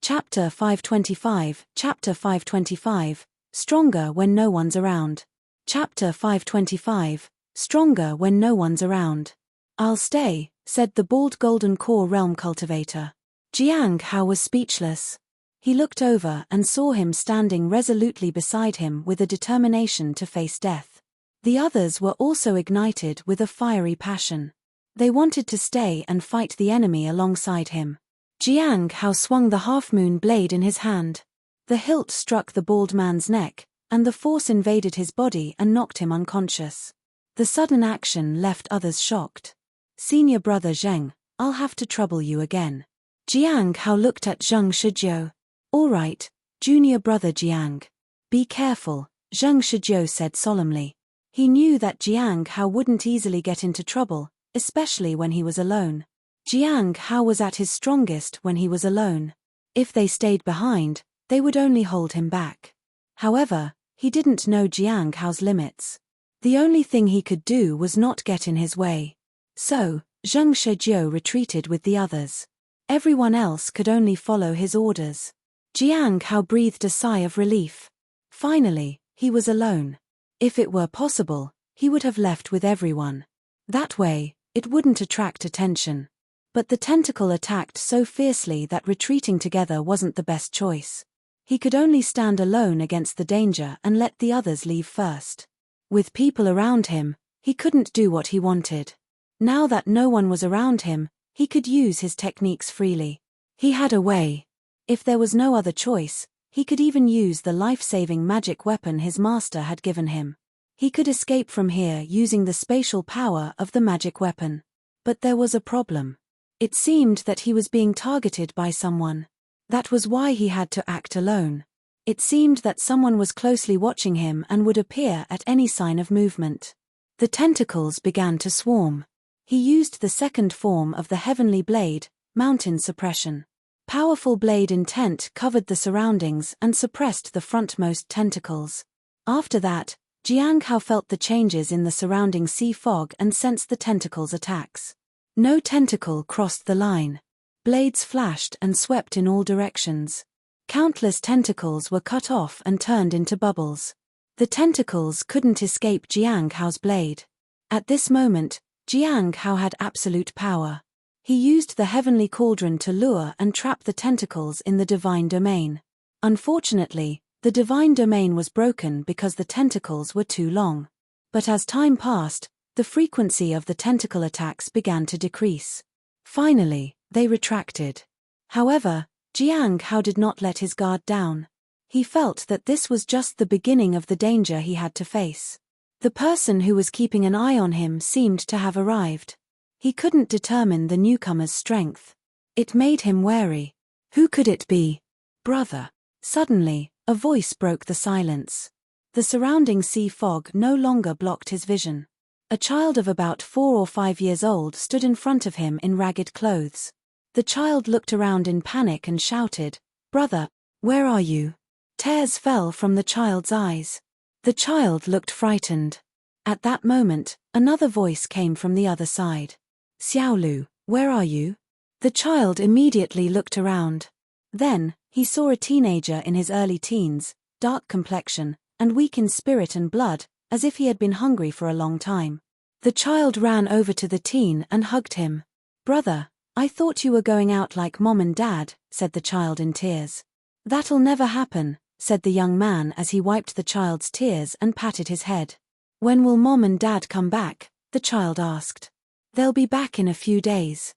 Chapter 525, Stronger when no one's around. Chapter 525, Stronger when no one's around. I'll stay, said the bald golden core realm cultivator. Jiang Hao was speechless. He looked over and saw him standing resolutely beside him with a determination to face death. The others were also ignited with a fiery passion. They wanted to stay and fight the enemy alongside him. Jiang Hao swung the half-moon blade in his hand. The hilt struck the bald man's neck, and the force invaded his body and knocked him unconscious. The sudden action left others shocked. Senior brother Zheng, I'll have to trouble you again. Jiang Hao looked at Zheng Shijiu. All right, junior brother Jiang. Be careful, Zheng Shijiu said solemnly. He knew that Jiang Hao wouldn't easily get into trouble, especially when he was alone. Jiang Hao was at his strongest when he was alone. If they stayed behind, they would only hold him back. However, he didn't know Jiang Hao's limits. The only thing he could do was not get in his way. So, Zheng Shijiu retreated with the others. Everyone else could only follow his orders. Jiang Hao breathed a sigh of relief. Finally, he was alone. If it were possible, he would have left with everyone. That way, it wouldn't attract attention. But the tentacle attacked so fiercely that retreating together wasn't the best choice. He could only stand alone against the danger and let the others leave first. With people around him, he couldn't do what he wanted. Now that no one was around him, he could use his techniques freely. He had a way. If there was no other choice, he could even use the life-saving magic weapon his master had given him. He could escape from here using the spatial power of the magic weapon. But there was a problem. It seemed that he was being targeted by someone. That was why he had to act alone. It seemed that someone was closely watching him and would appear at any sign of movement. The tentacles began to swarm. He used the second form of the heavenly blade, mountain suppression. Powerful blade intent covered the surroundings and suppressed the frontmost tentacles. After that, Jiang Hao felt the changes in the surrounding sea fog and sensed the tentacles' attacks. No tentacle crossed the line. Blades flashed and swept in all directions. Countless tentacles were cut off and turned into bubbles. The tentacles couldn't escape Jiang Hao's blade. At this moment, Jiang Hao had absolute power. He used the heavenly cauldron to lure and trap the tentacles in the divine domain. Unfortunately, the divine domain was broken because the tentacles were too long. But as time passed, the frequency of the tentacle attacks began to decrease. Finally, they retracted. However, Jiang Hao did not let his guard down. He felt that this was just the beginning of the danger he had to face. The person who was keeping an eye on him seemed to have arrived. He couldn't determine the newcomer's strength. It made him wary. Who could it be? Brother. Suddenly, a voice broke the silence. The surrounding sea fog no longer blocked his vision. A child of about 4 or 5 years old stood in front of him in ragged clothes. The child looked around in panic and shouted, "Brother, where are you?" Tears fell from the child's eyes. The child looked frightened. At that moment, another voice came from the other side. "Xiaolu, where are you?" The child immediately looked around. Then, he saw a teenager in his early teens, dark complexion, and weak in spirit and blood, as if he had been hungry for a long time. The child ran over to the teen and hugged him. "Brother, I thought you were going out like Mom and Dad," said the child in tears. "That'll never happen," said the young man as he wiped the child's tears and patted his head. "When will Mom and Dad come back?" the child asked. "They'll be back in a few days.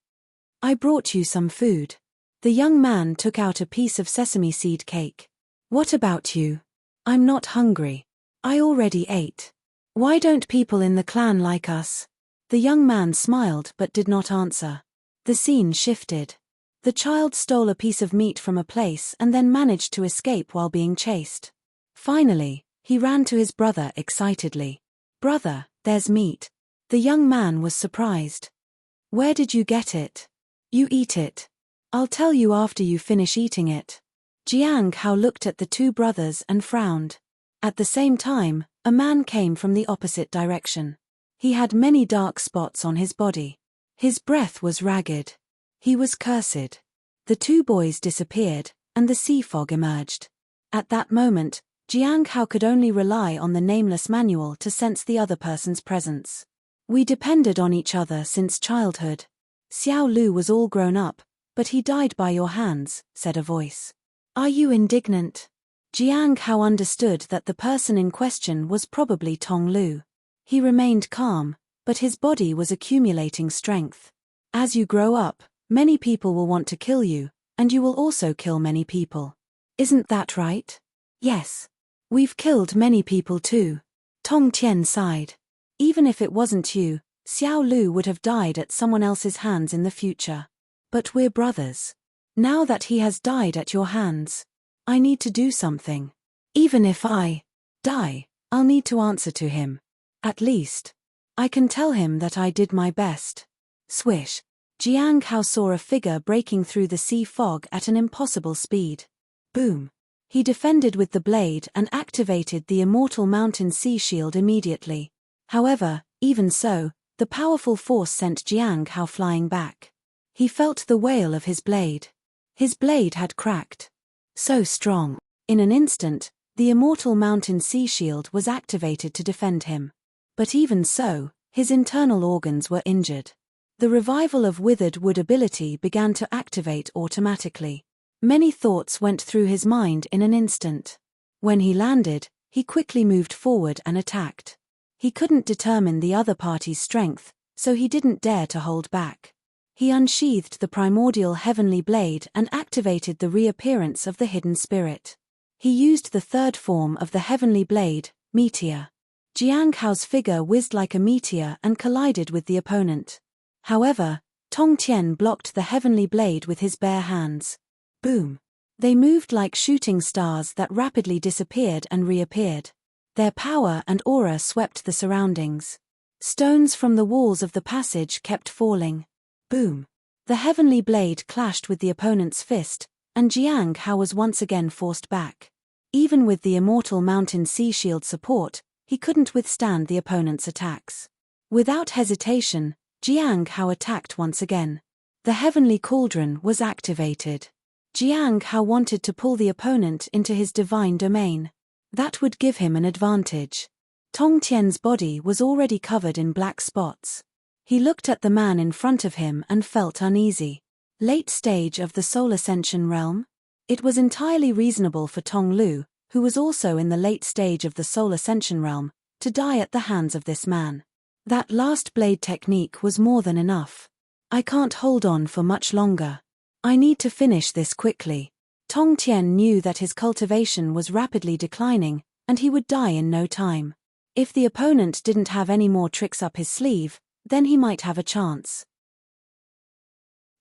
I brought you some food." The young man took out a piece of sesame seed cake. "What about you?" "I'm not hungry. I already ate. Why don't people in the clan like us?" The young man smiled but did not answer. The scene shifted. The child stole a piece of meat from a place and then managed to escape while being chased. Finally, he ran to his brother excitedly. "Brother, there's meat." The young man was surprised. "Where did you get it?" "You eat it. I'll tell you after you finish eating it." Jiang Hao looked at the two brothers and frowned. At the same time, a man came from the opposite direction. He had many dark spots on his body. His breath was ragged. He was cursed. The two boys disappeared, and the sea fog emerged. At that moment, Jiang Hao could only rely on the nameless manual to sense the other person's presence. We depended on each other since childhood. Xiao Lu was all grown up, but he died by your hands, said a voice. Are you indignant? Jiang Hao understood that the person in question was probably Tong Lu. He remained calm, but his body was accumulating strength. As you grow up, many people will want to kill you, and you will also kill many people. Isn't that right? Yes. We've killed many people too. Tong Tian sighed. Even if it wasn't you, Xiao Lu would have died at someone else's hands in the future. But we're brothers. Now that he has died at your hands, I need to do something. Even if I die, I'll need to answer to him. At least, I can tell him that I did my best. Swish. Jiang Hao saw a figure breaking through the sea fog at an impossible speed. Boom. He defended with the blade and activated the immortal mountain sea shield immediately. However, even so, the powerful force sent Jiang Hao flying back. He felt the wail of his blade. His blade had cracked. So strong. In an instant, the immortal mountain sea shield was activated to defend him. But even so, his internal organs were injured. The revival of withered wood ability began to activate automatically. Many thoughts went through his mind in an instant. When he landed, he quickly moved forward and attacked. He couldn't determine the other party's strength, so he didn't dare to hold back. He unsheathed the primordial heavenly blade and activated the reappearance of the hidden spirit. He used the third form of the heavenly blade, meteor. Jiang Hao's figure whizzed like a meteor and collided with the opponent. However, Tong Tian blocked the heavenly blade with his bare hands. Boom. They moved like shooting stars that rapidly disappeared and reappeared. Their power and aura swept the surroundings. Stones from the walls of the passage kept falling. Boom. The heavenly blade clashed with the opponent's fist, and Jiang Hao was once again forced back. Even with the immortal mountain sea shield support, he couldn't withstand the opponent's attacks. Without hesitation, Jiang Hao attacked once again. The heavenly cauldron was activated. Jiang Hao wanted to pull the opponent into his divine domain. That would give him an advantage. Tong Tian's body was already covered in black spots. He looked at the man in front of him and felt uneasy. Late stage of the soul ascension realm? It was entirely reasonable for Tong Lu, who was also in the late stage of the soul ascension realm, to die at the hands of this man. That last blade technique was more than enough. I can't hold on for much longer. I need to finish this quickly. Tong Tian knew that his cultivation was rapidly declining, and he would die in no time. If the opponent didn't have any more tricks up his sleeve, then he might have a chance.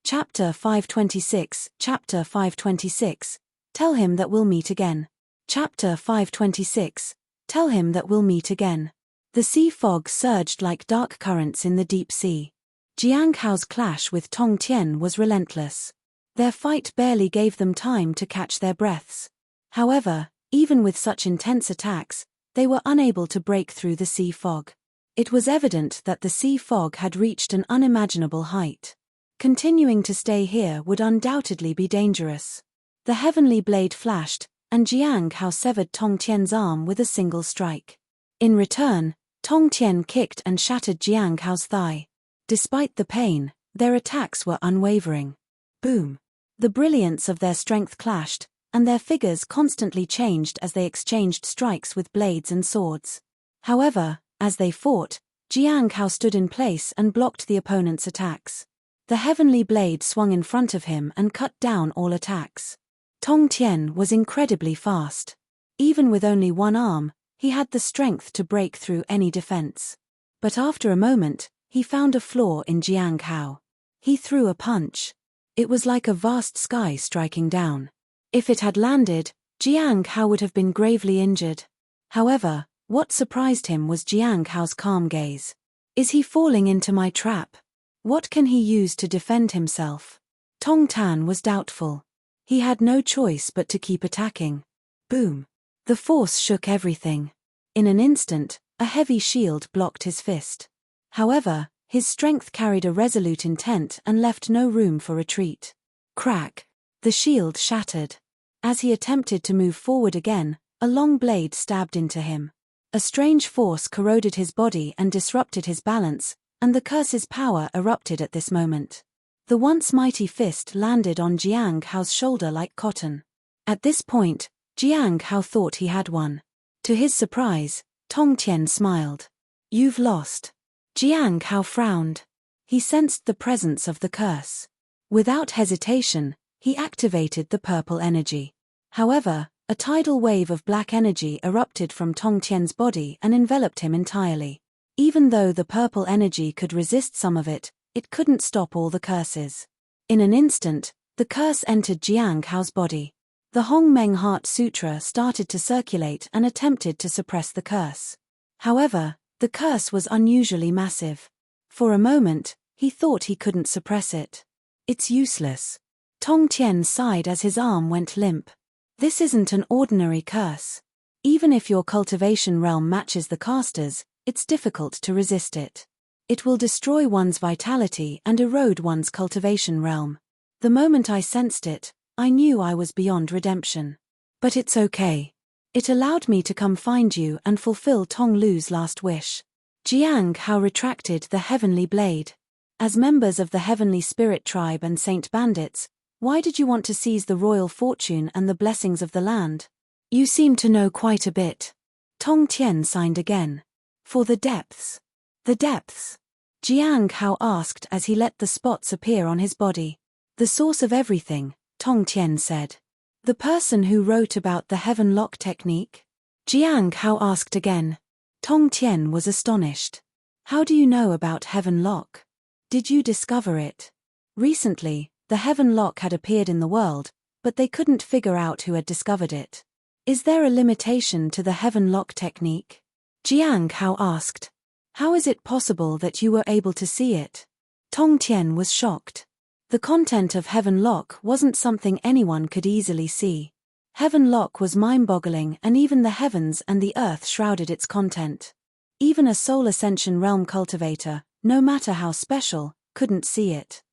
Chapter 526. Chapter 526. Tell him that we'll meet again. Chapter 526. Tell him that we'll meet again. The sea fog surged like dark currents in the deep sea. Jiang Hao's clash with Tong Tian was relentless. Their fight barely gave them time to catch their breaths. However, even with such intense attacks, they were unable to break through the sea fog. It was evident that the sea fog had reached an unimaginable height. Continuing to stay here would undoubtedly be dangerous. The heavenly blade flashed, and Jiang Hao severed Tong Tian's arm with a single strike. In return, Tong Tian kicked and shattered Jiang Hao's thigh. Despite the pain, their attacks were unwavering. Boom. The brilliance of their strength clashed, and their figures constantly changed as they exchanged strikes with blades and swords. However, as they fought, Jiang Hao stood in place and blocked the opponent's attacks. The heavenly blade swung in front of him and cut down all attacks. Tong Tian was incredibly fast. Even with only one arm, he had the strength to break through any defense. But after a moment, he found a flaw in Jiang Hao. He threw a punch. It was like a vast sky striking down. If it had landed, Jiang Hao would have been gravely injured. However, what surprised him was Jiang Hao's calm gaze. Is he falling into my trap? What can he use to defend himself? Tong Tan was doubtful. He had no choice but to keep attacking. Boom. The force shook everything. In an instant, a heavy shield blocked his fist. However, his strength carried a resolute intent and left no room for retreat. Crack. The shield shattered. As he attempted to move forward again, a long blade stabbed into him. A strange force corroded his body and disrupted his balance, and the curse's power erupted at this moment. The once mighty fist landed on Jiang Hao's shoulder like cotton. At this point, Jiang Hao thought he had won. To his surprise, Tong Tian smiled. "You've lost." Jiang Hao frowned. He sensed the presence of the curse. Without hesitation, he activated the purple energy. However, a tidal wave of black energy erupted from Tong Tian's body and enveloped him entirely. Even though the purple energy could resist some of it, it couldn't stop all the curses. In an instant, the curse entered Jiang Hao's body. The Hong Meng Heart Sutra started to circulate and attempted to suppress the curse. However, the curse was unusually massive. For a moment, he thought he couldn't suppress it. "It's useless." Tong Tian sighed as his arm went limp. "This isn't an ordinary curse. Even if your cultivation realm matches the caster's, it's difficult to resist it. It will destroy one's vitality and erode one's cultivation realm. The moment I sensed it, I knew I was beyond redemption. But it's okay. It allowed me to come find you and fulfill Tong Lu's last wish." Jiang Hao retracted the heavenly blade. "As members of the Heavenly Spirit Tribe and Saint Bandits, why did you want to seize the royal fortune and the blessings of the land? You seem to know quite a bit." Tong Tian signed again. "For the depths." "The depths?" Jiang Hao asked as he let the spots appear on his body. "The source of everything," Tong Tian said. "The person who wrote about the Heaven Lock technique?" Jiang Hao asked again. Tong Tian was astonished. "How do you know about Heaven Lock? Did you discover it?" Recently, the Heaven Lock had appeared in the world, but they couldn't figure out who had discovered it. "Is there a limitation to the Heaven Lock technique?" Jiang Hao asked. "How is it possible that you were able to see it?" Tong Tian was shocked. The content of Heaven Lock wasn't something anyone could easily see. Heaven Lock was mind-boggling, and even the heavens and the earth shrouded its content. Even a soul ascension realm cultivator, no matter how special, couldn't see it.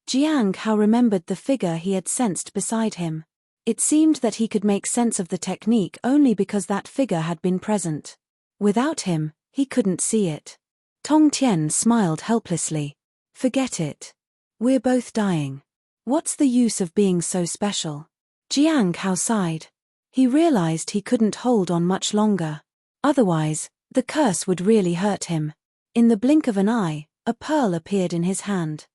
Jiang Hao remembered the figure he had sensed beside him. It seemed that he could make sense of the technique only because that figure had been present. Without him, he couldn't see it. Tong Tian smiled helplessly. "Forget it. We're both dying. What's the use of being so special?" Jiang Hao sighed. He realized he couldn't hold on much longer. Otherwise, the curse would really hurt him. In the blink of an eye, a pearl appeared in his hand.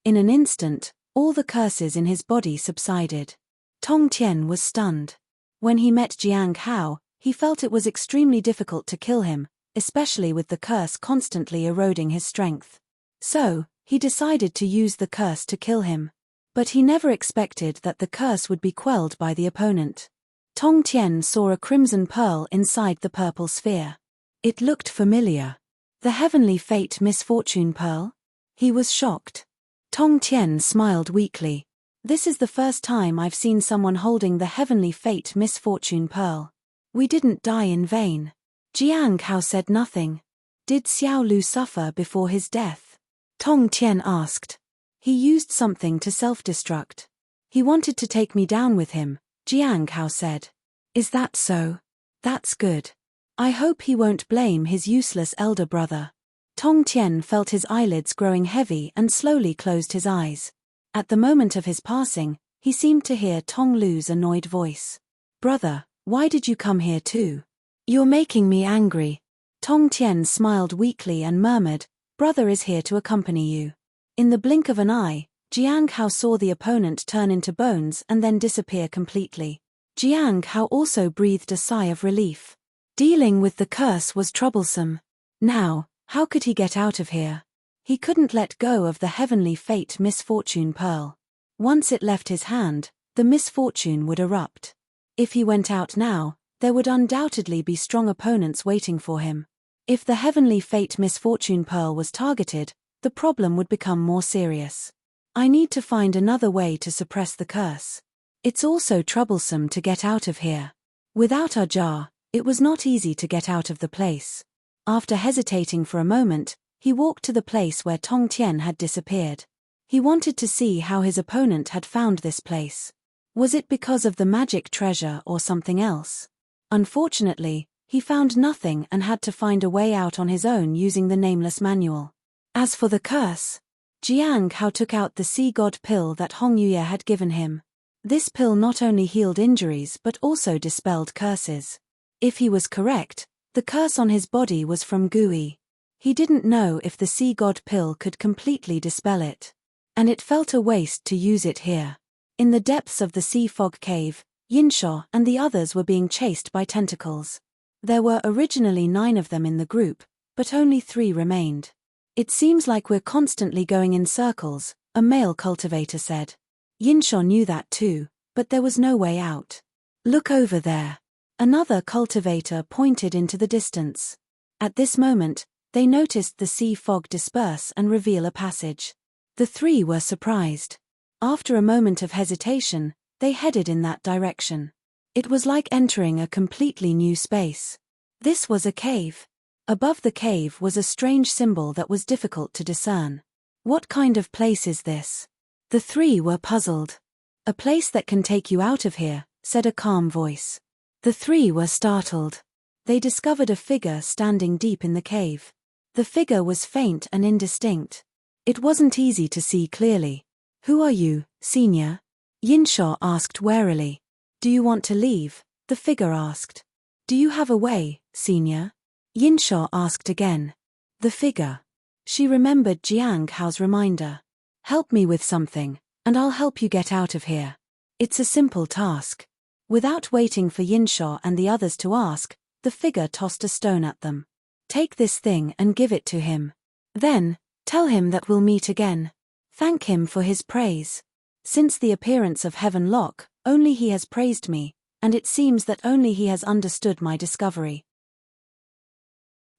In an instant, all the curses in his body subsided. Tong Tian was stunned. When he met Jiang Hao, he felt it was extremely difficult to kill him, especially with the curse constantly eroding his strength. So, he decided to use the curse to kill him. But he never expected that the curse would be quelled by the opponent. Tong Tian saw a crimson pearl inside the purple sphere. It looked familiar. The Heavenly Fate Misfortune Pearl? He was shocked. Tong Tian smiled weakly. "This is the first time I've seen someone holding the Heavenly Fate Misfortune Pearl. We didn't die in vain." Jiang Hao said nothing. "Did Xiao Lu suffer before his death?" Tong Tian asked. "He used something to self-destruct. He wanted to take me down with him," Jiang Hao said. "Is that so? That's good. I hope he won't blame his useless elder brother." Tong Tian felt his eyelids growing heavy and slowly closed his eyes. At the moment of his passing, he seemed to hear Tong Lu's annoyed voice. "Brother, why did you come here too? You're making me angry." Tong Tian smiled weakly and murmured, "Brother is here to accompany you." In the blink of an eye, Jiang Hao saw the opponent turn into bones and then disappear completely. Jiang Hao also breathed a sigh of relief. Dealing with the curse was troublesome. Now, how could he get out of here? He couldn't let go of the Heavenly Fate Misfortune Pearl. Once it left his hand, the misfortune would erupt. If he went out now, there would undoubtedly be strong opponents waiting for him. If the Heavenly Fate Misfortune Pearl was targeted, the problem would become more serious. "I need to find another way to suppress the curse. It's also troublesome to get out of here. Without our jar, it was not easy to get out of the place." After hesitating for a moment, he walked to the place where Tong Tian had disappeared. He wanted to see how his opponent had found this place. Was it because of the magic treasure or something else? Unfortunately, he found nothing and had to find a way out on his own using the nameless manual. As for the curse, Jiang Hao took out the sea god pill that Hong Yuye had given him. This pill not only healed injuries but also dispelled curses. If he was correct, the curse on his body was from Gui. He didn't know if the sea god pill could completely dispel it. And it felt a waste to use it here. In the depths of the sea fog cave, Yinsho and the others were being chased by tentacles. There were originally 9 of them in the group, but only 3 remained. It seems like we're constantly going in circles, a male cultivator said. Yinsho knew that too, but there was no way out. Look over there. Another cultivator pointed into the distance. At this moment, they noticed the sea fog disperse and reveal a passage. The 3 were surprised. After a moment of hesitation, they headed in that direction. It was like entering a completely new space. This was a cave. Above the cave was a strange symbol that was difficult to discern. What kind of place is this? The 3 were puzzled. A place that can take you out of here, said a calm voice. The 3 were startled. They discovered a figure standing deep in the cave. The figure was faint and indistinct. It wasn't easy to see clearly. Who are you, senior? Yinsho asked warily. Do you want to leave? The figure asked. Do you have a way, senior? Yinsho asked again. The figure. She remembered Jiang Hao's reminder. Help me with something, and I'll help you get out of here. It's a simple task. Without waiting for Yinsho and the others to ask, the figure tossed a stone at them. Take this thing and give it to him. Then, tell him that we'll meet again. Thank him for his praise. Since the appearance of Heaven Lock, only he has praised me, and it seems that only he has understood my discovery.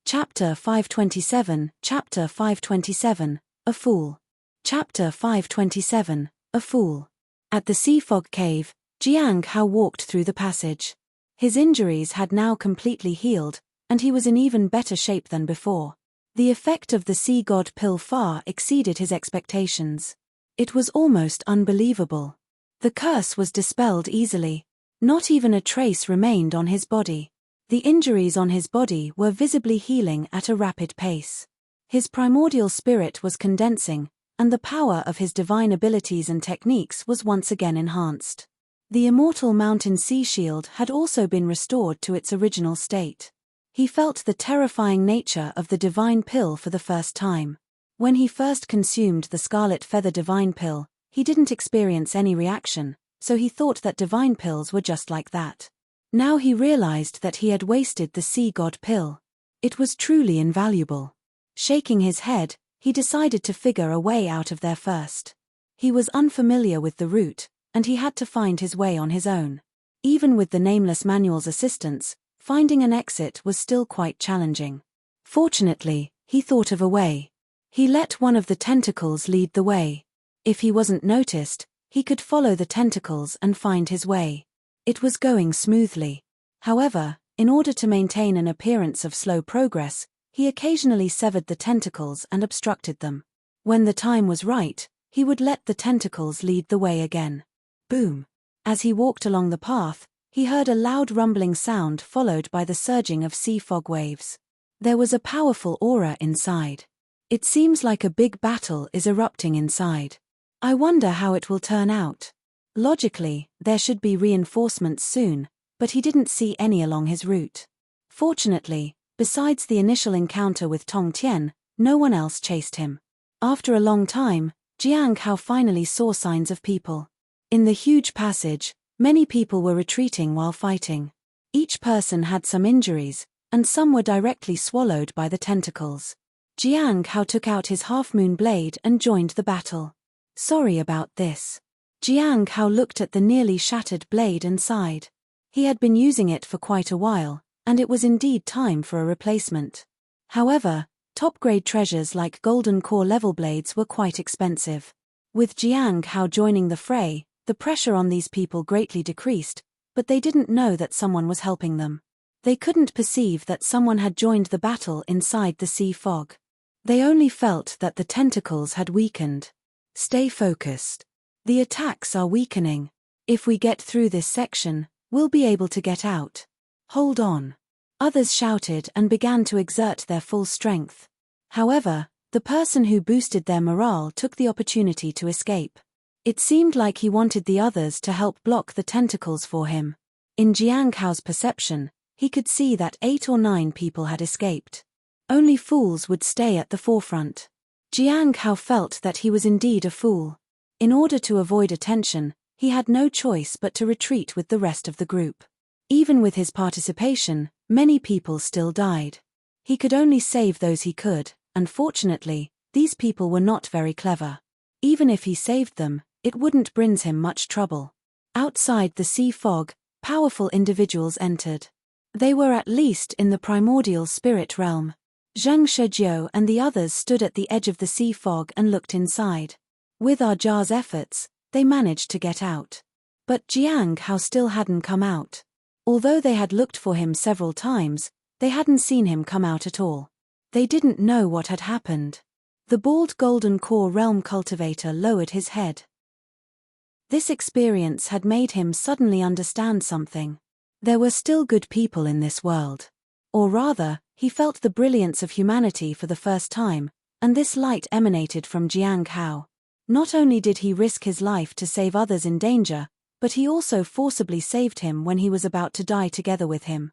Chapter 527, Chapter 527, A Fool. Chapter 527, A Fool. At the sea fog cave, Jiang Hao walked through the passage. His injuries had now completely healed, and he was in even better shape than before. The effect of the sea god pill far exceeded his expectations. It was almost unbelievable. The curse was dispelled easily. Not even a trace remained on his body. The injuries on his body were visibly healing at a rapid pace. His primordial spirit was condensing, and the power of his divine abilities and techniques was once again enhanced. The immortal mountain sea shield had also been restored to its original state. He felt the terrifying nature of the divine pill for the first time. When he first consumed the scarlet feather divine pill, he didn't experience any reaction, so he thought that divine pills were just like that. Now he realized that he had wasted the sea god pill. It was truly invaluable. Shaking his head, he decided to figure a way out of there first. He was unfamiliar with the route, and he had to find his way on his own. Even with the nameless manual's assistance, finding an exit was still quite challenging. Fortunately, he thought of a way. He let one of the tentacles lead the way. If he wasn't noticed, he could follow the tentacles and find his way. It was going smoothly. However, in order to maintain an appearance of slow progress, he occasionally severed the tentacles and obstructed them. When the time was right, he would let the tentacles lead the way again. Boom! As he walked along the path, he heard a loud rumbling sound followed by the surging of sea fog waves. There was a powerful aura inside. It seems like a big battle is erupting inside. I wonder how it will turn out. Logically, there should be reinforcements soon, but he didn't see any along his route. Fortunately, besides the initial encounter with Tong Tian, no one else chased him. After a long time, Jiang Hao finally saw signs of people. In the huge passage, many people were retreating while fighting. Each person had some injuries, and some were directly swallowed by the tentacles. Jiang Hao took out his half-moon blade and joined the battle. Sorry about this. Jiang Hao looked at the nearly shattered blade and sighed. He had been using it for quite a while, and it was indeed time for a replacement. However, top-grade treasures like golden core level blades were quite expensive. With Jiang Hao joining the fray, the pressure on these people greatly decreased, but they didn't know that someone was helping them. They couldn't perceive that someone had joined the battle inside the sea fog. They only felt that the tentacles had weakened. Stay focused. The attacks are weakening. If we get through this section, we'll be able to get out. Hold on. Others shouted and began to exert their full strength. However, the person who boosted their morale took the opportunity to escape. It seemed like he wanted the others to help block the tentacles for him. In Jiang Hao's perception, he could see that 8 or 9 people had escaped. Only fools would stay at the forefront. Jiang Hao felt that he was indeed a fool. In order to avoid attention, he had no choice but to retreat with the rest of the group. Even with his participation, many people still died. He could only save those he could. Unfortunately, these people were not very clever. Even if he saved them, it wouldn't bring him much trouble. Outside the sea fog, powerful individuals entered. They were at least in the primordial spirit realm. Zheng Shijiu and the others stood at the edge of the sea fog and looked inside. With Arja's efforts, they managed to get out. But Jiang Hao still hadn't come out. Although they had looked for him several times, they hadn't seen him come out at all. They didn't know what had happened. The bald golden core realm cultivator lowered his head. This experience had made him suddenly understand something. There were still good people in this world. Or rather, he felt the brilliance of humanity for the first time, and this light emanated from Jiang Hao. Not only did he risk his life to save others in danger, but he also forcibly saved him when he was about to die together with him.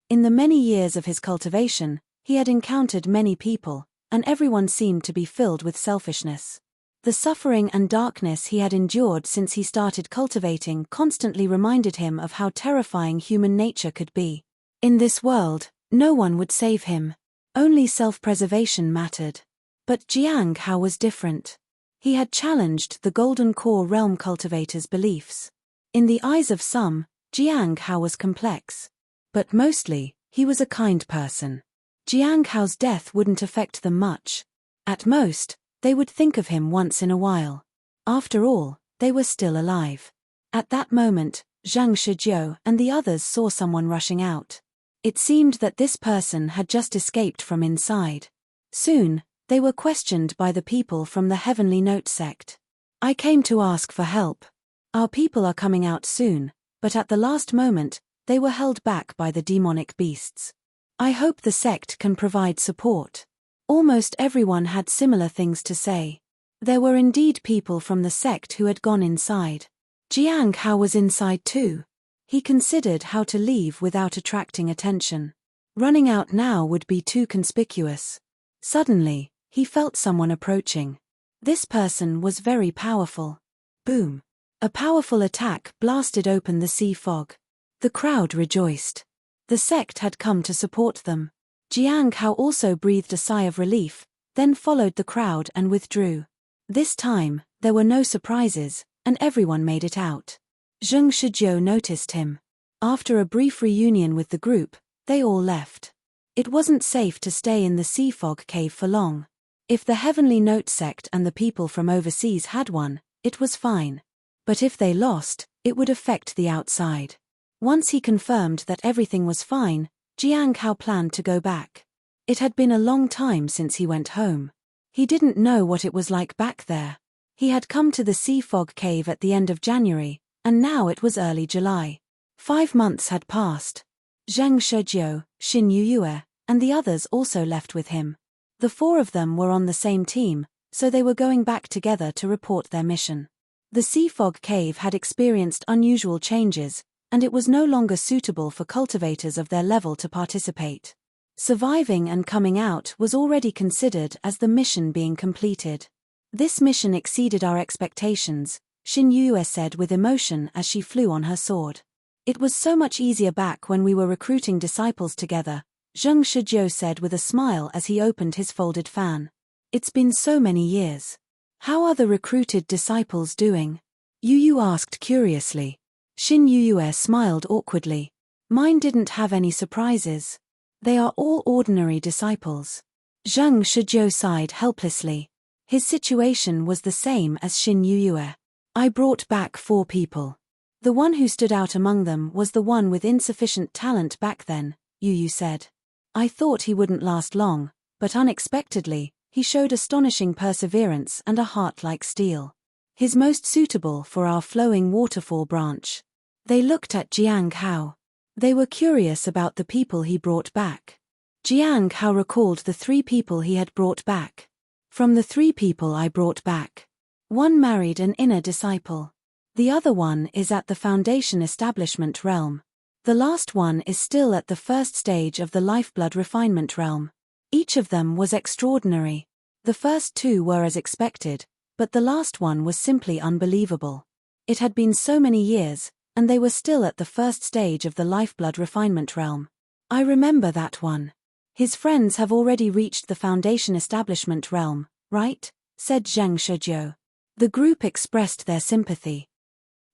In the many years of his cultivation, he had encountered many people, and everyone seemed to be filled with selfishness. The suffering and darkness he had endured since he started cultivating constantly reminded him of how terrifying human nature could be. In this world, no one would save him. Only self-preservation mattered. But Jiang Hao was different. He had challenged the Golden Core Realm cultivator's beliefs. In the eyes of some, Jiang Hao was complex. But mostly, he was a kind person. Jiang Hao's death wouldn't affect them much. At most, they would think of him once in a while. After all, they were still alive. At that moment, Zhang Shijiu and the others saw someone rushing out. It seemed that this person had just escaped from inside. Soon, they were questioned by the people from the Heavenly Note sect. I came to ask for help. Our people are coming out soon, but at the last moment, they were held back by the demonic beasts. I hope the sect can provide support. Almost everyone had similar things to say. There were indeed people from the sect who had gone inside. Jiang Hao was inside too. He considered how to leave without attracting attention. Running out now would be too conspicuous. Suddenly, he felt someone approaching. This person was very powerful. Boom! A powerful attack blasted open the sea fog. The crowd rejoiced. The sect had come to support them. Jiang Hao also breathed a sigh of relief, then followed the crowd and withdrew. This time, there were no surprises, and everyone made it out. Zheng Shijiu noticed him. After a brief reunion with the group, they all left. It wasn't safe to stay in the sea fog cave for long. If the Heavenly Note sect and the people from overseas had won, it was fine. But if they lost, it would affect the outside. Once he confirmed that everything was fine, Jiang Hao planned to go back. It had been a long time since he went home. He didn't know what it was like back there. He had come to the sea fog cave at the end of January, and now it was early July. 5 months had passed. Zheng Shijiu, Xin Yuyue, and the others also left with him. The 4 of them were on the same team, so they were going back together to report their mission. The sea fog cave had experienced unusual changes, and it was no longer suitable for cultivators of their level to participate. Surviving and coming out was already considered as the mission being completed. This mission exceeded our expectations, Xin Yue said with emotion as she flew on her sword. It was so much easier back when we were recruiting disciples together, Zheng Shijiu said with a smile as he opened his folded fan. It's been so many years. How are the recruited disciples doing? Yu asked curiously. Xin Yue smiled awkwardly. Mine didn't have any surprises. They are all ordinary disciples. Zheng Shijiu sighed helplessly. His situation was the same as Xin Yue. I brought back 4 people. The one who stood out among them was the one with insufficient talent back then, Yu said. I thought he wouldn't last long, but unexpectedly, he showed astonishing perseverance and a heart like steel. His most suitable for our flowing waterfall branch. They looked at Jiang Hao. They were curious about the people he brought back. Jiang Hao recalled the 3 people he had brought back. From the 3 people I brought back, one married an inner disciple. The other one is at the foundation establishment realm. The last one is still at the first stage of the lifeblood refinement realm. Each of them was extraordinary. The first 2 were as expected, but the last one was simply unbelievable. It had been so many years, and they were still at the first stage of the lifeblood refinement realm. I remember that one. His friends have already reached the foundation establishment realm, right? Said Zheng Shizhou. The group expressed their sympathy.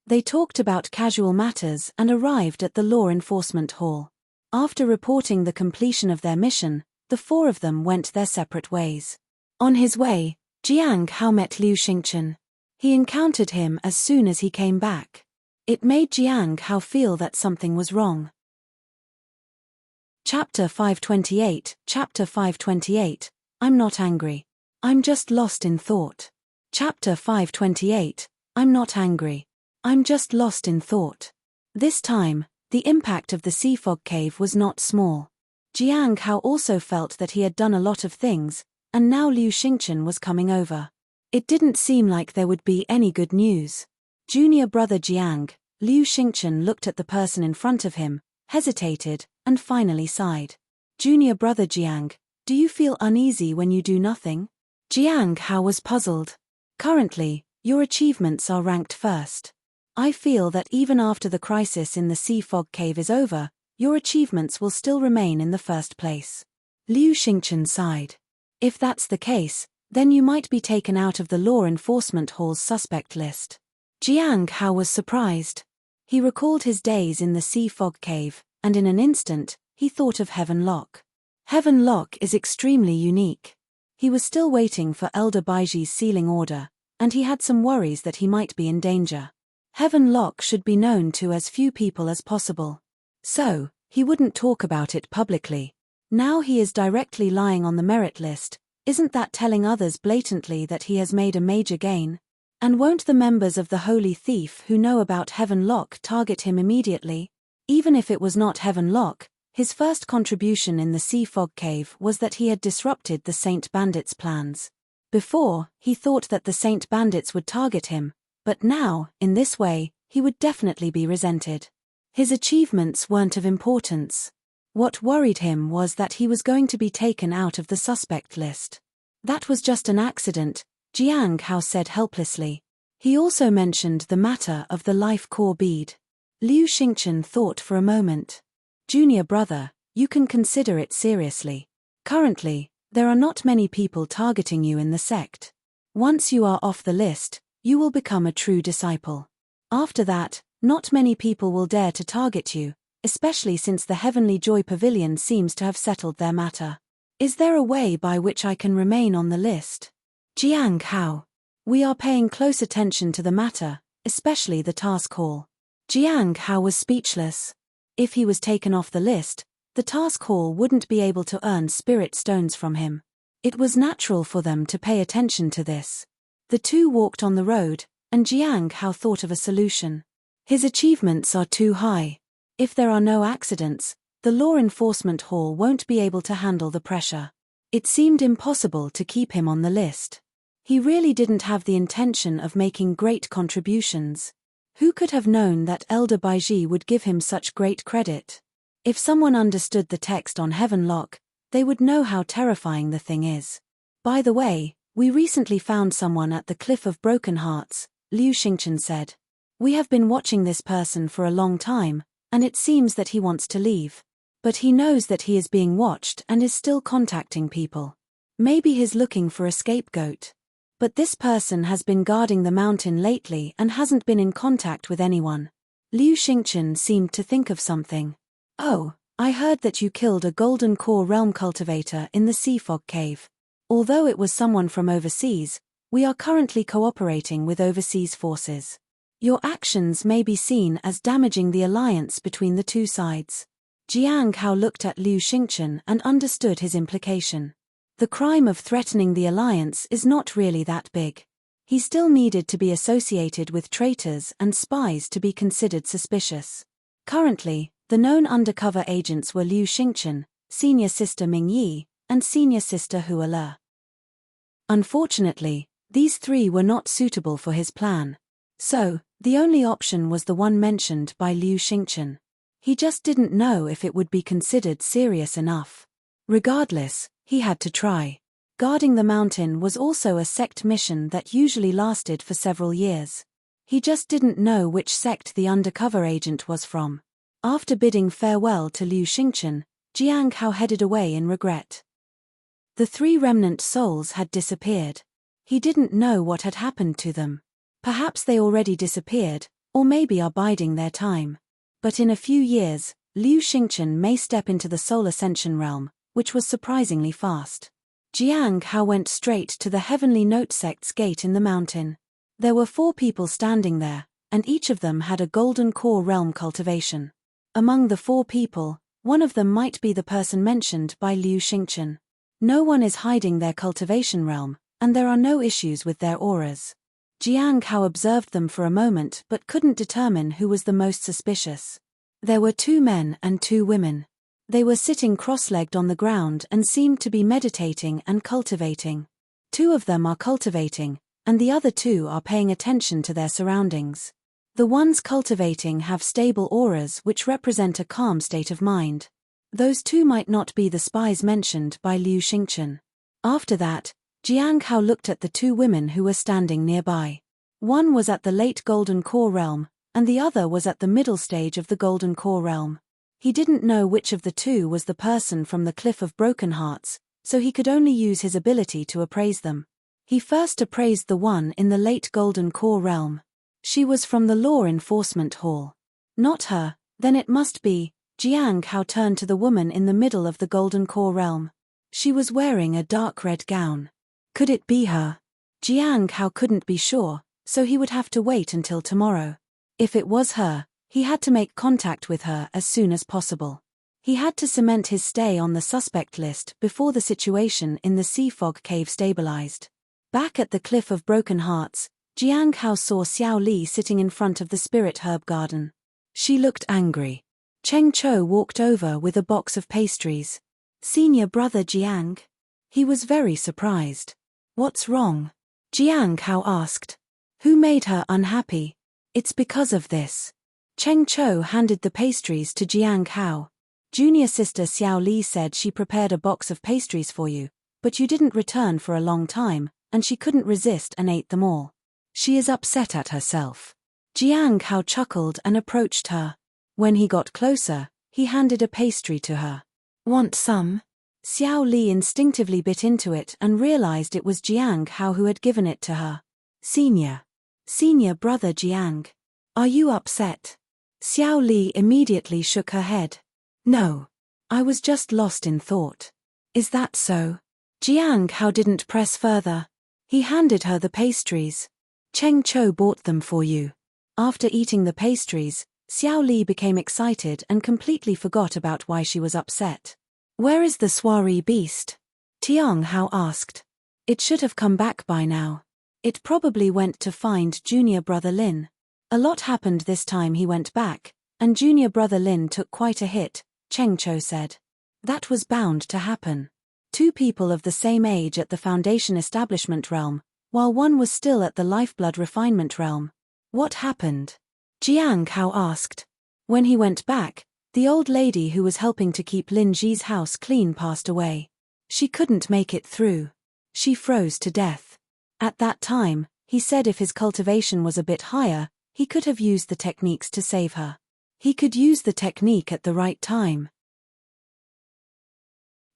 They talked about casual matters and arrived at the law enforcement hall. After reporting the completion of their mission, the 4 of them went their separate ways. On his way, Jiang Hao met Liu Xingchen. He encountered him as soon as he came back. It made Jiang Hao feel that something was wrong. Chapter 528, Chapter 528, I'm not angry. I'm just lost in thought. Chapter 528, I'm not angry. I'm just lost in thought. This time, the impact of the sea fog cave was not small. Jiang Hao also felt that he had done a lot of things, and now Liu Xingchen was coming over. It didn't seem like there would be any good news. Junior brother Jiang, Liu Xingchen looked at the person in front of him, hesitated, and finally sighed. Junior brother Jiang, do you feel uneasy when you do nothing? Jiang Hao was puzzled. Currently, your achievements are ranked first. I feel that even after the crisis in the sea fog cave is over, your achievements will still remain in the first place. Liu Xingchen sighed. If that's the case, then you might be taken out of the law enforcement hall's suspect list. Jiang Hao was surprised. He recalled his days in the sea fog cave, and in an instant, he thought of Heaven Lock. Heaven Lock is extremely unique. He was still waiting for Elder Baiji's sealing order, and he had some worries that he might be in danger. Heaven Lock should be known to as few people as possible. So, he wouldn't talk about it publicly. Now he is directly lying on the merit list. Isn't that telling others blatantly that he has made a major gain? And won't the members of the Holy Thief who know about Heaven Lock target him immediately? Even if it was not Heaven Lock, his first contribution in the sea fog cave was that he had disrupted the Saint Bandits' plans. Before, he thought that the Saint Bandits would target him, but now, in this way, he would definitely be resented. His achievements weren't of importance. What worried him was that he was going to be taken out of the suspect list. That was just an accident, Jiang Hao said helplessly. He also mentioned the matter of the life core bead. Liu Xingchen thought for a moment. Junior brother, you can consider it seriously. Currently, there are not many people targeting you in the sect. Once you are off the list, you will become a true disciple. After that, not many people will dare to target you, especially since the Heavenly Joy Pavilion seems to have settled their matter. Is there a way by which I can remain on the list? Jiang Hao. We are paying close attention to the matter, especially the task hall. Jiang Hao was speechless. If he was taken off the list, the task hall wouldn't be able to earn spirit stones from him. It was natural for them to pay attention to this. The 2 walked on the road, and Jiang Hao thought of a solution. His achievements are too high. If there are no accidents, the law enforcement hall won't be able to handle the pressure. It seemed impossible to keep him on the list. He really didn't have the intention of making great contributions. Who could have known that Elder Baiji would give him such great credit? If someone understood the text on Heaven Lock, they would know how terrifying the thing is. By the way, we recently found someone at the Cliff of Broken Hearts, Liu Xingchen said. We have been watching this person for a long time, and it seems that he wants to leave. But he knows that he is being watched and is still contacting people. Maybe he's looking for a scapegoat. But this person has been guarding the mountain lately and hasn't been in contact with anyone. Liu Xingchen seemed to think of something. Oh, I heard that you killed a golden core realm cultivator in the sea fog cave. Although it was someone from overseas, we are currently cooperating with overseas forces. Your actions may be seen as damaging the alliance between the 2 sides. Jiang Hao looked at Liu Xingchen and understood his implication. The crime of threatening the alliance is not really that big. He still needed to be associated with traitors and spies to be considered suspicious. Currently, the known undercover agents were Liu Xingchen, senior sister Ming Yi, and senior sister Hua Le. Unfortunately, these three were not suitable for his plan. So, the only option was the one mentioned by Liu Xingchen. He just didn't know if it would be considered serious enough. Regardless, he had to try. Guarding the mountain was also a sect mission that usually lasted for several years. He just didn't know which sect the undercover agent was from. After bidding farewell to Liu Xingchen, Jiang Hao headed away in regret. The three remnant souls had disappeared. He didn't know what had happened to them. Perhaps they already disappeared, or maybe are biding their time. But in a few years, Liu Xingchen may step into the Soul Ascension realm, which was surprisingly fast. Jiang Hao went straight to the Heavenly Note sect's gate in the mountain. There were 4 people standing there, and each of them had a golden core realm cultivation. Among the 4 people, one of them might be the person mentioned by Liu Xingchen. No one is hiding their cultivation realm, and there are no issues with their auras. Jiang Hao observed them for a moment but couldn't determine who was the most suspicious. There were 2 men and 2 women. They were sitting cross-legged on the ground and seemed to be meditating and cultivating. 2 of them are cultivating, and the other 2 are paying attention to their surroundings. The ones cultivating have stable auras which represent a calm state of mind. Those 2 might not be the spies mentioned by Liu Xingchen. After that, Jiang Hao looked at the 2 women who were standing nearby. One was at the late Golden Core realm, and the other was at the middle stage of the Golden Core realm. He didn't know which of the 2 was the person from the Cliff of Broken Hearts, so he could only use his ability to appraise them. He first appraised the one in the late Golden Core realm. She was from the Law Enforcement Hall. Not her, then it must be. Jiang Hao turned to the woman in the middle of the Golden Core realm. She was wearing a dark red gown. Could it be her? Jiang Hao couldn't be sure, so he would have to wait until tomorrow. If it was her, he had to make contact with her as soon as possible. He had to cement his stay on the suspect list before the situation in the Sea Fog Cave stabilized. Back at the Cliff of Broken Hearts, Jiang Hao saw Xiao Li sitting in front of the spirit herb garden. She looked angry. Cheng Cho walked over with a box of pastries. Senior brother Jiang? He was very surprised. What's wrong? Jiang Hao asked. Who made her unhappy? It's because of this. Cheng Cho handed the pastries to Jiang Hao. Junior sister Xiao Li said she prepared a box of pastries for you, but you didn't return for a long time, and she couldn't resist and ate them all. She is upset at herself. Jiang Hao chuckled and approached her. When he got closer, he handed a pastry to her. Want some? Xiao Li instinctively bit into it and realized it was Jiang Hao who had given it to her. Senior brother Jiang. Are you upset? Xiao Li immediately shook her head. No. I was just lost in thought. Is that so? Jiang Hao didn't press further. He handed her the pastries. Cheng Cho bought them for you. After eating the pastries, Xiao Li became excited and completely forgot about why she was upset. Where is the soiree beast? Tiang Hao asked. It should have come back by now. It probably went to find junior brother Lin. A lot happened this time he went back, and junior brother Lin took quite a hit, Cheng Cho said. That was bound to happen. 2 people of the same age at the Foundation Establishment realm, while one was still at the Lifeblood Refinement realm. What happened? Jiang Hao asked. When he went back, the old lady who was helping to keep Lin Ji's house clean passed away. She couldn't make it through. She froze to death. At that time, he said if his cultivation was a bit higher, he could have used the techniques to save her. He could use the technique at the right time.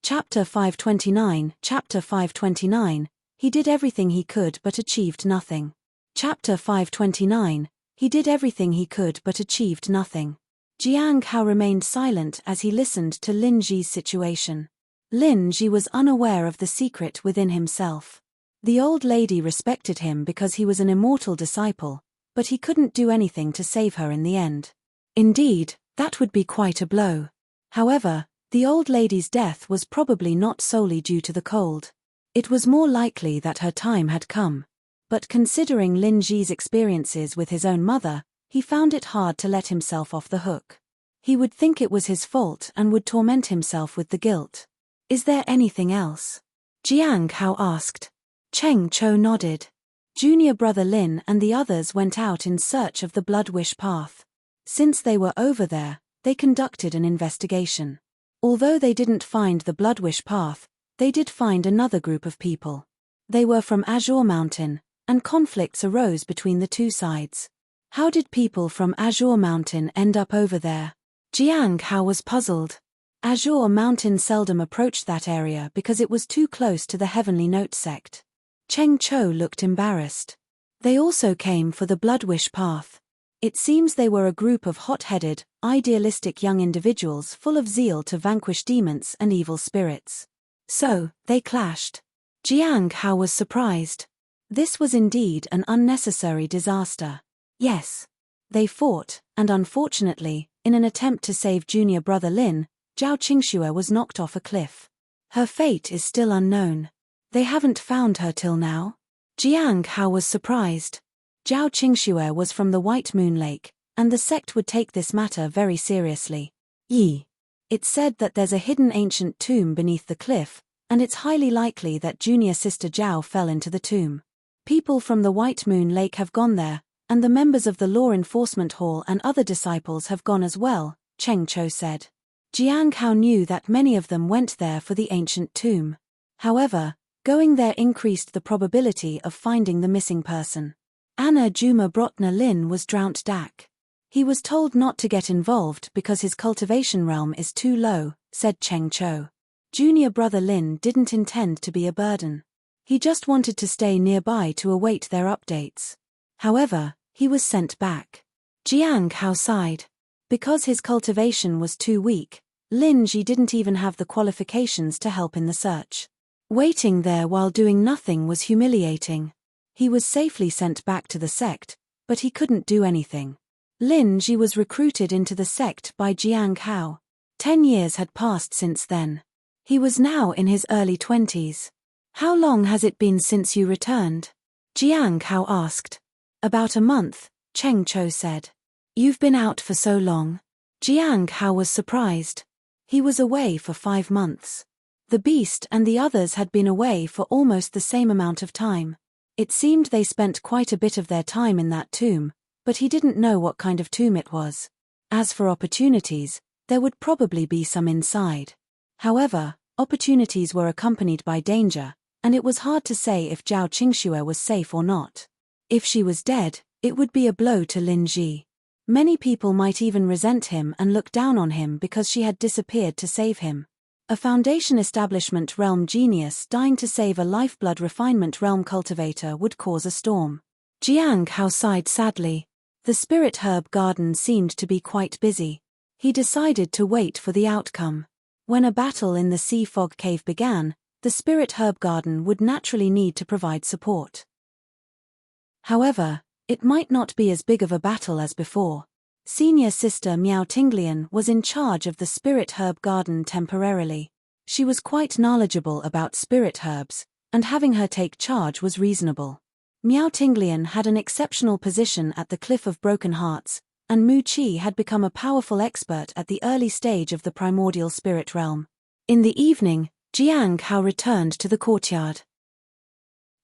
Chapter 529. Chapter 529. He did everything he could but achieved nothing. Chapter 529. He did everything he could but achieved nothing. Jiang Hao remained silent as he listened to Lin Ji's situation. Lin Ji was unaware of the secret within himself. The old lady respected him because he was an immortal disciple, but he couldn't do anything to save her in the end. Indeed, that would be quite a blow. However, the old lady's death was probably not solely due to the cold. It was more likely that her time had come. But considering Lin Ji's experiences with his own mother, he found it hard to let himself off the hook. He would think it was his fault and would torment himself with the guilt. Is there anything else? Jiang Hao asked. Cheng Cho nodded. Junior brother Lin and the others went out in search of the Blood Wish Path. Since they were over there, they conducted an investigation. Although they didn't find the Blood Wish Path, they did find another group of people. They were from Azure Mountain, and conflicts arose between the two sides. How did people from Azure Mountain end up over there? Jiang Hao was puzzled. Azure Mountain seldom approached that area because it was too close to the Heavenly Note sect. Cheng Cho looked embarrassed. They also came for the Blood Wish Path. It seems they were a group of hot-headed, idealistic young individuals full of zeal to vanquish demons and evil spirits. So, they clashed. Jiang Hao was surprised. This was indeed an unnecessary disaster. Yes. They fought, and unfortunately, in an attempt to save junior brother Lin, Zhao Qingxue was knocked off a cliff. Her fate is still unknown. They haven't found her till now? Jiang Hao was surprised. Zhao Qingxue was from the White Moon Lake, and the sect would take this matter very seriously. It's said that there's a hidden ancient tomb beneath the cliff, and it's highly likely that junior sister Zhao fell into the tomb. People from the White Moon Lake have gone there, and the members of the Law Enforcement Hall and other disciples have gone as well, Cheng Cho said. Jiang Hao knew that many of them went there for the ancient tomb. However, going there increased the probability of finding the missing person. Anna Juma Brotner Lin was drowned Dak. He was told not to get involved because his cultivation realm is too low, said Cheng Cho. Junior brother Lin didn't intend to be a burden. He just wanted to stay nearby to await their updates. However, he was sent back. Jiang Hao sighed. Because his cultivation was too weak, Lin Ji didn't even have the qualifications to help in the search. Waiting there while doing nothing was humiliating. He was safely sent back to the sect, but he couldn't do anything. Lin Ji was recruited into the sect by Jiang Hao. 10 years had passed since then. He was now in his early 20s. How long has it been since you returned? Jiang Hao asked. About a month, Cheng Cho said. You've been out for so long? Jiang Hao was surprised. He was away for 5 months. The beast and the others had been away for almost the same amount of time. It seemed they spent quite a bit of their time in that tomb, but he didn't know what kind of tomb it was. As for opportunities, there would probably be some inside. However, opportunities were accompanied by danger, and it was hard to say if Zhao Qingxue was safe or not. If she was dead, it would be a blow to Lin Ji. Many people might even resent him and look down on him because she had disappeared to save him. A Foundation Establishment realm genius dying to save a Lifeblood Refinement realm cultivator would cause a storm. Jiang Hao sighed sadly. The Spirit Herb Garden seemed to be quite busy. He decided to wait for the outcome. When a battle in the Sea Fog Cave began, the Spirit Herb Garden would naturally need to provide support. However, it might not be as big of a battle as before. Senior sister Miao Tinglian was in charge of the Spirit Herb Garden temporarily. She was quite knowledgeable about spirit herbs, and having her take charge was reasonable. Miao Tinglian had an exceptional position at the Cliff of Broken Hearts, and Mu Qi had become a powerful expert at the early stage of the primordial spirit realm. In the evening, Jiang Hao returned to the courtyard.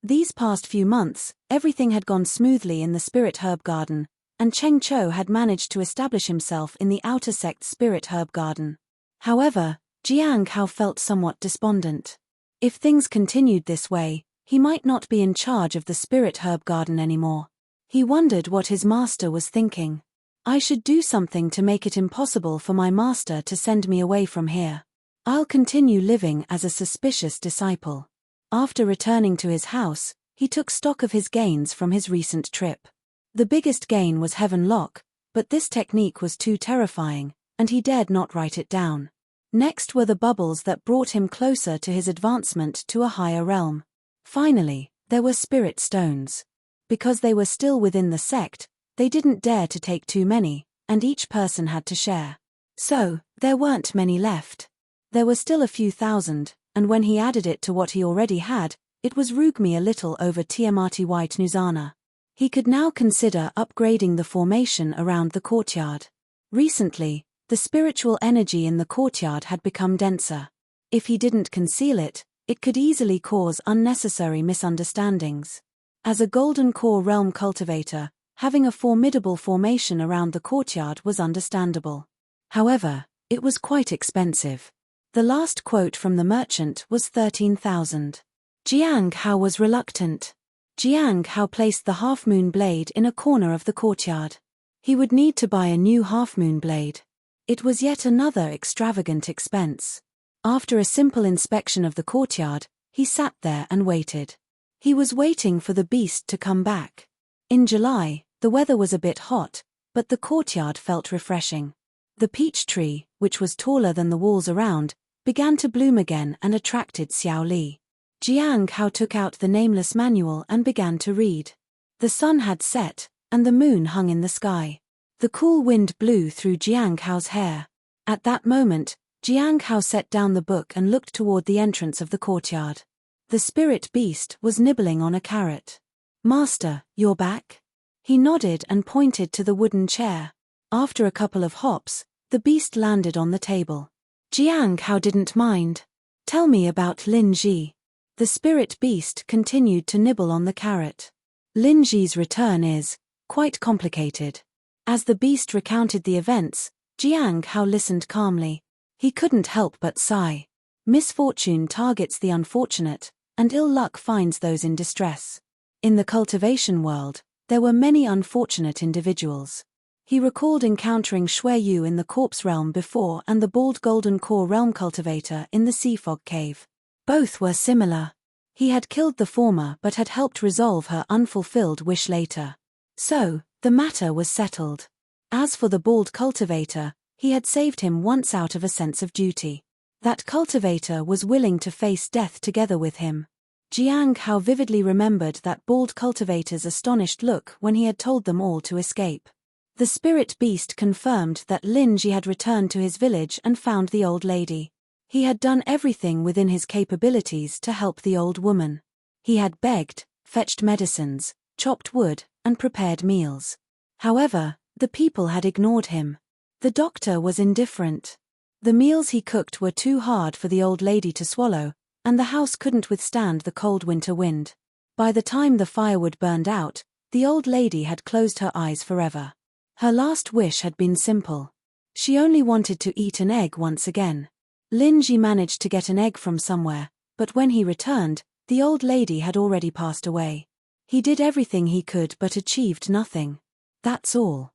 These past few months, everything had gone smoothly in the Spirit Herb Garden, and Cheng Cho had managed to establish himself in the outer sect Spirit Herb Garden. However, Jiang Hao felt somewhat despondent. If things continued this way, he might not be in charge of the Spirit Herb Garden anymore. He wondered what his master was thinking. I should do something to make it impossible for my master to send me away from here. I'll continue living as a suspicious disciple. After returning to his house, he took stock of his gains from his recent trip. The biggest gain was Heaven Lock, but this technique was too terrifying, and he dared not write it down. Next were the bubbles that brought him closer to his advancement to a higher realm. Finally, there were spirit stones. Because they were still within the sect, they didn't dare to take too many, and each person had to share. So, there weren't many left. There were still a few thousand, and when he added it to what he already had, It was Rugmi a little over Tiamati White Nuzana. He could now consider upgrading the formation around the courtyard. Recently, the spiritual energy in the courtyard had become denser. If he didn't conceal it, it could easily cause unnecessary misunderstandings. As a Golden Core Realm cultivator, having a formidable formation around the courtyard was understandable. However, it was quite expensive. The last quote from the merchant was 13,000. Jiang Hao was reluctant. Jiang Hao placed the half-moon blade in a corner of the courtyard. He would need to buy a new half-moon blade. It was yet another extravagant expense. After a simple inspection of the courtyard, he sat there and waited. He was waiting for the beast to come back. In July, the weather was a bit hot, but the courtyard felt refreshing. The peach tree, which was taller than the walls around, began to bloom again and attracted Xiao Li. Jiang Hao took out the nameless manual and began to read. The sun had set, and the moon hung in the sky. The cool wind blew through Jiang Hao's hair. At that moment, Jiang Hao set down the book and looked toward the entrance of the courtyard. The spirit beast was nibbling on a carrot. "Master, you're back?" He nodded and pointed to the wooden chair. After a couple of hops, the beast landed on the table. Jiang Hao didn't mind. "Tell me about Lin Ji." The spirit beast continued to nibble on the carrot. Lin Ji's return is quite complicated. As the beast recounted the events, Jiang Hao listened calmly. He couldn't help but sigh. Misfortune targets the unfortunate, and ill luck finds those in distress. In the cultivation world, there were many unfortunate individuals. He recalled encountering Shui Yu in the corpse realm before and the bald golden core realm cultivator in the sea fog cave. Both were similar. He had killed the former but had helped resolve her unfulfilled wish later. So, the matter was settled. As for the bald cultivator, he had saved him once out of a sense of duty. That cultivator was willing to face death together with him. Jiang Hao vividly remembered that bald cultivator's astonished look when he had told them all to escape. The spirit beast confirmed that Lin Ji had returned to his village and found the old lady. He had done everything within his capabilities to help the old woman. He had begged, fetched medicines, chopped wood, and prepared meals. However, the people had ignored him. The doctor was indifferent. The meals he cooked were too hard for the old lady to swallow, and the house couldn't withstand the cold winter wind. By the time the firewood burned out, the old lady had closed her eyes forever. Her last wish had been simple. She only wanted to eat an egg once again. Lin Ji managed to get an egg from somewhere, but when he returned, the old lady had already passed away. He did everything he could but achieved nothing. That's all.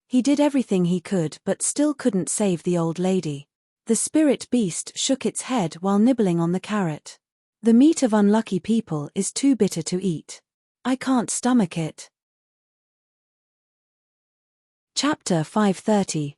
He did everything he could but still couldn't save the old lady. The spirit beast shook its head while nibbling on the carrot. "The meat of unlucky people is too bitter to eat. I can't stomach it." Chapter 530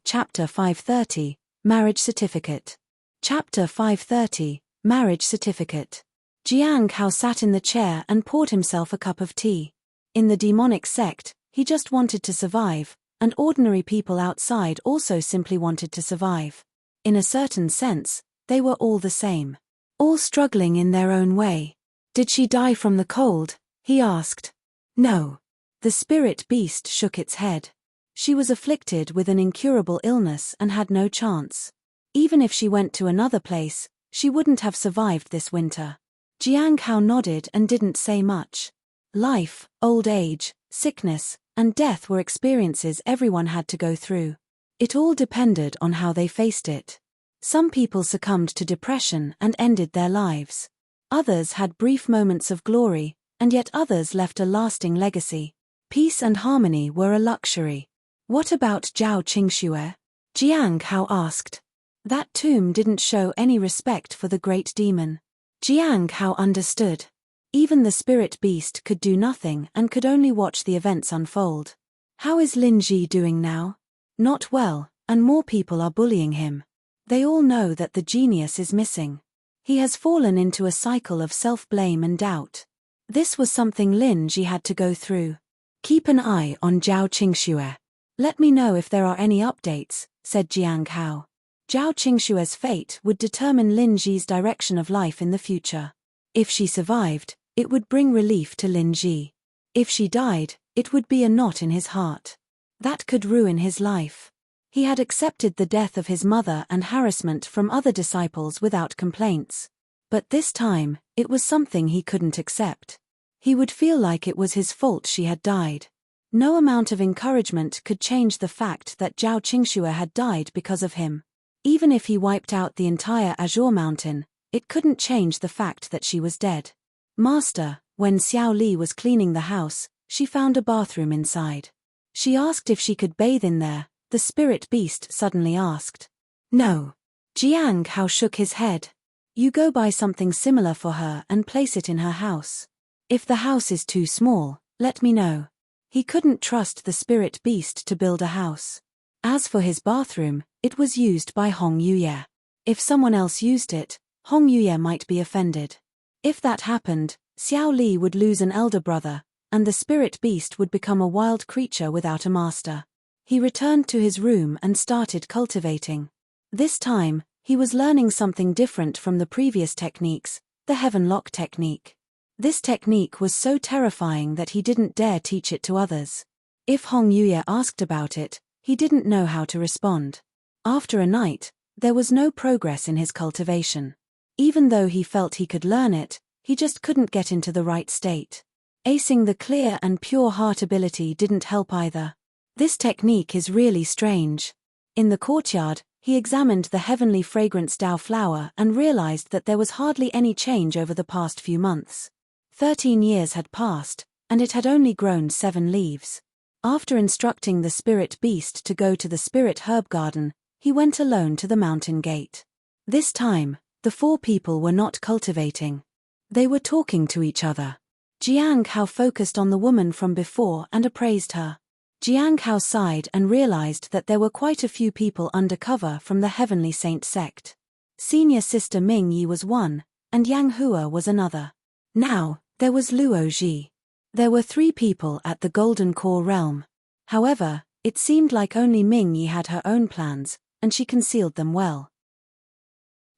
Marriage Certificate. Chapter 530 Marriage Certificate. Jiang Hao sat in the chair and poured himself a cup of tea. In the demonic sect, he just wanted to survive, and ordinary people outside also simply wanted to survive. In a certain sense, they were all the same. All struggling in their own way. "Did she die from the cold?" he asked. "No." The spirit beast shook its head. She was afflicted with an incurable illness and had no chance. Even if she went to another place, she wouldn't have survived this winter. Jiang Hao nodded and didn't say much. Life, old age, sickness, and death were experiences everyone had to go through. It all depended on how they faced it. Some people succumbed to depression and ended their lives. Others had brief moments of glory, and yet others left a lasting legacy. Peace and harmony were a luxury. "What about Zhao Qingxue?" Jiang Hao asked. That tomb didn't show any respect for the great demon. Jiang Hao understood. Even the spirit beast could do nothing and could only watch the events unfold. "How is Lin Ji doing now?" "Not well, and more people are bullying him. They all know that the genius is missing. He has fallen into a cycle of self-blame and doubt. This was something Lin Ji had to go through. Keep an eye on Zhao Qingxue. Let me know if there are any updates," said Jiang Hao. Zhao Qingxue's fate would determine Lin Ji's direction of life in the future. If she survived, it would bring relief to Lin Ji. If she died, it would be a knot in his heart. That could ruin his life. He had accepted the death of his mother and harassment from other disciples without complaints. But this time, it was something he couldn't accept. He would feel like it was his fault she had died. No amount of encouragement could change the fact that Zhao Qingxue had died because of him. Even if he wiped out the entire Azure Mountain, it couldn't change the fact that she was dead. Master, when Xiao Li was cleaning the house, she found a bathroom inside. She asked if she could bathe in there. The spirit beast suddenly asked. No. Jiang Hao shook his head. You go buy something similar for her and place it in her house. If the house is too small, let me know. He couldn't trust the spirit beast to build a house. As for his bathroom, it was used by Hong Yuye. If someone else used it, Hong Yuye might be offended. If that happened, Xiao Li would lose an elder brother, and the spirit beast would become a wild creature without a master. He returned to his room and started cultivating. This time, he was learning something different from the previous techniques, the Heaven Lock technique. This technique was so terrifying that he didn't dare teach it to others. If Hong Yuye asked about it, he didn't know how to respond. After a night, there was no progress in his cultivation. Even though he felt he could learn it, he just couldn't get into the right state. Acing the clear and pure heart ability didn't help either. This technique is really strange. In the courtyard, he examined the heavenly fragrance Dao flower and realized that there was hardly any change over the past few months. 13 years had passed, and it had only grown 7 leaves. After instructing the spirit beast to go to the spirit herb garden, he went alone to the mountain gate. This time, the 4 people were not cultivating. They were talking to each other. Jiang Hao focused on the woman from before and appraised her. Jiang Hao sighed and realized that there were quite a few people undercover from the Heavenly Saint sect. Senior sister Ming Yi was one, and Yang Hua was another. Now, there was Luo Ji. There were 3 people at the Golden Core realm. However, it seemed like only Ming Yi had her own plans, and she concealed them well.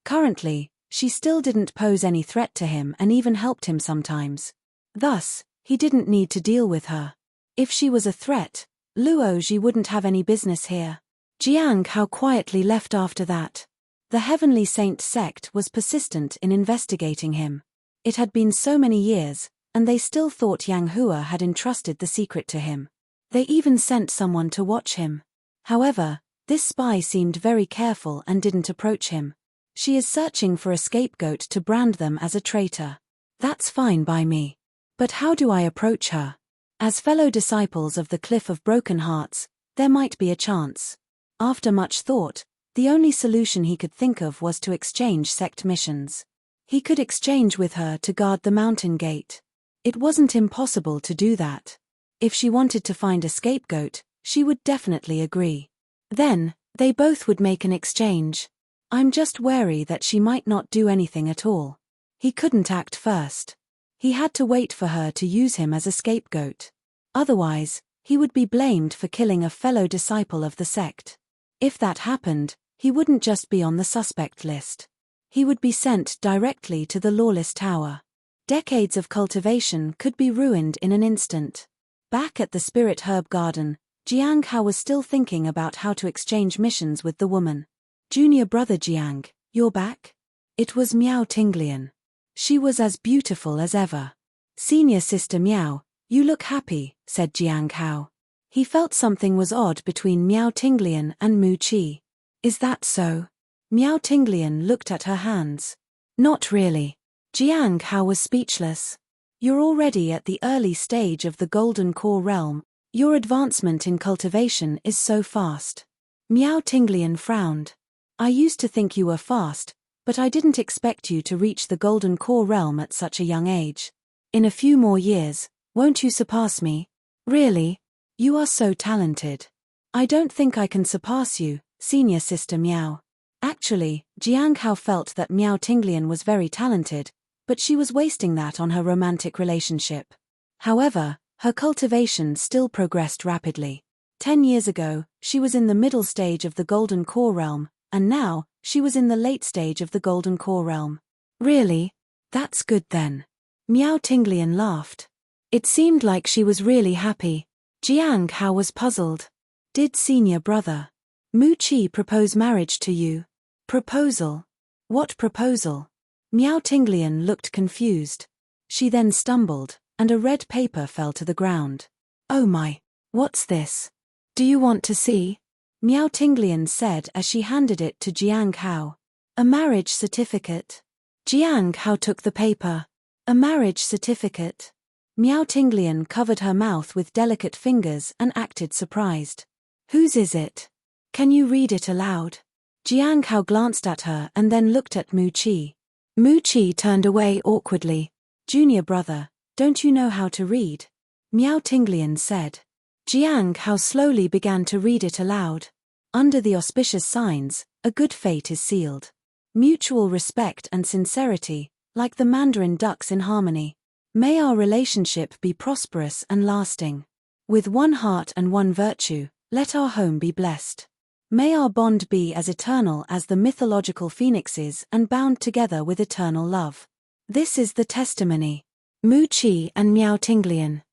Currently, she still didn't pose any threat to him and even helped him sometimes. Thus, he didn't need to deal with her. If she was a threat, Luo Ji wouldn't have any business here. Jiang Hao quietly left after that. The Heavenly Saint sect was persistent in investigating him. It had been so many years, and they still thought Yang Hua had entrusted the secret to him. They even sent someone to watch him. However, this spy seemed very careful and didn't approach him. She is searching for a scapegoat to brand them as a traitor. That's fine by me. But how do I approach her? As fellow disciples of the Cliff of Broken Hearts, there might be a chance. After much thought, the only solution he could think of was to exchange sect missions. He could exchange with her to guard the mountain gate. It wasn't impossible to do that. If she wanted to find a scapegoat, she would definitely agree. Then, they both would make an exchange. I'm just wary that she might not do anything at all. He couldn't act first. He had to wait for her to use him as a scapegoat. Otherwise, he would be blamed for killing a fellow disciple of the sect. If that happened, he wouldn't just be on the suspect list. He would be sent directly to the Lawless Tower. Decades of cultivation could be ruined in an instant. Back at the Spirit Herb Garden, Jiang Hao was still thinking about how to exchange missions with the woman. Junior brother Jiang, you're back? It was Miao Tinglian. She was as beautiful as ever. Senior sister Miao, you look happy, said Jiang Hao. He felt something was odd between Miao Tinglian and Mu Qi. Is that so? Miao Tinglian looked at her hands. Not really. Jiang Hao was speechless. You're already at the early stage of the Golden Core realm. Your advancement in cultivation is so fast. Miao Tinglian frowned. I used to think you were fast, but I didn't expect you to reach the Golden Core realm at such a young age. In a few more years, won't you surpass me? Really? You are so talented. I don't think I can surpass you, senior sister Miao. Actually, Jiang Hao felt that Miao Tinglian was very talented, but she was wasting that on her romantic relationship. However, her cultivation still progressed rapidly. 10 years ago, she was in the middle stage of the Golden Core realm, and now, she was in the late stage of the Golden Core realm. Really? That's good then. Miao Tinglian laughed. It seemed like she was really happy. Jiang Hao was puzzled. Did senior brother Mu Qi propose marriage to you? Proposal? What proposal? Miao Tinglian looked confused. She then stumbled, and a red paper fell to the ground. Oh my, what's this? Do you want to see? Miao Tinglian said as she handed it to Jiang Hao. A marriage certificate. Jiang Hao took the paper. A marriage certificate. Miao Tinglian covered her mouth with delicate fingers and acted surprised. Whose is it? Can you read it aloud? Jiang Hao glanced at her and then looked at Mu Qi. Mu Qi turned away awkwardly. Junior brother, don't you know how to read? Miao Tinglian said. Jiang Hao slowly began to read it aloud. Under the auspicious signs, a good fate is sealed. Mutual respect and sincerity, like the mandarin ducks in harmony. May our relationship be prosperous and lasting. With one heart and one virtue, let our home be blessed. May our bond be as eternal as the mythological phoenixes and bound together with eternal love. This is the testimony. Mu Qi and Miao Tinglian.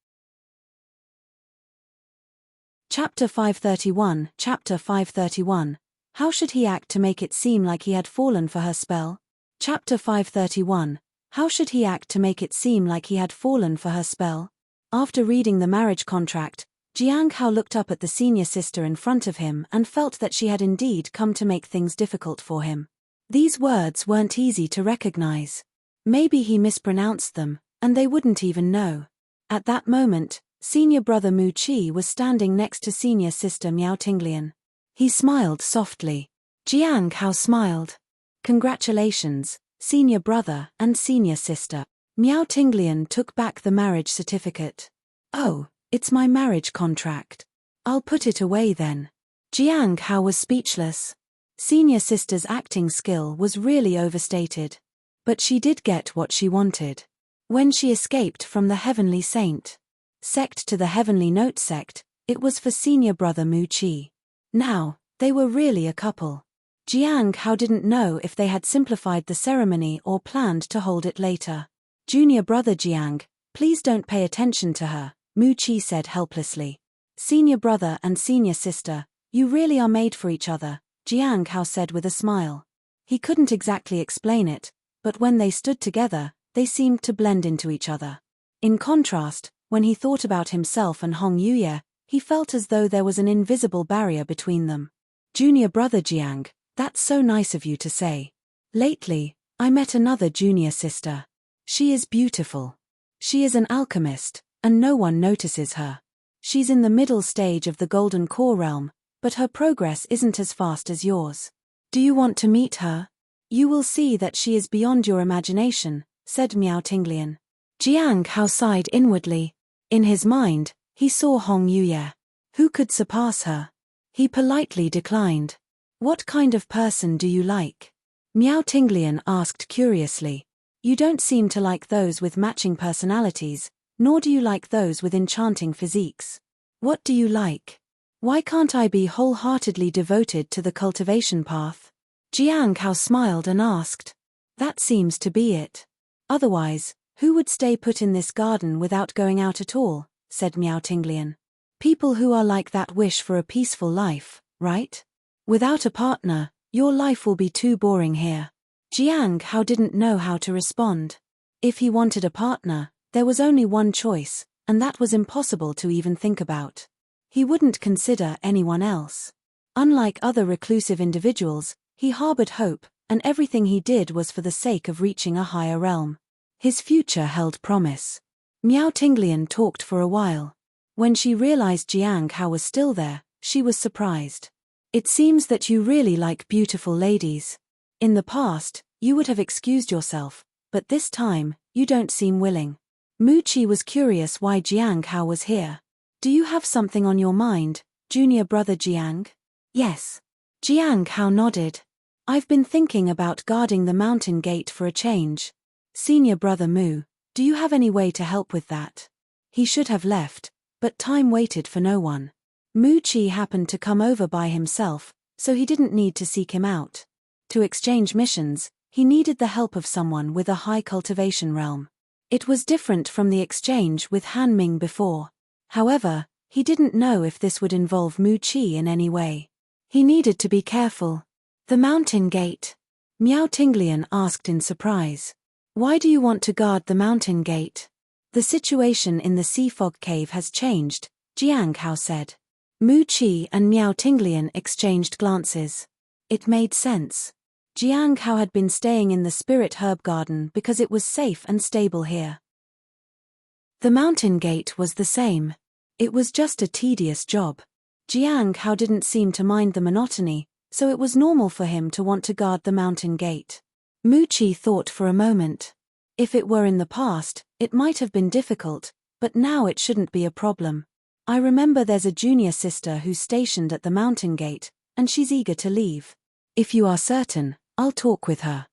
Chapter 531. Chapter 531. How should he act to make it seem like he had fallen for her spell? Chapter 531. How should he act to make it seem like he had fallen for her spell? After reading the marriage contract, Jiang Hao looked up at the senior sister in front of him and felt that she had indeed come to make things difficult for him. These words weren't easy to recognize. Maybe he mispronounced them, and they wouldn't even know. At that moment, senior brother Mu Qi was standing next to senior sister Miao Tinglian. He smiled softly. Jiang Hao smiled. Congratulations, senior brother and senior sister. Miao Tinglian took back the marriage certificate. Oh, it's my marriage contract. I'll put it away then. Jiang Hao was speechless. Senior sister's acting skill was really overstated. But she did get what she wanted. When she escaped from the heavenly saint sect to the heavenly note sect, it was for senior brother Mu Qi. Now, they were really a couple. Jiang Hao didn't know if they had simplified the ceremony or planned to hold it later. Junior brother Jiang, please don't pay attention to her, Mu Qi said helplessly. Senior brother and senior sister, you really are made for each other, Jiang Hao said with a smile. He couldn't exactly explain it, but when they stood together, they seemed to blend into each other. In contrast, when he thought about himself and Hong Yuye, he felt as though there was an invisible barrier between them. Junior brother Jiang, that's so nice of you to say. Lately, I met another junior sister. She is beautiful. She is an alchemist, and no one notices her. She's in the middle stage of the Golden Core realm, but her progress isn't as fast as yours. Do you want to meet her? You will see that she is beyond your imagination, said Miao Tinglian. Jiang Hao sighed inwardly. In his mind, he saw Hong Yuye. Who could surpass her? He politely declined. What kind of person do you like? Miao Tinglian asked curiously. You don't seem to like those with matching personalities, nor do you like those with enchanting physiques. What do you like? Why can't I be wholeheartedly devoted to the cultivation path? Jiang Hao smiled and asked. That seems to be it. Otherwise, who would stay put in this garden without going out at all, said Miao Tinglian. People who are like that wish for a peaceful life, right? Without a partner, your life will be too boring here. Jiang Hao didn't know how to respond. If he wanted a partner, there was only one choice, and that was impossible to even think about. He wouldn't consider anyone else. Unlike other reclusive individuals, he harbored hope, and everything he did was for the sake of reaching a higher realm. His future held promise. Miao Tinglian talked for a while. When she realized Jiang Hao was still there, she was surprised. It seems that you really like beautiful ladies. In the past, you would have excused yourself, but this time, you don't seem willing. Mu Qi was curious why Jiang Hao was here. Do you have something on your mind, junior brother Jiang? Yes. Jiang Hao nodded. I've been thinking about guarding the mountain gate for a change. Senior brother Mu, do you have any way to help with that? He should have left, but time waited for no one. Mu Qi happened to come over by himself, so he didn't need to seek him out. To exchange missions, He needed the help of someone with a high cultivation realm. It was different from the exchange with Han Ming before. However, he didn't know if this would involve Mu Qi in any way. He needed to be careful. The mountain gate. Miao Tinglian asked in surprise. Why do you want to guard the mountain gate? The situation in the sea fog cave has changed, Jiang Hao said. Mu Qi and Miao Tinglian exchanged glances. It made sense. Jiang Hao had been staying in the spirit herb garden because it was safe and stable here. The mountain gate was the same. It was just a tedious job. Jiang Hao didn't seem to mind the monotony, so it was normal for him to want to guard the mountain gate. Mu Qi thought for a moment. If it were in the past, it might have been difficult, but now it shouldn't be a problem. I remember there's a junior sister who's stationed at the mountain gate, and she's eager to leave. If you are certain, I'll talk with her.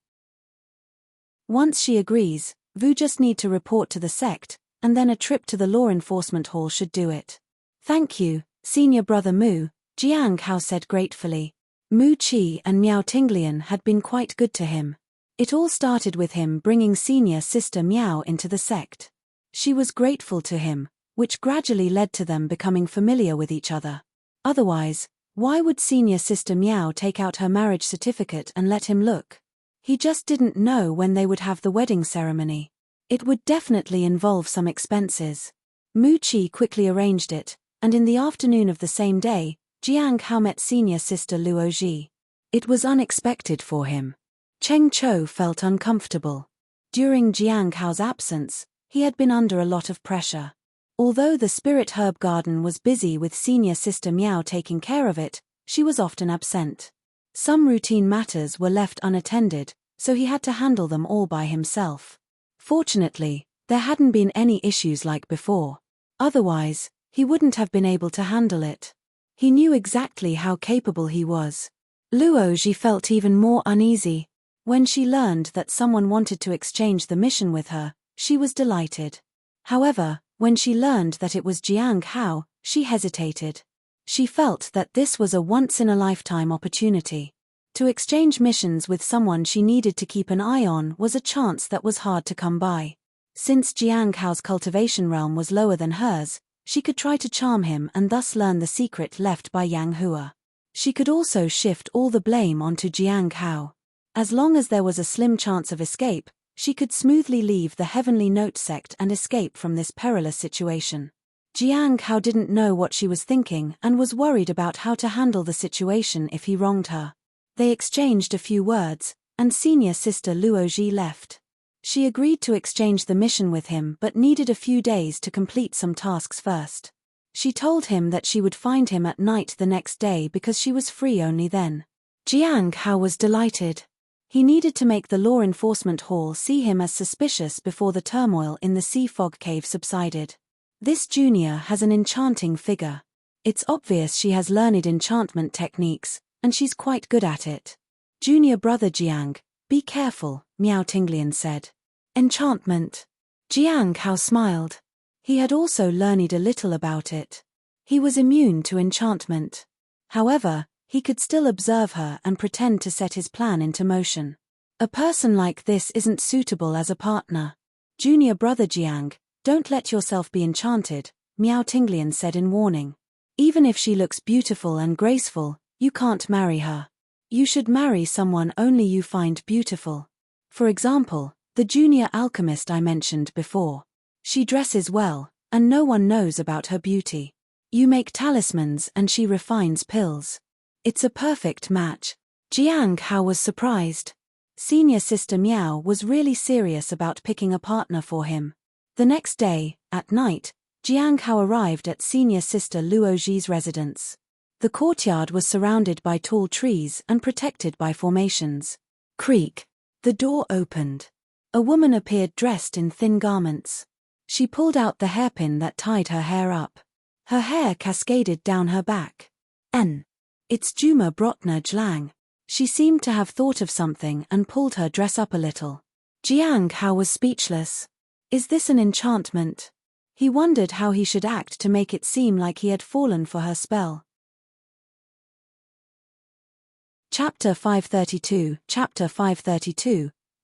Once she agrees, Vu just need to report to the sect, and then a trip to the law enforcement hall should do it. Thank you, senior brother Mu, Jiang Hao said gratefully. Mu Qi and Miao Tinglian had been quite good to him. It all started with him bringing senior sister Miao into the sect. She was grateful to him, which gradually led to them becoming familiar with each other. Otherwise, why would senior sister Miao take out her marriage certificate and let him look? He just didn't know when they would have the wedding ceremony. It would definitely involve some expenses. Mu Qi quickly arranged it, and in the afternoon of the same day, Jiang Hao met senior sister Luo Ji. It was unexpected for him. Cheng Chou felt uncomfortable. During Jiang Hao's absence, he had been under a lot of pressure. Although the spirit herb garden was busy with senior sister Miao taking care of it, she was often absent. Some routine matters were left unattended, so he had to handle them all by himself. Fortunately, there hadn't been any issues like before. Otherwise, he wouldn't have been able to handle it. He knew exactly how capable he was. Luo Ji felt even more uneasy. When she learned that someone wanted to exchange the mission with her, she was delighted. However, when she learned that it was Jiang Hao, she hesitated. She felt that this was a once-in-a-lifetime opportunity. To exchange missions with someone she needed to keep an eye on was a chance that was hard to come by. Since Jiang Hao's cultivation realm was lower than hers, she could try to charm him and thus learn the secret left by Yang Hua. She could also shift all the blame onto Jiang Hao. As long as there was a slim chance of escape, she could smoothly leave the Heavenly Note sect and escape from this perilous situation. Jiang Hao didn't know what she was thinking and was worried about how to handle the situation if he wronged her. They exchanged a few words, and senior sister Luo Ji left. She agreed to exchange the mission with him but needed a few days to complete some tasks first. She told him that she would find him at night the next day because she was free only then. Jiang Hao was delighted. He needed to make the law enforcement hall see him as suspicious before the turmoil in the sea fog cave subsided. This junior has an enchanting figure. It's obvious she has learned enchantment techniques, and she's quite good at it. Junior brother Jiang, be careful, Miao Tinglian said. Enchantment. Jiang Hao smiled. He had also learned a little about it. He was immune to enchantment. However, he could still observe her and pretend to set his plan into motion. A person like this isn't suitable as a partner. Junior brother Jiang, don't let yourself be enchanted, Miao Tinglian said in warning. Even if she looks beautiful and graceful, you can't marry her. You should marry someone only you find beautiful. For example, the junior alchemist I mentioned before. She dresses well, and no one knows about her beauty. You make talismans and she refines pills. It's a perfect match. Jiang Hao was surprised. Senior sister Miao was really serious about picking a partner for him. The next day, at night, Jiang Hao arrived at senior sister Luo Ji's residence. The courtyard was surrounded by tall trees and protected by formations. Creak. The door opened. A woman appeared dressed in thin garments. She pulled out the hairpin that tied her hair up. Her hair cascaded down her back. It's Juma Brotner Jlang. She seemed to have thought of something and pulled her dress up a little. Jiang Hao was speechless. Is this an enchantment? He wondered how he should act to make it seem like he had fallen for her spell. Chapter 532,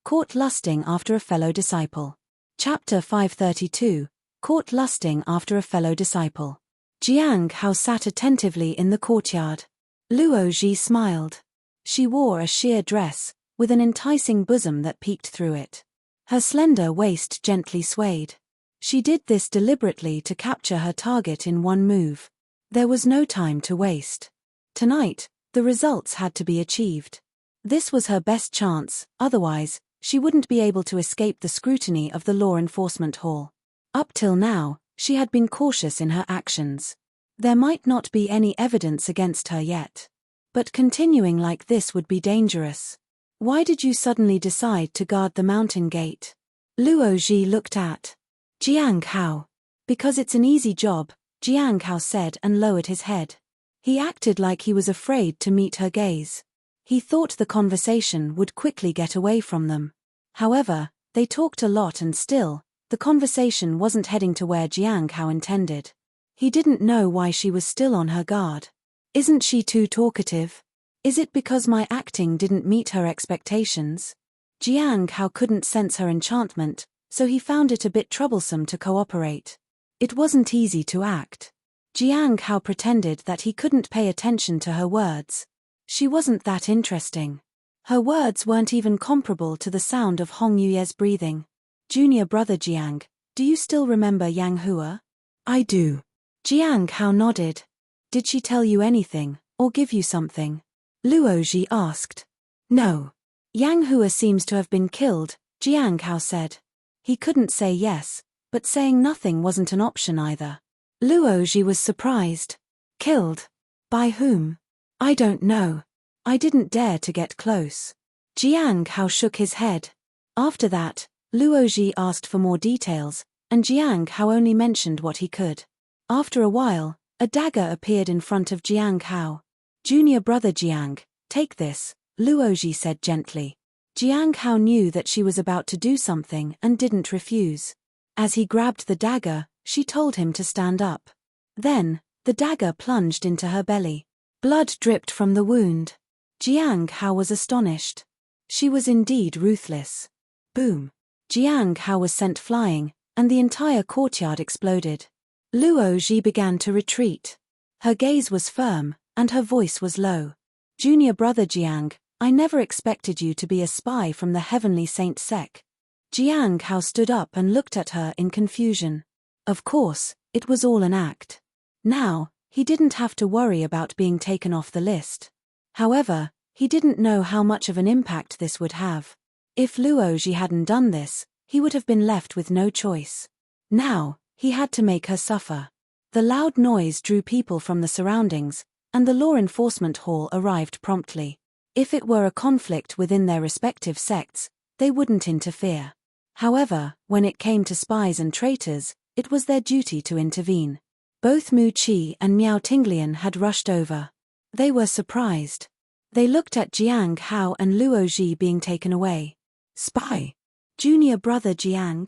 Caught lusting after a fellow disciple. Chapter 532, Caught lusting after a fellow disciple. Jiang Hao sat attentively in the courtyard. Luo Ji smiled. She wore a sheer dress, with an enticing bosom that peeked through it. Her slender waist gently swayed. She did this deliberately to capture her target in one move. There was no time to waste. Tonight, the results had to be achieved. This was her best chance, otherwise, she wouldn't be able to escape the scrutiny of the law enforcement hall. Up till now, she had been cautious in her actions. There might not be any evidence against her yet. But continuing like this would be dangerous. Why did you suddenly decide to guard the mountain gate? Luo Ji looked at Jiang Hao. Because it's an easy job, Jiang Hao said and lowered his head. He acted like he was afraid to meet her gaze. He thought the conversation would quickly get away from them. However, they talked a lot and still, the conversation wasn't heading to where Jiang Hao intended. He didn't know why she was still on her guard. Isn't she too talkative? Is it because my acting didn't meet her expectations? Jiang Hao couldn't sense her enchantment, so he found it a bit troublesome to cooperate. It wasn't easy to act. Jiang Hao pretended that he couldn't pay attention to her words. She wasn't that interesting. Her words weren't even comparable to the sound of Hong Yuye's breathing. Junior brother Jiang, do you still remember Yang Hua? I do. Jiang Hao nodded. Did she tell you anything, or give you something? Luo Ji asked. No. Yang Hua seems to have been killed, Jiang Hao said. He couldn't say yes, but saying nothing wasn't an option either. Luo Ji was surprised. Killed? By whom? I don't know. I didn't dare to get close. Jiang Hao shook his head. After that, Luo Ji asked for more details, and Jiang Hao only mentioned what he could. After a while, a dagger appeared in front of Jiang Hao. Junior brother Jiang, take this, Luo Ji said gently. Jiang Hao knew that she was about to do something and didn't refuse. As he grabbed the dagger, she told him to stand up. Then, the dagger plunged into her belly. Blood dripped from the wound. Jiang Hao was astonished. She was indeed ruthless. Boom. Jiang Hao was sent flying, and the entire courtyard exploded. Luo Ji began to retreat. Her gaze was firm, and her voice was low. Junior brother Jiang, I never expected you to be a spy from the Heavenly Saint Sec. Jiang Hao stood up and looked at her in confusion. Of course, it was all an act. Now, he didn't have to worry about being taken off the list. However, he didn't know how much of an impact this would have. If Luo Ji hadn't done this, he would have been left with no choice. Now, he had to make her suffer. The loud noise drew people from the surroundings, and the law enforcement hall arrived promptly. If it were a conflict within their respective sects, they wouldn't interfere. However, when it came to spies and traitors, it was their duty to intervene. Both Mu Qi and Miao Tinglian had rushed over. They were surprised. They looked at Jiang Hao and Luo Ji being taken away. Spy? Junior brother Jiang?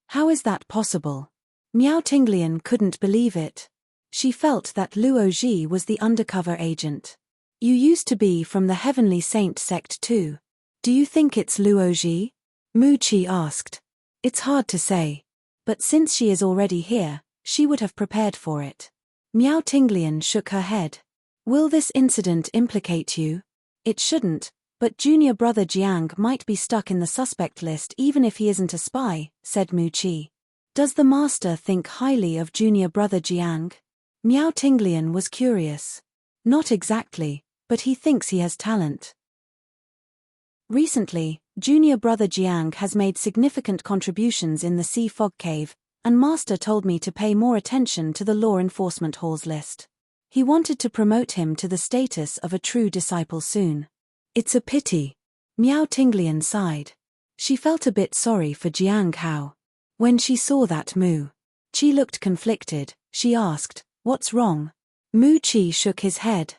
How is that possible? Miao Tinglian couldn't believe it. She felt that Luo Ji was the undercover agent. You used to be from the Heavenly Saint sect too. Do you think it's Luo Ji? Mu Qi asked. It's hard to say. But since she is already here, she would have prepared for it. Miao Tinglian shook her head. Will this incident implicate you? It shouldn't, but junior brother Jiang might be stuck in the suspect list even if he isn't a spy, said Mu Qi. Does the master think highly of junior brother Jiang? Miao Tinglian was curious. Not exactly, but he thinks he has talent. Recently, junior brother Jiang has made significant contributions in the Sea Fog Cave, and master told me to pay more attention to the law enforcement hall's list. He wanted to promote him to the status of a true disciple soon. It's a pity. Miao Tinglian sighed. She felt a bit sorry for Jiang Hao. When she saw that Mu Qi looked conflicted, she asked, "What's wrong?" Mu Qi shook his head.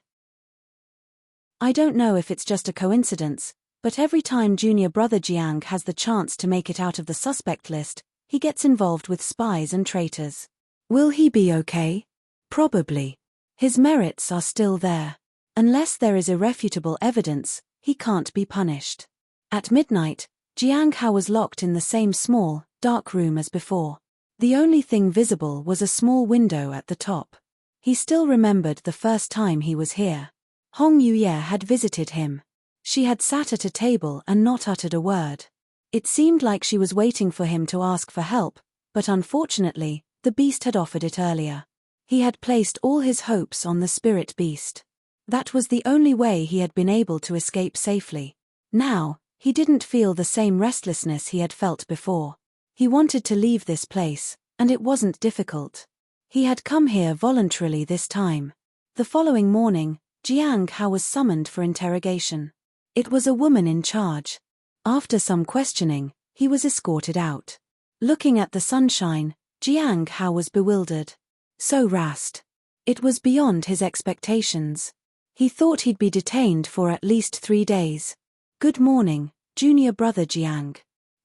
I don't know if it's just a coincidence, but every time junior brother Jiang has the chance to make it out of the suspect list, he gets involved with spies and traitors. Will he be okay? Probably. His merits are still there. Unless there is irrefutable evidence, he can't be punished. At midnight, Jiang Hao was locked in the same small, dark room as before. The only thing visible was a small window at the top. He still remembered the first time he was here. Hong Yuye had visited him. She had sat at a table and not uttered a word. It seemed like she was waiting for him to ask for help, but unfortunately, the beast had offered it earlier. He had placed all his hopes on the spirit beast. That was the only way he had been able to escape safely. Now, he didn't feel the same restlessness he had felt before. He wanted to leave this place, and it wasn't difficult. He had come here voluntarily this time. The following morning, Jiang Hao was summoned for interrogation. It was a woman in charge. After some questioning, he was escorted out. Looking at the sunshine, Jiang Hao was bewildered. So rast. It was beyond his expectations. He thought he'd be detained for at least 3 days. Good morning, junior brother Jiang.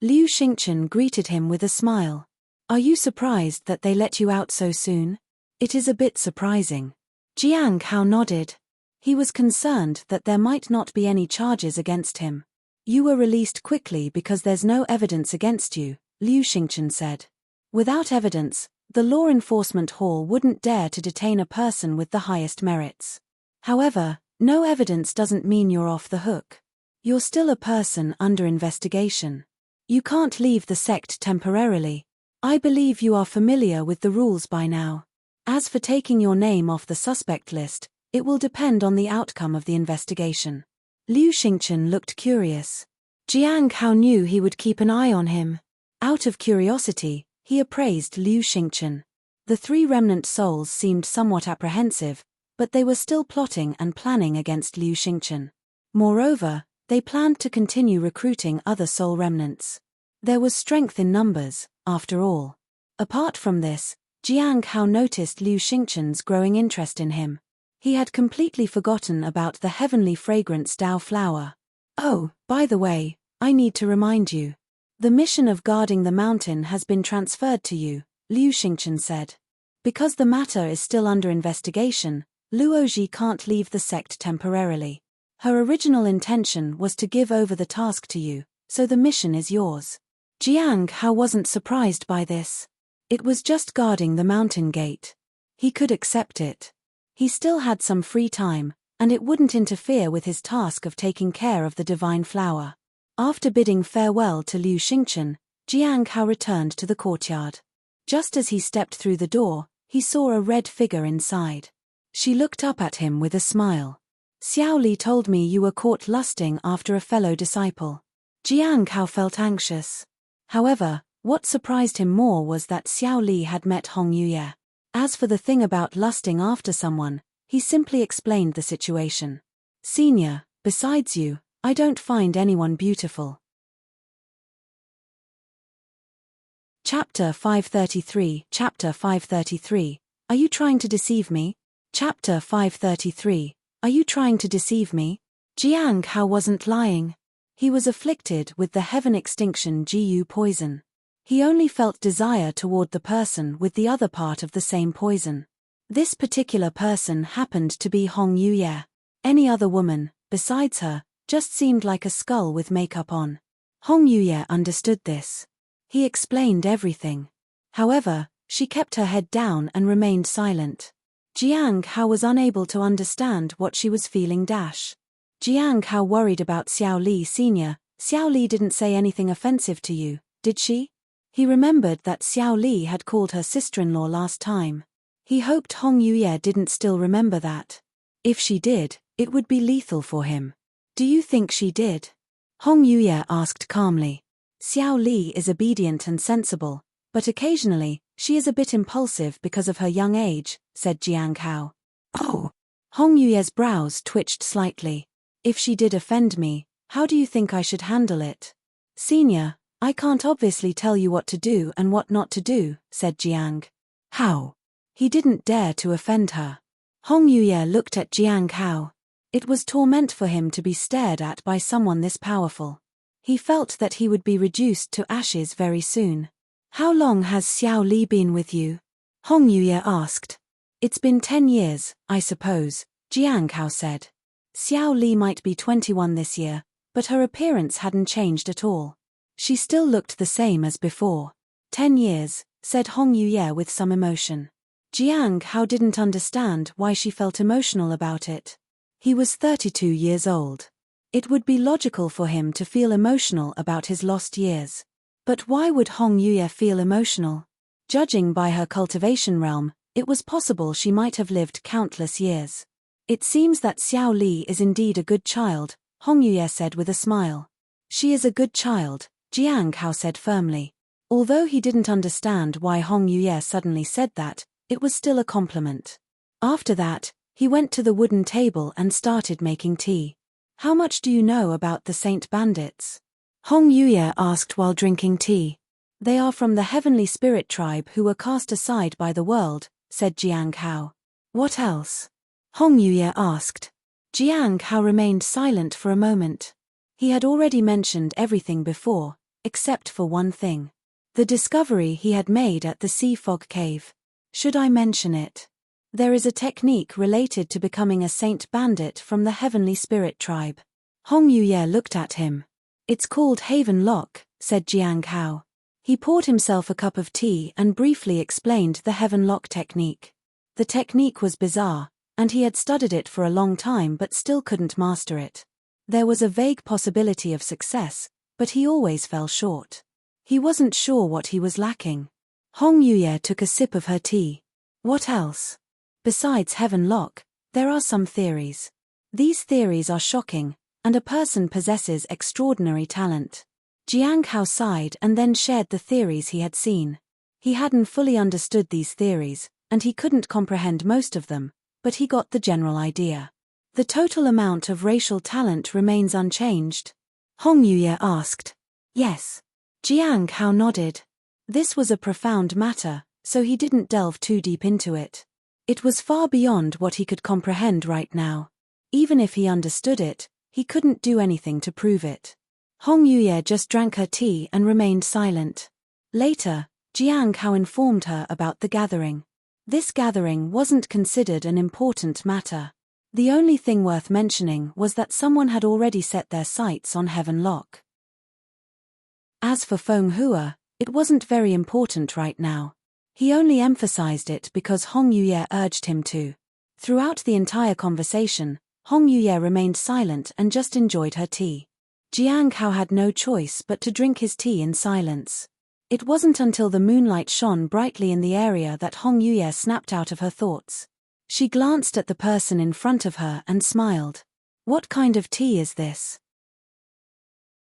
Liu Xingchen greeted him with a smile. Are you surprised that they let you out so soon? It is a bit surprising. Jiang Hao nodded. He was concerned that there might not be any charges against him. You were released quickly because there's no evidence against you, Liu Xingchen said. Without evidence, the law enforcement hall wouldn't dare to detain a person with the highest merits. However, no evidence doesn't mean you're off the hook. You're still a person under investigation. You can't leave the sect temporarily. I believe you are familiar with the rules by now. As for taking your name off the suspect list, it will depend on the outcome of the investigation. Liu Xingchen looked curious. Jiang Hao knew he would keep an eye on him. Out of curiosity, he appraised Liu Xingchen. The 3 remnant souls seemed somewhat apprehensive, but they were still plotting and planning against Liu Xingchen. Moreover, they planned to continue recruiting other soul remnants. There was strength in numbers, after all. Apart from this, Jiang Hao noticed Liu Xingchen's growing interest in him. He had completely forgotten about the heavenly fragrance Dao flower. Oh, by the way, I need to remind you. The mission of guarding the mountain has been transferred to you, Liu Xingchen said. Because the matter is still under investigation, Luoji can't leave the sect temporarily. Her original intention was to give over the task to you, so the mission is yours. Jiang Hao wasn't surprised by this. It was just guarding the mountain gate. He could accept it. He still had some free time, and it wouldn't interfere with his task of taking care of the divine flower. After bidding farewell to Liu Xingchen, Jiang Hao returned to the courtyard. Just as he stepped through the door, he saw a red figure inside. She looked up at him with a smile. Xiao Li told me you were caught lusting after a fellow disciple. Jiang Hao felt anxious. However, what surprised him more was that Xiao Li had met Hong Yuye. As for the thing about lusting after someone, he simply explained the situation. Senior, besides you, I don't find anyone beautiful. Chapter 533. Chapter 533. Are you trying to deceive me? Chapter 533. Are you trying to deceive me? Jiang Hao wasn't lying. He was afflicted with the heaven extinction Gu poison. He only felt desire toward the person with the other part of the same poison. This particular person happened to be Hong Yuye. Any other woman, besides her, just seemed like a skull with makeup on. Hong Yuye understood this. He explained everything. However, she kept her head down and remained silent. Jiang Hao was unable to understand what she was feeling. Jiang Hao worried about Xiao Li Senior. Xiao Li didn't say anything offensive to you, did she? He remembered that Xiao Li had called her sister-in-law last time. He hoped Hong Yuye didn't still remember that. If she did, it would be lethal for him. Do you think she did? Hong Yuye asked calmly. Xiao Li is obedient and sensible, but occasionally, she is a bit impulsive because of her young age, said Jiang Hao. Oh! Hong Yuye's brows twitched slightly. If she did offend me, how do you think I should handle it? Senior, I can't obviously tell you what to do and what not to do, said Jiang. How? He didn't dare to offend her. Hong Yuye looked at Jiang Hao. It was torment for him to be stared at by someone this powerful. He felt that he would be reduced to ashes very soon. How long has Xiao Li been with you? Hong Yuye asked. It's been 10 years, I suppose, Jiang Hao said. Xiao Li might be 21 this year, but her appearance hadn't changed at all. She still looked the same as before. 10 years, said Hong Yuye with some emotion. Jiang Hao didn't understand why she felt emotional about it. He was 32 years old. It would be logical for him to feel emotional about his lost years. But why would Hong Yuye feel emotional? Judging by her cultivation realm, it was possible she might have lived countless years. It seems that Xiao Li is indeed a good child, Hong Yuye said with a smile. She is a good child, Jiang Hao said firmly. Although he didn't understand why Hong Yuye suddenly said that, it was still a compliment. After that, he went to the wooden table and started making tea. How much do you know about the Saint Bandits? Hong Yuye asked while drinking tea. They are from the heavenly spirit tribe who were cast aside by the world, said Jiang Hao. What else? Hong Yuye asked. Jiang Hao remained silent for a moment. He had already mentioned everything before, except for one thing. The discovery he had made at the Sea Fog Cave. Should I mention it? There is a technique related to becoming a saint bandit from the heavenly spirit tribe. Hong Yuye looked at him. It's called Haven Lock, said Jiang Hao. He poured himself a cup of tea and briefly explained the Heaven Lock technique. The technique was bizarre, and he had studied it for a long time but still couldn't master it. There was a vague possibility of success, but he always fell short. He wasn't sure what he was lacking. Hong Yuye took a sip of her tea. What else? Besides Heaven Lock, there are some theories. These theories are shocking, and a person possesses extraordinary talent. Jiang Hao sighed and then shared the theories he had seen. He hadn't fully understood these theories, and he couldn't comprehend most of them, but he got the general idea. The total amount of racial talent remains unchanged? Hong Yuye asked. Yes. Jiang Hao nodded. This was a profound matter, so he didn't delve too deep into it. It was far beyond what he could comprehend right now. Even if he understood it, he couldn't do anything to prove it. Hong Yuye just drank her tea and remained silent. Later, Jiang Hao informed her about the gathering. This gathering wasn't considered an important matter. The only thing worth mentioning was that someone had already set their sights on Heaven Lock. As for Feng Hua, it wasn't very important right now. He only emphasized it because Hong Yuye urged him to. Throughout the entire conversation, Hong Yuye remained silent and just enjoyed her tea. Jiang Hao had no choice but to drink his tea in silence. It wasn't until the moonlight shone brightly in the area that Hong Yuye snapped out of her thoughts. She glanced at the person in front of her and smiled. What kind of tea is this?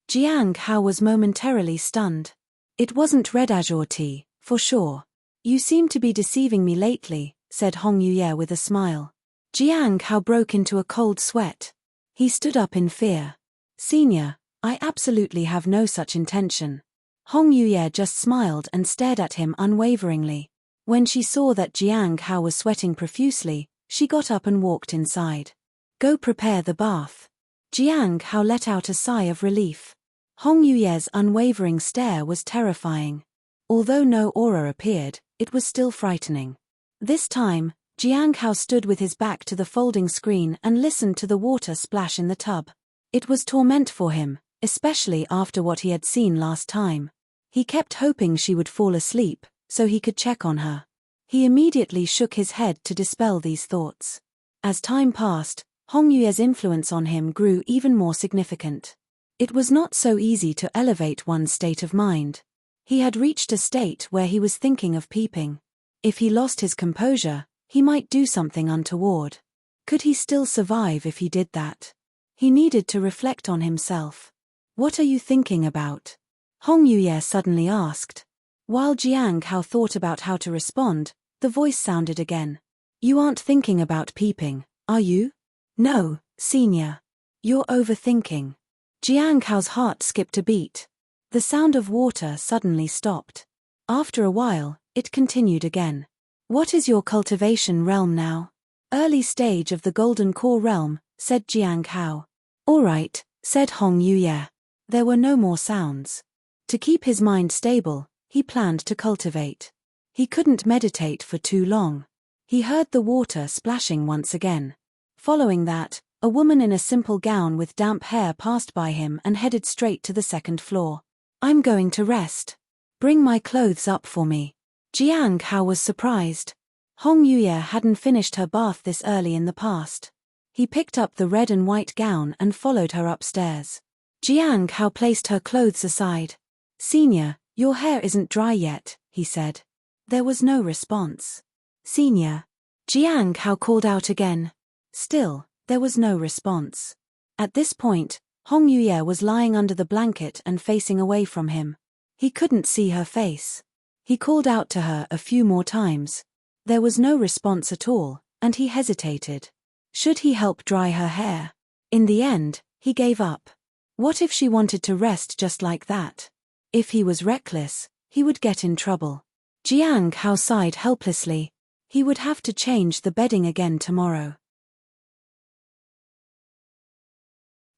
Jiang Hao was momentarily stunned. It wasn't red azure tea, for sure. You seem to be deceiving me lately, said Hong Yuye with a smile. Jiang Hao broke into a cold sweat. He stood up in fear. Senior, I absolutely have no such intention. Hong Yuye just smiled and stared at him unwaveringly. When she saw that Jiang Hao was sweating profusely, she got up and walked inside. Go prepare the bath. Jiang Hao let out a sigh of relief. Hong Yuye's unwavering stare was terrifying. Although no aura appeared, it was still frightening. This time, Jiang Hao stood with his back to the folding screen and listened to the water splash in the tub. It was torment for him, especially after what he had seen last time. He kept hoping she would fall asleep, so he could check on her. He immediately shook his head to dispel these thoughts. As time passed, Hong Yue's influence on him grew even more significant. It was not so easy to elevate one's state of mind. He had reached a state where he was thinking of peeping. If he lost his composure, he might do something untoward. Could he still survive if he did that? He needed to reflect on himself. What are you thinking about? Hong Yuye suddenly asked. While Jiang Hao thought about how to respond, the voice sounded again. You aren't thinking about peeping, are you? No, senior. You're overthinking. Jiang Hao's heart skipped a beat. The sound of water suddenly stopped. After a while, it continued again. What is your cultivation realm now? Early stage of the Golden Core realm, said Jiang Hao. All right, said Hong Yuye. There were no more sounds. To keep his mind stable, he planned to cultivate. He couldn't meditate for too long. He heard the water splashing once again. Following that, A woman in a simple gown with damp hair passed by him and headed straight to the second floor. "I'm going to rest. Bring my clothes up for me." Jiang Hao was surprised. Hong Yuye hadn't finished her bath this early in the past. He picked up the red and white gown and followed her upstairs. Jiang Hao placed her clothes aside. "Senior, your hair isn't dry yet," he said. There was no response. "Senior." Jiang Hao called out again. Still, there was no response. At this point, Hong Yuye was lying under the blanket and facing away from him. He couldn't see her face. He called out to her a few more times. There was no response at all, and he hesitated. Should he help dry her hair? In the end, he gave up. What if she wanted to rest just like that? If he was reckless, he would get in trouble. Jiang Hao sighed helplessly. He would have to change the bedding again tomorrow.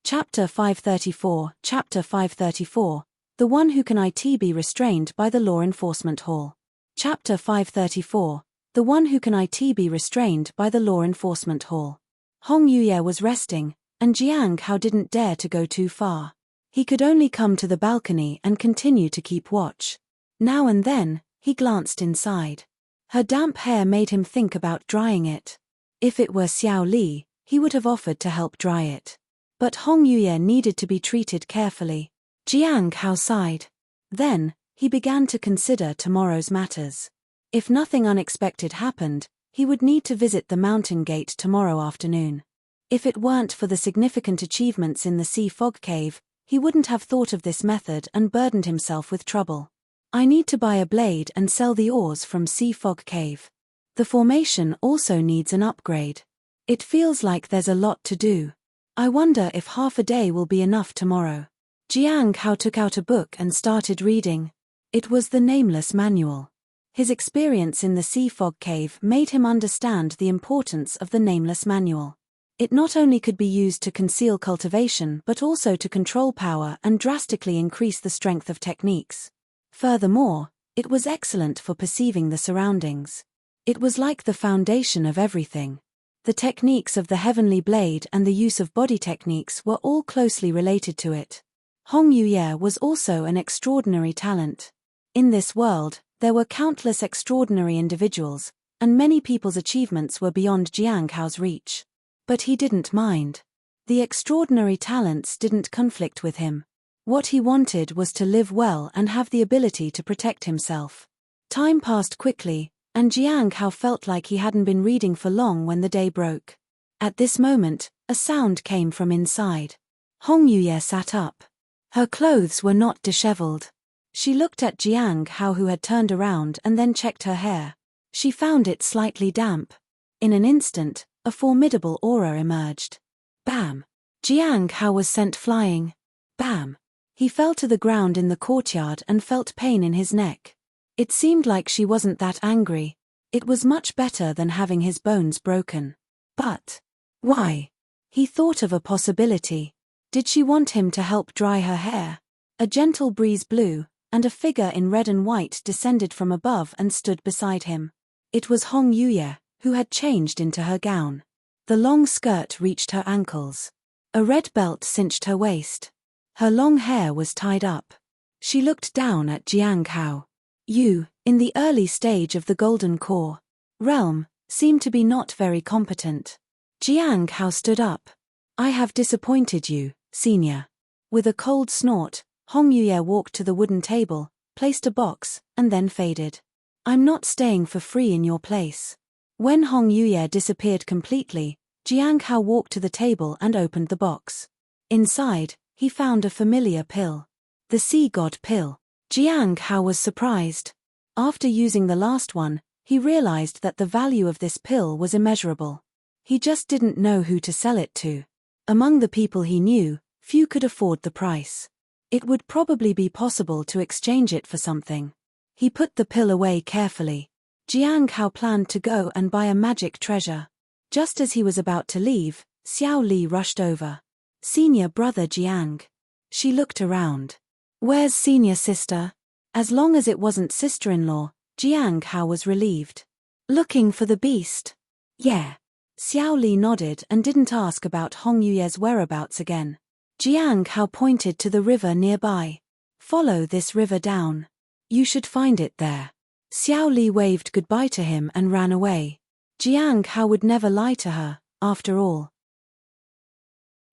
Chapter 534. Chapter 534. The one who can be restrained by the law enforcement hall. Chapter 534. The one who can be restrained by the law enforcement hall. Hong Yuye was resting, and Jiang Hao didn't dare to go too far. He could only come to the balcony and continue to keep watch. Now and then, he glanced inside. Her damp hair made him think about drying it. If it were Xiao Li, he would have offered to help dry it. But Hong Yuye needed to be treated carefully. Jiang Hao sighed. Then, he began to consider tomorrow's matters. If nothing unexpected happened, he would need to visit the mountain gate tomorrow afternoon. If it weren't for the significant achievements in the sea fog cave, he wouldn't have thought of this method and burdened himself with trouble. "I need to buy a blade and sell the ores from Sea Fog Cave. The formation also needs an upgrade. It feels like there's a lot to do. I wonder if half a day will be enough tomorrow." Jiang Hao took out a book and started reading. It was the Nameless Manual. His experience in the Sea Fog Cave made him understand the importance of the Nameless Manual. It not only could be used to conceal cultivation but also to control power and drastically increase the strength of techniques. Furthermore, it was excellent for perceiving the surroundings. It was like the foundation of everything. The techniques of the Heavenly Blade and the use of body techniques were all closely related to it. Hong Yuye was also an extraordinary talent. In this world, there were countless extraordinary individuals, and many people's achievements were beyond Jiang Hao's reach. But he didn't mind. The extraordinary talents didn't conflict with him. What he wanted was to live well and have the ability to protect himself. Time passed quickly, and Jiang Hao felt like he hadn't been reading for long when the day broke. At this moment, a sound came from inside. Hong Yuye sat up. Her clothes were not disheveled. She looked at Jiang Hao, who had turned around, and then checked her hair. She found it slightly damp. In an instant, a formidable aura emerged. Bam! Jiang Hao was sent flying. Bam! He fell to the ground in the courtyard and felt pain in his neck. It seemed like she wasn't that angry. It was much better than having his bones broken. But why? He thought of a possibility. Did she want him to help dry her hair? A gentle breeze blew, and a figure in red and white descended from above and stood beside him. It was Hong Yuye, who had changed into her gown. The long skirt reached her ankles. A red belt cinched her waist. Her long hair was tied up. She looked down at Jiang Hao. You, in the early stage of the Golden Core realm, seem to be not very competent. Jiang Hao stood up. I have disappointed you, senior. With a cold snort, Hong Yuye walked to the wooden table, placed a box, and then faded. I'm not staying for free in your place. When Hong Yuye disappeared completely, Jiang Hao walked to the table and opened the box. Inside, he found a familiar pill. The Sea God pill. Jiang Hao was surprised. After using the last one, he realized that the value of this pill was immeasurable. He just didn't know who to sell it to. Among the people he knew, few could afford the price. It would probably be possible to exchange it for something. He put the pill away carefully. Jiang Hao planned to go and buy a magic treasure. Just as he was about to leave, Xiao Li rushed over. Senior brother Jiang. She looked around. Where's senior sister? As long as it wasn't sister-in-law, Jiang Hao was relieved. Looking for the beast? Yeah. Xiao Li nodded and didn't ask about Hong Yue's whereabouts again. Jiang Hao pointed to the river nearby. Follow this river down. You should find it there. Xiao Li waved goodbye to him and ran away. Jiang Hao would never lie to her, after all.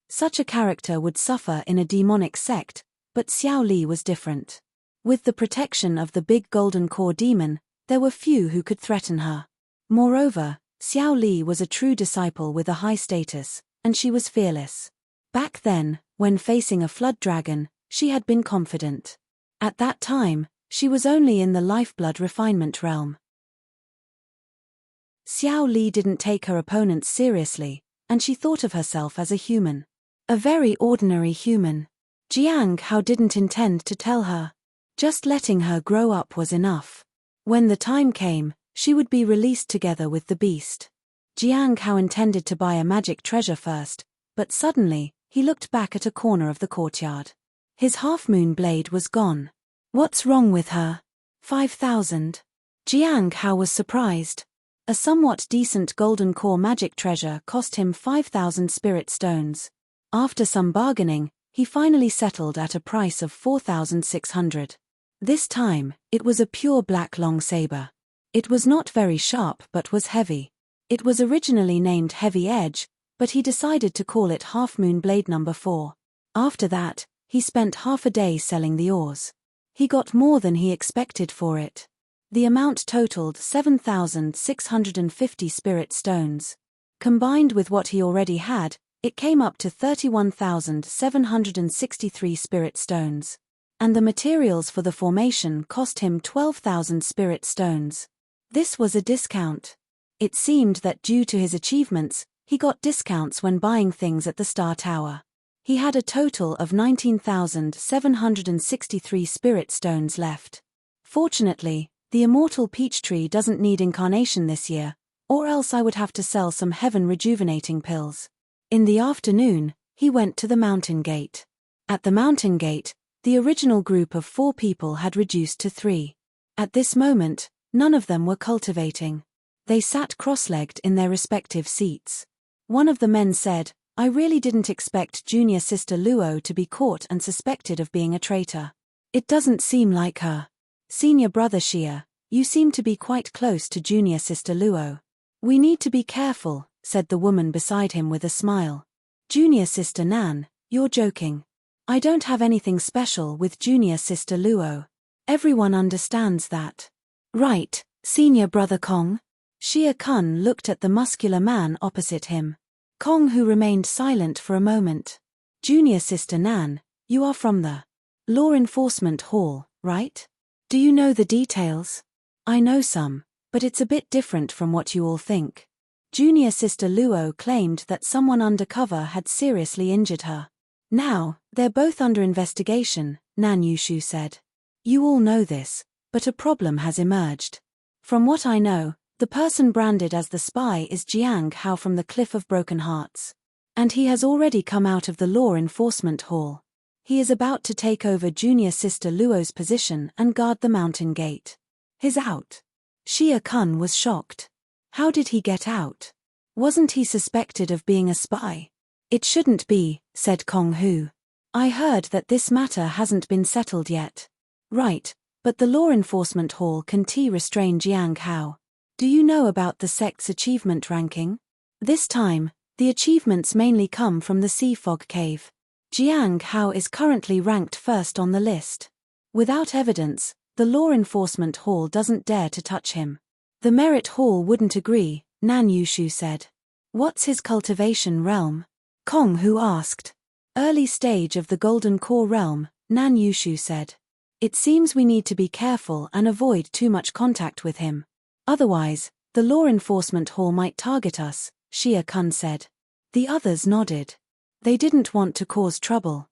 Such a character would suffer in a demonic sect, but Xiao Li was different. With the protection of the big golden core demon, there were few who could threaten her. Moreover, Xiao Li was a true disciple with a high status, and she was fearless. Back then, when facing a flood dragon, she had been confident. At that time, she was only in the lifeblood refinement realm. Xiao Li didn't take her opponents seriously, and she thought of herself as a human. A very ordinary human. Jiang Hao didn't intend to tell her. Just letting her grow up was enough. When the time came, she would be released together with the beast. Jiang Hao intended to buy a magic treasure first, but suddenly, he looked back at a corner of the courtyard. His half-moon blade was gone. What's wrong with her? 5,000. Jiang Hao was surprised. A somewhat decent golden core magic treasure cost him 5,000 spirit stones. After some bargaining, he finally settled at a price of 4,600. This time, it was a pure black long saber. It was not very sharp but was heavy. It was originally named Heavy Edge, but he decided to call it Half Moon Blade No. 4. After that, he spent half a day selling the ores. He got more than he expected for it. The amount totaled 7,650 spirit stones. Combined with what he already had, it came up to 31,763 spirit stones. And the materials for the formation cost him 12,000 spirit stones. This was a discount. It seemed that due to his achievements, he got discounts when buying things at the Star Tower. He had a total of 19,763 spirit stones left. Fortunately, the immortal peach tree doesn't need incarnation this year, or else I would have to sell some heaven rejuvenating pills. In the afternoon, he went to the mountain gate. At the mountain gate, the original group of 4 people had reduced to 3. At this moment, none of them were cultivating. They sat cross-legged in their respective seats. One of the men said, "I really didn't expect junior sister Luo to be caught and suspected of being a traitor. It doesn't seem like her. Senior brother Xia, you seem to be quite close to junior sister Luo." "We need to be careful," said the woman beside him with a smile. "Junior sister Nan, you're joking. I don't have anything special with junior sister Luo. Everyone understands that." "Right, senior brother Kong?" Xia Kun looked at the muscular man opposite him. Kong, who remained silent for a moment. "Junior sister Nan, you are from the Law Enforcement Hall, right? Do you know the details?" "I know some, but it's a bit different from what you all think. Junior sister Luo claimed that someone undercover had seriously injured her. Now, they're both under investigation," Nan Yushu said. "You all know this, but a problem has emerged. From what I know, the person branded as the spy is Jiang Hao from the Cliff of Broken Hearts. And he has already come out of the Law Enforcement Hall. He is about to take over junior sister Luo's position and guard the mountain gate. He's out." Xia Kun was shocked. How did he get out? Wasn't he suspected of being a spy? "It shouldn't be," said Kong Hu. "I heard that this matter hasn't been settled yet." "Right, but the Law Enforcement Hall can restrain Jiang Hao. Do you know about the sect's achievement ranking? This time, the achievements mainly come from the Sea Fog Cave. Jiang Hao is currently ranked first on the list. Without evidence, the Law Enforcement Hall doesn't dare to touch him." "The Merit Hall wouldn't agree," Nan Yushu said. "What's his cultivation realm?" Kong Hu asked. "Early stage of the Golden Core realm," Nan Yushu said. "It seems we need to be careful and avoid too much contact with him. Otherwise, the Law Enforcement Hall might target us," Xia Kun said. The others nodded. They didn't want to cause trouble.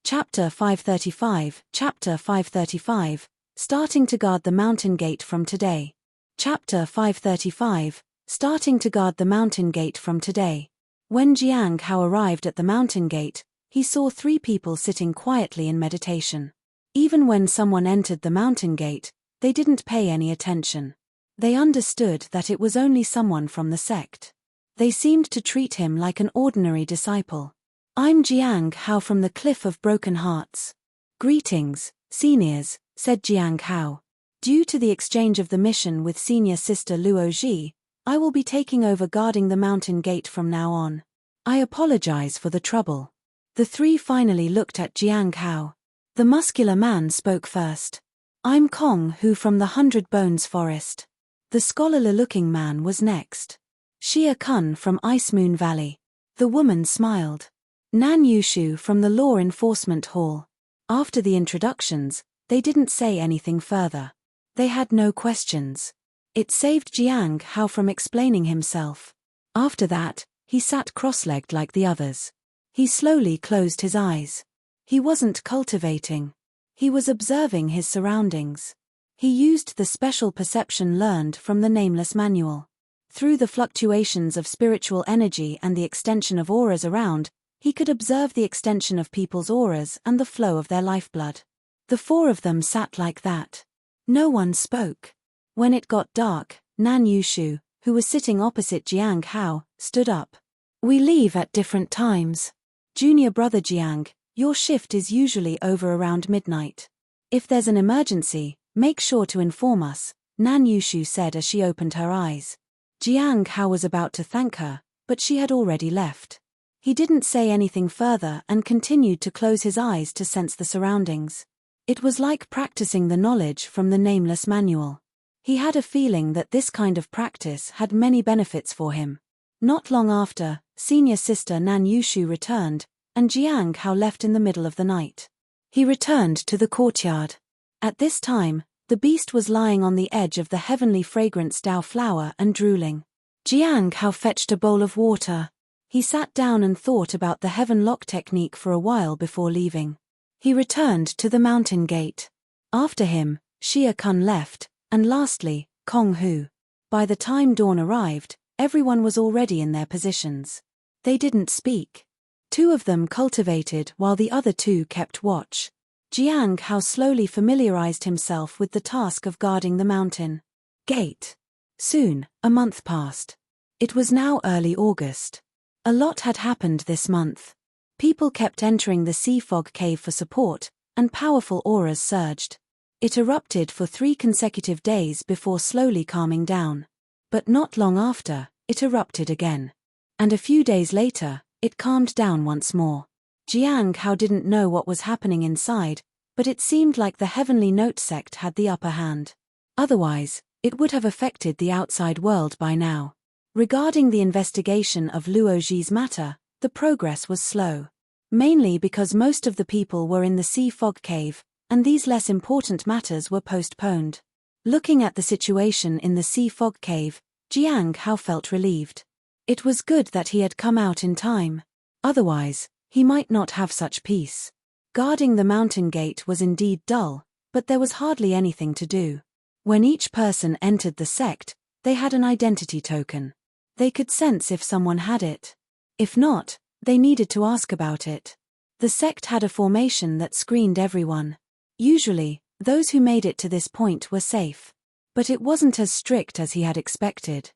Chapter 535, Chapter 535, Starting to guard the mountain gate from today. Chapter 535, Starting to guard the mountain gate from today. When Jiang Hao arrived at the mountain gate, he saw 3 people sitting quietly in meditation. Even when someone entered the mountain gate, they didn't pay any attention. They understood that it was only someone from the sect. They seemed to treat him like an ordinary disciple. "I'm Jiang Hao from the Cliff of Broken Hearts." "Greetings, seniors," said Jiang Hao. "Due to the exchange of the mission with senior sister Luo Ji, I will be taking over guarding the mountain gate from now on. I apologize for the trouble." The three finally looked at Jiang Hao. The muscular man spoke first. "I'm Kong Hu from the 100 Bones Forest." The scholarly-looking man was next. "Xia Kun from Ice Moon Valley." The woman smiled. "Nan Yushu from the Law Enforcement Hall." After the introductions, they didn't say anything further. They had no questions. It saved Jiang Hao from explaining himself. After that, he sat cross-legged like the others. He slowly closed his eyes. He wasn't cultivating. He was observing his surroundings. He used the special perception learned from the Nameless Manual. Through the fluctuations of spiritual energy and the extension of auras around, he could observe the extension of people's auras and the flow of their lifeblood. The four of them sat like that. No one spoke. When it got dark, Nan Yushu, who was sitting opposite Jiang Hao, stood up. "We leave at different times. Junior brother Jiang, your shift is usually over around midnight. If there's an emergency, make sure to inform us," Nan Yushu said as she opened her eyes. Jiang Hao was about to thank her, but she had already left. He didn't say anything further and continued to close his eyes to sense the surroundings. It was like practicing the knowledge from the Nameless Manual. He had a feeling that this kind of practice had many benefits for him. Not long after, senior sister Nan Yushu returned, and Jiang Hao left in the middle of the night. He returned to the courtyard. At this time, the beast was lying on the edge of the heavenly fragrance Dao flower and drooling. Jiang Hao fetched a bowl of water. He sat down and thought about the heaven lock technique for a while before leaving. He returned to the mountain gate. After him, Xia Kun left, and lastly, Kong Hu. By the time dawn arrived, everyone was already in their positions. They didn't speak. Two of them cultivated while the other two kept watch. Jiang Hao slowly familiarized himself with the task of guarding the mountain gate. Soon, a month passed. It was now early August. A lot had happened this month. People kept entering the sea fog cave for support, and powerful auras surged. It erupted for 3 consecutive days before slowly calming down. But not long after, it erupted again. And a few days later, it calmed down once more. Jiang Hao didn't know what was happening inside, but it seemed like the Heavenly Note sect had the upper hand. Otherwise, it would have affected the outside world by now. Regarding the investigation of Luo Ji's matter, the progress was slow. Mainly because most of the people were in the sea fog cave, and these less important matters were postponed. Looking at the situation in the sea fog cave, Jiang Hao felt relieved. It was good that he had come out in time. Otherwise, he might not have such peace. Guarding the mountain gate was indeed dull, but there was hardly anything to do. When each person entered the sect, they had an identity token. They could sense if someone had it. If not, they needed to ask about it. The sect had a formation that screened everyone. Usually, those who made it to this point were safe. But it wasn't as strict as he had expected.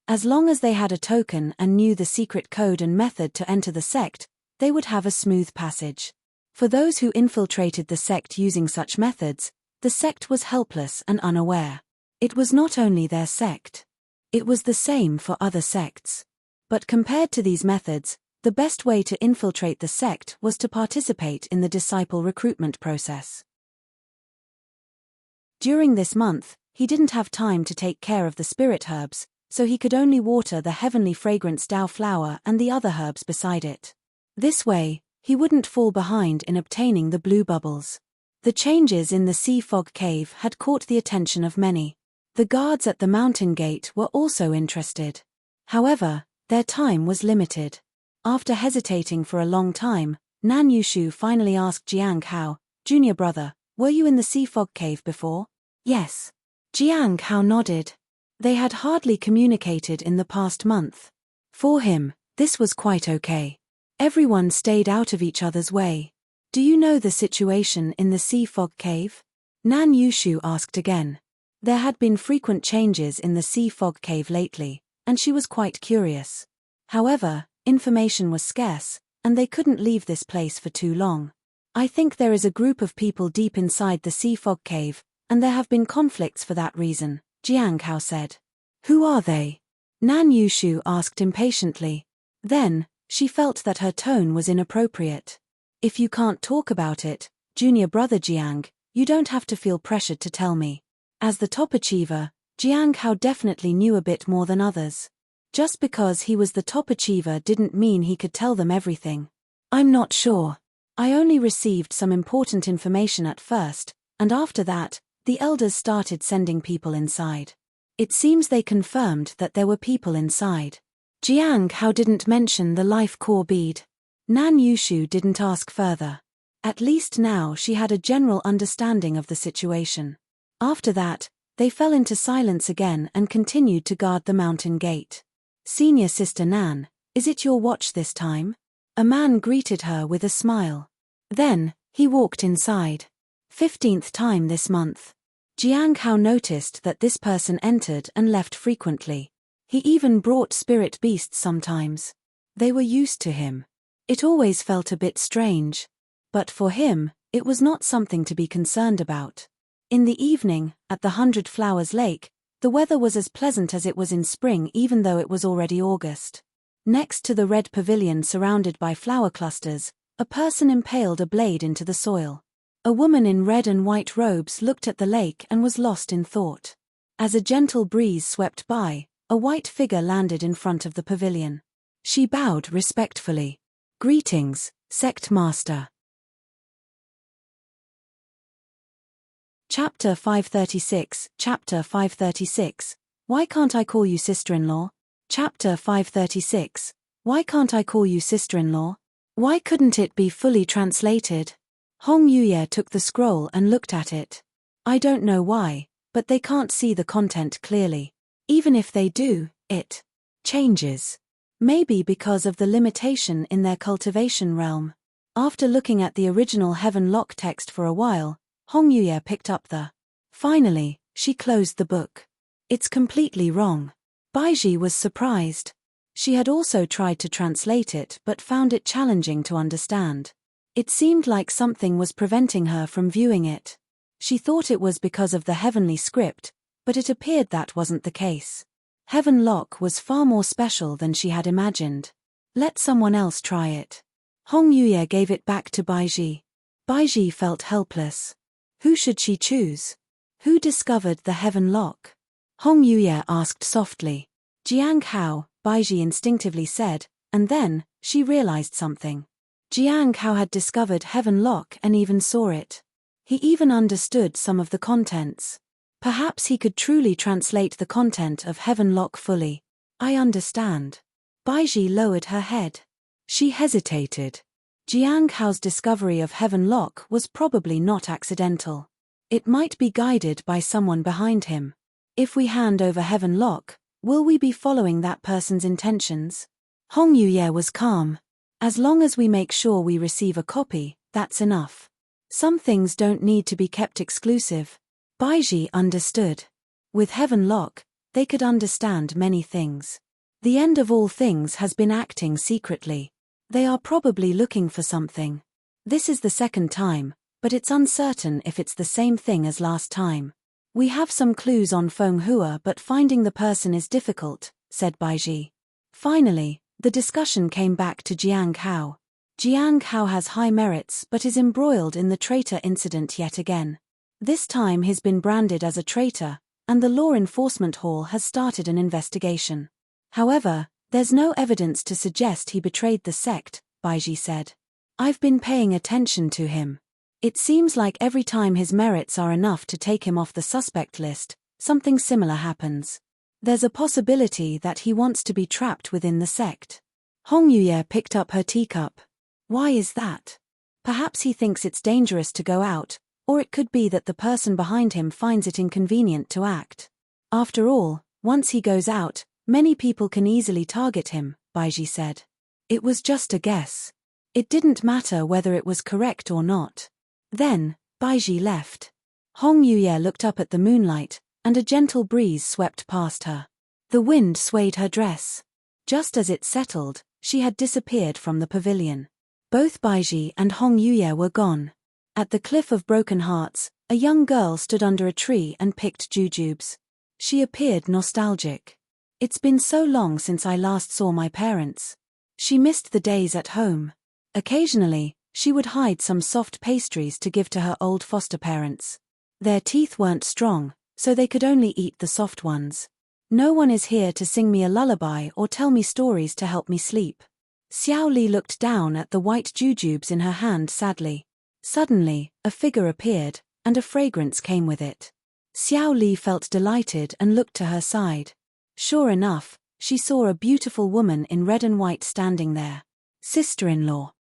As long as they had a token and knew the secret code and method to enter the sect, they would have a smooth passage. For those who infiltrated the sect using such methods, the sect was helpless and unaware. It was not only their sect. It was the same for other sects. But compared to these methods, the best way to infiltrate the sect was to participate in the disciple recruitment process. During this month, he didn't have time to take care of the spirit herbs, so he could only water the heavenly fragrance Dao flower and the other herbs beside it. This way, he wouldn't fall behind in obtaining the blue bubbles. The changes in the sea fog cave had caught the attention of many. The guards at the mountain gate were also interested. However, their time was limited. After hesitating for a long time, Nan Yushu finally asked Jiang Hao, "Junior brother, were you in the sea fog cave before?" "Yes." Jiang Hao nodded. They had hardly communicated in the past month. For him, this was quite okay. Everyone stayed out of each other's way. "Do you know the situation in the sea fog cave?" Nan Yushu asked again. There had been frequent changes in the sea fog cave lately, and she was quite curious. However, information was scarce, and they couldn't leave this place for too long. I think there is a group of people deep inside the sea fog cave, and there have been conflicts for that reason, Jiang Hao said. Who are they? Nan Yushu asked impatiently. Then, she felt that her tone was inappropriate. If you can't talk about it, junior brother Jiang, you don't have to feel pressured to tell me. As the top achiever, Jiang Hao definitely knew a bit more than others. Just because he was the top achiever didn't mean he could tell them everything. I'm not sure. I only received some important information at first, and after that, the elders started sending people inside. It seems they confirmed that there were people inside. Jiang Hao didn't mention the life core bead. Nan Yushu didn't ask further. At least now she had a general understanding of the situation. After that, they fell into silence again and continued to guard the mountain gate. Senior Sister Nan, is it your watch this time? A man greeted her with a smile. Then, he walked inside. 15th time this month. Jiang Hao noticed that this person entered and left frequently. He even brought spirit beasts sometimes. They were used to him. It always felt a bit strange. But for him, it was not something to be concerned about. In the evening, at the 100 Flowers Lake, the weather was as pleasant as it was in spring even though it was already August. Next to the red pavilion surrounded by flower clusters, a person impaled a blade into the soil. A woman in red and white robes looked at the lake and was lost in thought. As a gentle breeze swept by, a white figure landed in front of the pavilion. She bowed respectfully. Greetings, Sect Master. Chapter 536, Chapter 536. Why can't I call you sister-in-law? Chapter 536. Why can't I call you sister-in-law? Why couldn't it be fully translated? Hong Yuye took the scroll and looked at it. I don't know why, but they can't see the content clearly. Even if they do, it changes. Maybe because of the limitation in their cultivation realm. After looking at the original Heaven Lock text for a while, Hong Yuye picked up Finally, she closed the book. It's completely wrong. Baiji was surprised. She had also tried to translate it but found it challenging to understand. It seemed like something was preventing her from viewing it. She thought it was because of the heavenly script, but it appeared that wasn't the case. Heaven Lock was far more special than she had imagined. Let someone else try it. Hong Yuye gave it back to Baiji. Baiji felt helpless. Who should she choose? Who discovered the Heaven Lock? Hong Yuye asked softly. Jiang Hao, Baiji instinctively said, and then, she realized something. Jiang Hao had discovered Heaven Lock and even saw it. He even understood some of the contents. Perhaps he could truly translate the content of Heaven Lock fully. I understand. Baiji lowered her head. She hesitated. Jiang Hao's discovery of Heaven Lock was probably not accidental. It might be guided by someone behind him. If we hand over Heaven Lock, will we be following that person's intentions? Hong Yuye was calm. As long as we make sure we receive a copy, that's enough. Some things don't need to be kept exclusive. Baiji understood. With Heaven Lock, they could understand many things. The end of all things has been acting secretly. They are probably looking for something. This is the second time, but it's uncertain if it's the same thing as last time. We have some clues on Feng Hua but finding the person is difficult, said Baiji. Finally, the discussion came back to Jiang Hao. Jiang Hao has high merits but is embroiled in the traitor incident yet again. This time he's been branded as a traitor, and the Law Enforcement Hall has started an investigation. However, there's no evidence to suggest he betrayed the sect, Baiji said. I've been paying attention to him. It seems like every time his merits are enough to take him off the suspect list, something similar happens. There's a possibility that he wants to be trapped within the sect. Hong Yuye picked up her teacup. Why is that? Perhaps he thinks it's dangerous to go out, or it could be that the person behind him finds it inconvenient to act. After all, once he goes out, many people can easily target him, Baiji said. It was just a guess. It didn't matter whether it was correct or not. Then, Baiji left. Hong Yuye looked up at the moonlight, and a gentle breeze swept past her. The wind swayed her dress. Just as it settled, she had disappeared from the pavilion. Both Baiji and Hong Yuye were gone. At the Cliff of Broken Hearts, a young girl stood under a tree and picked jujubes. She appeared nostalgic. It's been so long since I last saw my parents. She missed the days at home. Occasionally, she would hide some soft pastries to give to her old foster parents. Their teeth weren't strong, so they could only eat the soft ones. No one is here to sing me a lullaby or tell me stories to help me sleep. Xiao Li looked down at the white jujubes in her hand sadly. Suddenly, a figure appeared, and a fragrance came with it. Xiao Li felt delighted and looked to her side. Sure enough, she saw a beautiful woman in red and white standing there. Sister-in-law.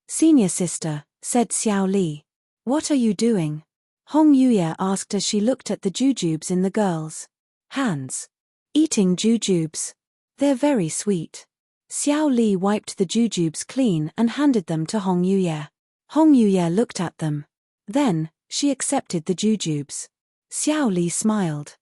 Senior sister, said Xiao Li. What are you doing? Hong Yuye asked as she looked at the jujubes in the girl's hands. Eating jujubes. They're very sweet. Xiao Li wiped the jujubes clean and handed them to Hong Yuye. Hong Yuye looked at them. Then, she accepted the jujubes. Xiao Li smiled.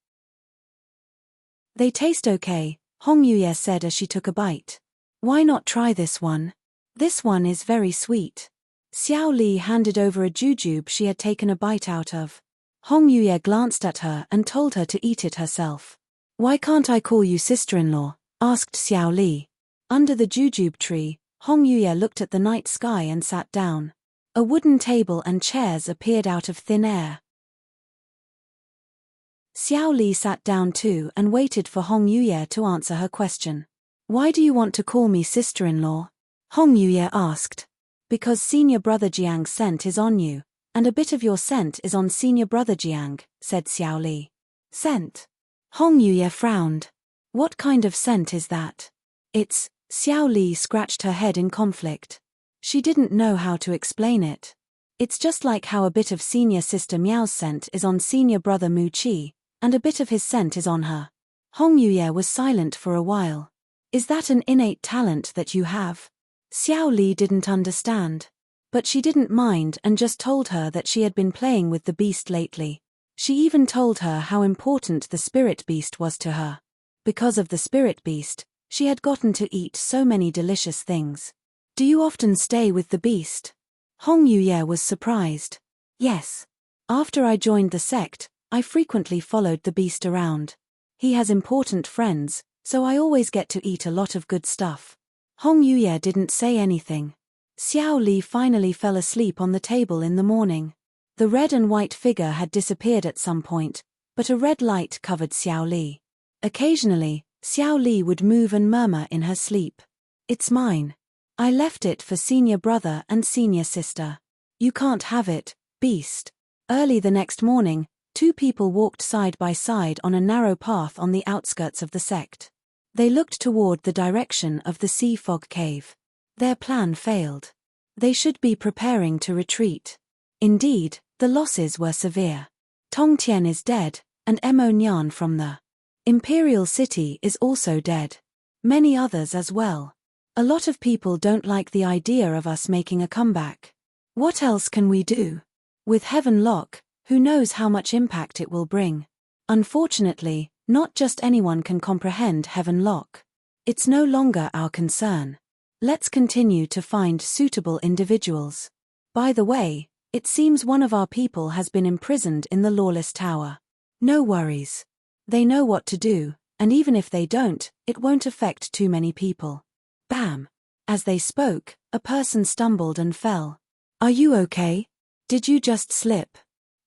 They taste okay, Hong Yuye said as she took a bite. Why not try this one? This one is very sweet. Xiao Li handed over a jujube she had taken a bite out of. Hong Yuye glanced at her and told her to eat it herself. Why can't I call you sister-in-law? Asked Xiao Li. Under the jujube tree, Hong Yuye looked at the night sky and sat down. A wooden table and chairs appeared out of thin air. Xiao Li sat down too and waited for Hong Yuye to answer her question. Why do you want to call me sister-in-law? Hong Yuye asked. Because senior brother Jiang's scent is on you, and a bit of your scent is on senior brother Jiang, said Xiao Li. Scent? Hong Yuye frowned. What kind of scent is that? It's, Xiao Li scratched her head in conflict. She didn't know how to explain it. It's just like how a bit of senior sister Miao's scent is on senior brother Mu Qi, and a bit of his scent is on her. Hong Yuye was silent for a while. Is that an innate talent that you have? Xiao Li didn't understand. But she didn't mind and just told her that she had been playing with the beast lately. She even told her how important the spirit beast was to her. Because of the spirit beast, she had gotten to eat so many delicious things. Do you often stay with the beast? Hong Yuye was surprised. Yes. After I joined the sect, I frequently followed the beast around. He has important friends, so I always get to eat a lot of good stuff. Hong Yuye didn't say anything. Xiao Li finally fell asleep on the table in the morning. The red and white figure had disappeared at some point, but a red light covered Xiao Li. Occasionally, Xiao Li would move and murmur in her sleep. It's mine. I left it for senior brother and senior sister. You can't have it, beast. Early the next morning, two people walked side by side on a narrow path on the outskirts of the sect. They looked toward the direction of the sea fog cave. Their plan failed. They should be preparing to retreat. Indeed, the losses were severe. Tong Tian is dead, and Mo Nian from the Imperial City is also dead. Many others as well. A lot of people don't like the idea of us making a comeback. What else can we do? With Heaven Lock, who knows how much impact it will bring? Unfortunately, not just anyone can comprehend Heaven Lock. It's no longer our concern. Let's continue to find suitable individuals. By the way, it seems one of our people has been imprisoned in the Lawless Tower. No worries. They know what to do, and even if they don't, it won't affect too many people. Bam! As they spoke, a person stumbled and fell. Are you okay? Did you just slip?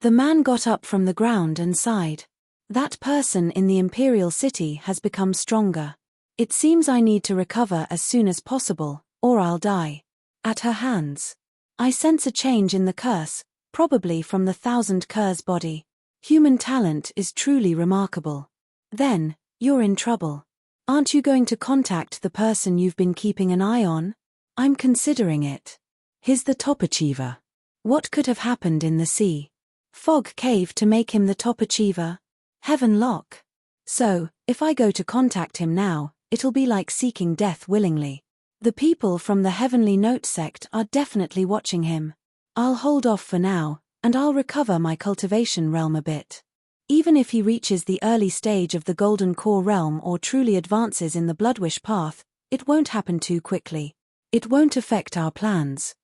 The man got up from the ground and sighed. That person in the Imperial City has become stronger. It seems I need to recover as soon as possible, or I'll die. At her hands. I sense a change in the curse, probably from the 1,000 curse body. Human talent is truly remarkable. Then, you're in trouble. Aren't you going to contact the person you've been keeping an eye on? I'm considering it. He's the top achiever. What could have happened in the sea fog cave to make him the top achiever? Heaven Lock. So, if I go to contact him now, it'll be like seeking death willingly. The people from the Heavenly Note sect are definitely watching him. I'll hold off for now, and I'll recover my cultivation realm a bit. Even if he reaches the early stage of the Golden Core realm or truly advances in the Bloodwish path, it won't happen too quickly. It won't affect our plans.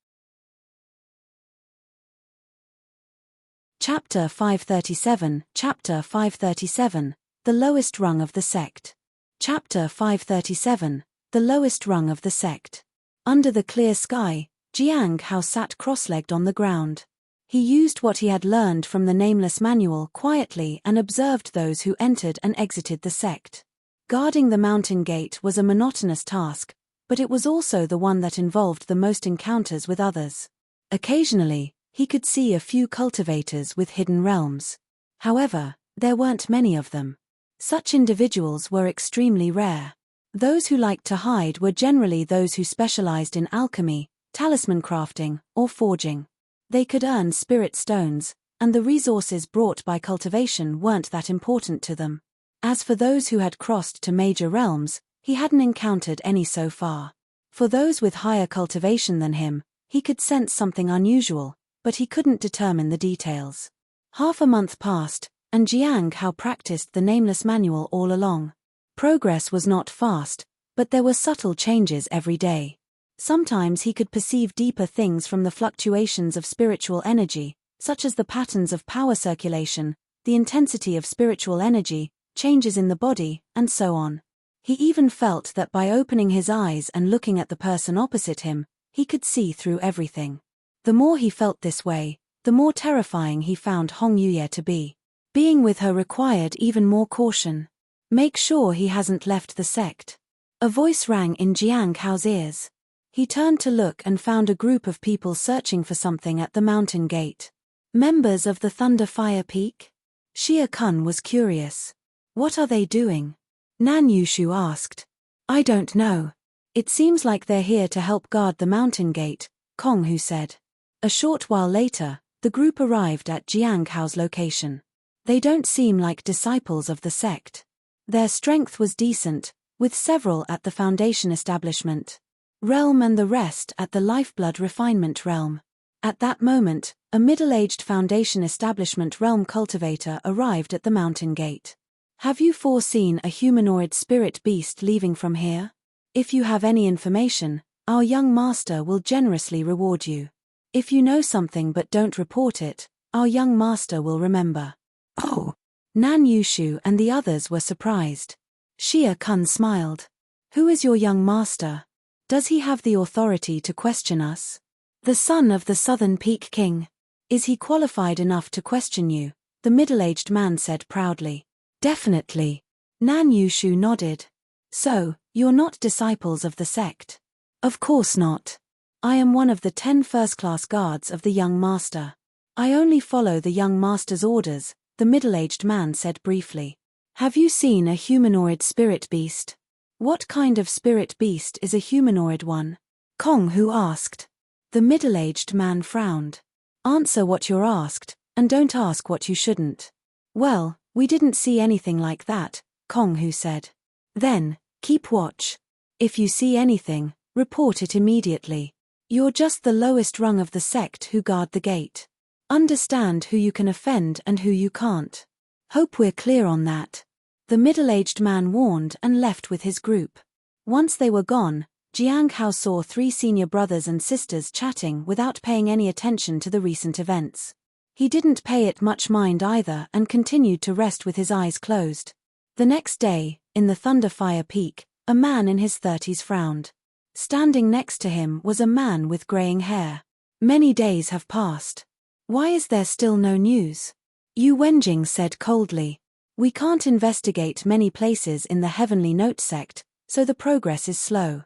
Chapter 537, Chapter 537, The Lowest Rung of the Sect. Chapter 537, The Lowest Rung of the Sect. Under the clear sky, Jiang Hao sat cross-legged on the ground. He used what he had learned from the Nameless Manual quietly and observed those who entered and exited the sect. Guarding the mountain gate was a monotonous task, but it was also the one that involved the most encounters with others. Occasionally, he could see a few cultivators with hidden realms. However, there weren't many of them. Such individuals were extremely rare. Those who liked to hide were generally those who specialized in alchemy, talisman crafting, or forging. They could earn spirit stones, and the resources brought by cultivation weren't that important to them. As for those who had crossed to major realms, he hadn't encountered any so far. For those with higher cultivation than him, he could sense something unusual, but he couldn't determine the details. Half a month passed, and Jiang Hao practiced the Nameless Manual all along. Progress was not fast, but there were subtle changes every day. Sometimes he could perceive deeper things from the fluctuations of spiritual energy, such as the patterns of power circulation, the intensity of spiritual energy, changes in the body, and so on. He even felt that by opening his eyes and looking at the person opposite him, he could see through everything. The more he felt this way, the more terrifying he found Hong Yuye to be. Being with her required even more caution. Make sure he hasn't left the sect. A voice rang in Jiang Hao's ears. He turned to look and found a group of people searching for something at the mountain gate. Members of the Thunder Fire Peak? Xia Kun was curious. What are they doing? Nan Yushu asked. I don't know. It seems like they're here to help guard the mountain gate, Kong Hu said. A short while later, the group arrived at Jiang Hao's location. They don't seem like disciples of the sect. Their strength was decent, with several at the Foundation Establishment realm and the rest at the Lifeblood Refinement realm. At that moment, a middle-aged Foundation Establishment realm cultivator arrived at the mountain gate. Have you foreseen a humanoid spirit beast leaving from here? If you have any information, our young master will generously reward you. If you know something but don't report it, our young master will remember. Oh! Nan Yushu and the others were surprised. Xia Kun smiled. Who is your young master? Does he have the authority to question us? The son of the Southern Peak King. Is he qualified enough to question you? The middle-aged man said proudly. Definitely. Nan Yushu nodded. So, you're not disciples of the sect? Of course not. I am one of the 10 first-class guards of the young master. I only follow the young master's orders, the middle-aged man said briefly. Have you seen a humanoid spirit beast? What kind of spirit beast is a humanoid one? Kong Hu asked. The middle-aged man frowned. Answer what you're asked, and don't ask what you shouldn't. Well, we didn't see anything like that, Kong Hu said. Then, keep watch. If you see anything, report it immediately. You're just the lowest rung of the sect who guard the gate. Understand who you can offend and who you can't. Hope we're clear on that. The middle-aged man warned and left with his group. Once they were gone, Jiang Hao saw 3 senior brothers and sisters chatting without paying any attention to the recent events. He didn't pay it much mind either and continued to rest with his eyes closed. The next day, in the Thunder Fire Peak, a man in his 30s frowned. Standing next to him was a man with graying hair. Many days have passed. Why is there still no news? Yu Wenjing said coldly. We can't investigate many places in the Heavenly Note sect, so the progress is slow.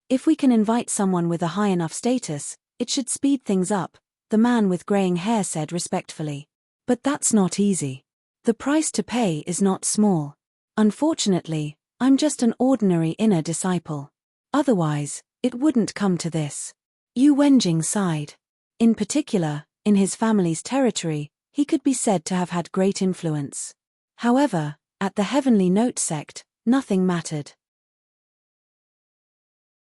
If we can invite someone with a high enough status, it should speed things up, the man with graying hair said respectfully. But that's not easy. The price to pay is not small. Unfortunately, I'm just an ordinary inner disciple. Otherwise, it wouldn't come to this. Yu Wenjing sighed. In particular, in his family's territory, he could be said to have had great influence. However, at the Heavenly Note sect, nothing mattered.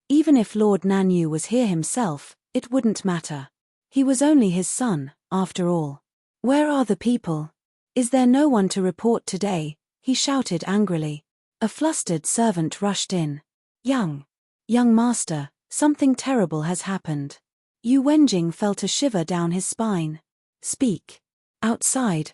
Even if Lord Nanyu was here himself, it wouldn't matter. He was only his son, after all. Where are the people? Is there no one to report today? He shouted angrily. A flustered servant rushed in. Young master, something terrible has happened. Yu Wenjing felt a shiver down his spine. Speak. Outside.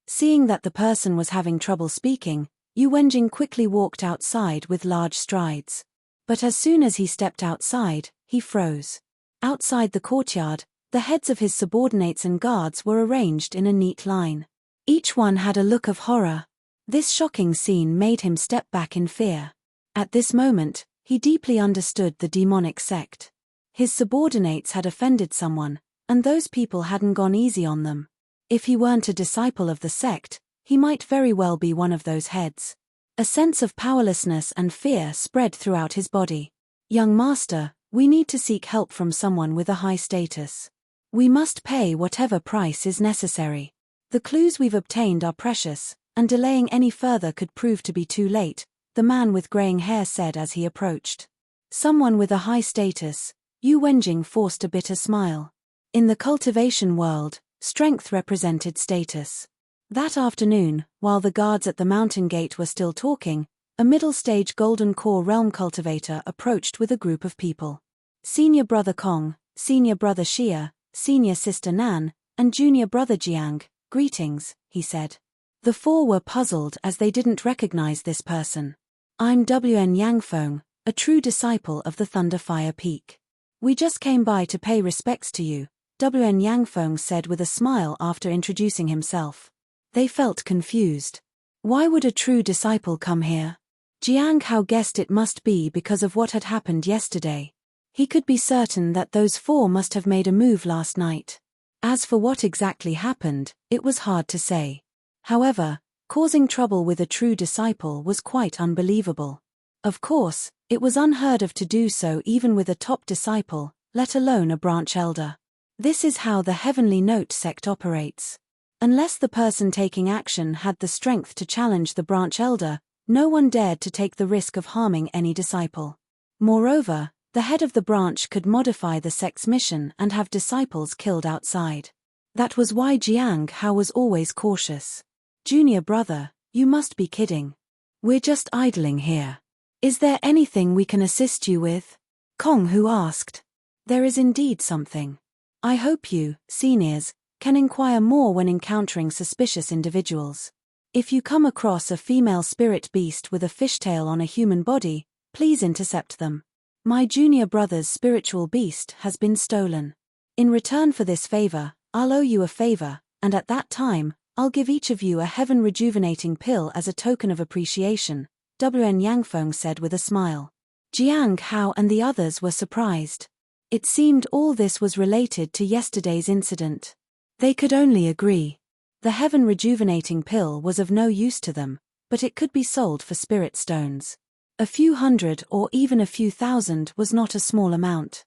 Seeing that the person was having trouble speaking, Yu Wenjing quickly walked outside with large strides. But as soon as he stepped outside, he froze. Outside the courtyard, the heads of his subordinates and guards were arranged in a neat line. Each one had a look of horror. This shocking scene made him step back in fear. At this moment, he deeply understood the demonic sect. His subordinates had offended someone, and those people hadn't gone easy on them. If he weren't a disciple of the sect, he might very well be one of those heads. A sense of powerlessness and fear spread throughout his body. Young master, we need to seek help from someone with a high status. We must pay whatever price is necessary. The clues we've obtained are precious, and delaying any further could prove to be too late, the man with graying hair said as he approached. Someone with a high status. Yu Wenjing forced a bitter smile. In the cultivation world, strength represented status. That afternoon, while the guards at the mountain gate were still talking, a middle-stage golden core realm cultivator approached with a group of people. Senior brother Kong, senior brother Xia, senior sister Nan, and junior brother Jiang, greetings, he said. The four were puzzled as they didn't recognize this person. I'm WN Yangfeng, a true disciple of the Thunderfire Peak. We just came by to pay respects to you, WN Yangfeng said with a smile after introducing himself. They felt confused. Why would a true disciple come here? Jiang Hao guessed it must be because of what had happened yesterday. He could be certain that those four must have made a move last night. As for what exactly happened, it was hard to say. However, causing trouble with a true disciple was quite unbelievable. Of course, it was unheard of to do so even with a top disciple, let alone a branch elder. This is how the Heavenly Note sect operates. Unless the person taking action had the strength to challenge the branch elder, no one dared to take the risk of harming any disciple. Moreover, the head of the branch could modify the sect's mission and have disciples killed outside. That was why Jiang Hao was always cautious. Junior brother, you must be kidding. We're just idling here. Is there anything we can assist you with? Kong Hu asked. There is indeed something. I hope you, seniors, can inquire more when encountering suspicious individuals. If you come across a female spirit beast with a fishtail on a human body, please intercept them. My junior brother's spiritual beast has been stolen. In return for this favor, I'll owe you a favor, and at that time, I'll give each of you a heaven rejuvenating pill as a token of appreciation, WN Yangfeng said with a smile. Jiang Hao and the others were surprised. It seemed all this was related to yesterday's incident. They could only agree. The heaven rejuvenating pill was of no use to them, but it could be sold for spirit stones. A few hundred or even a few thousand was not a small amount.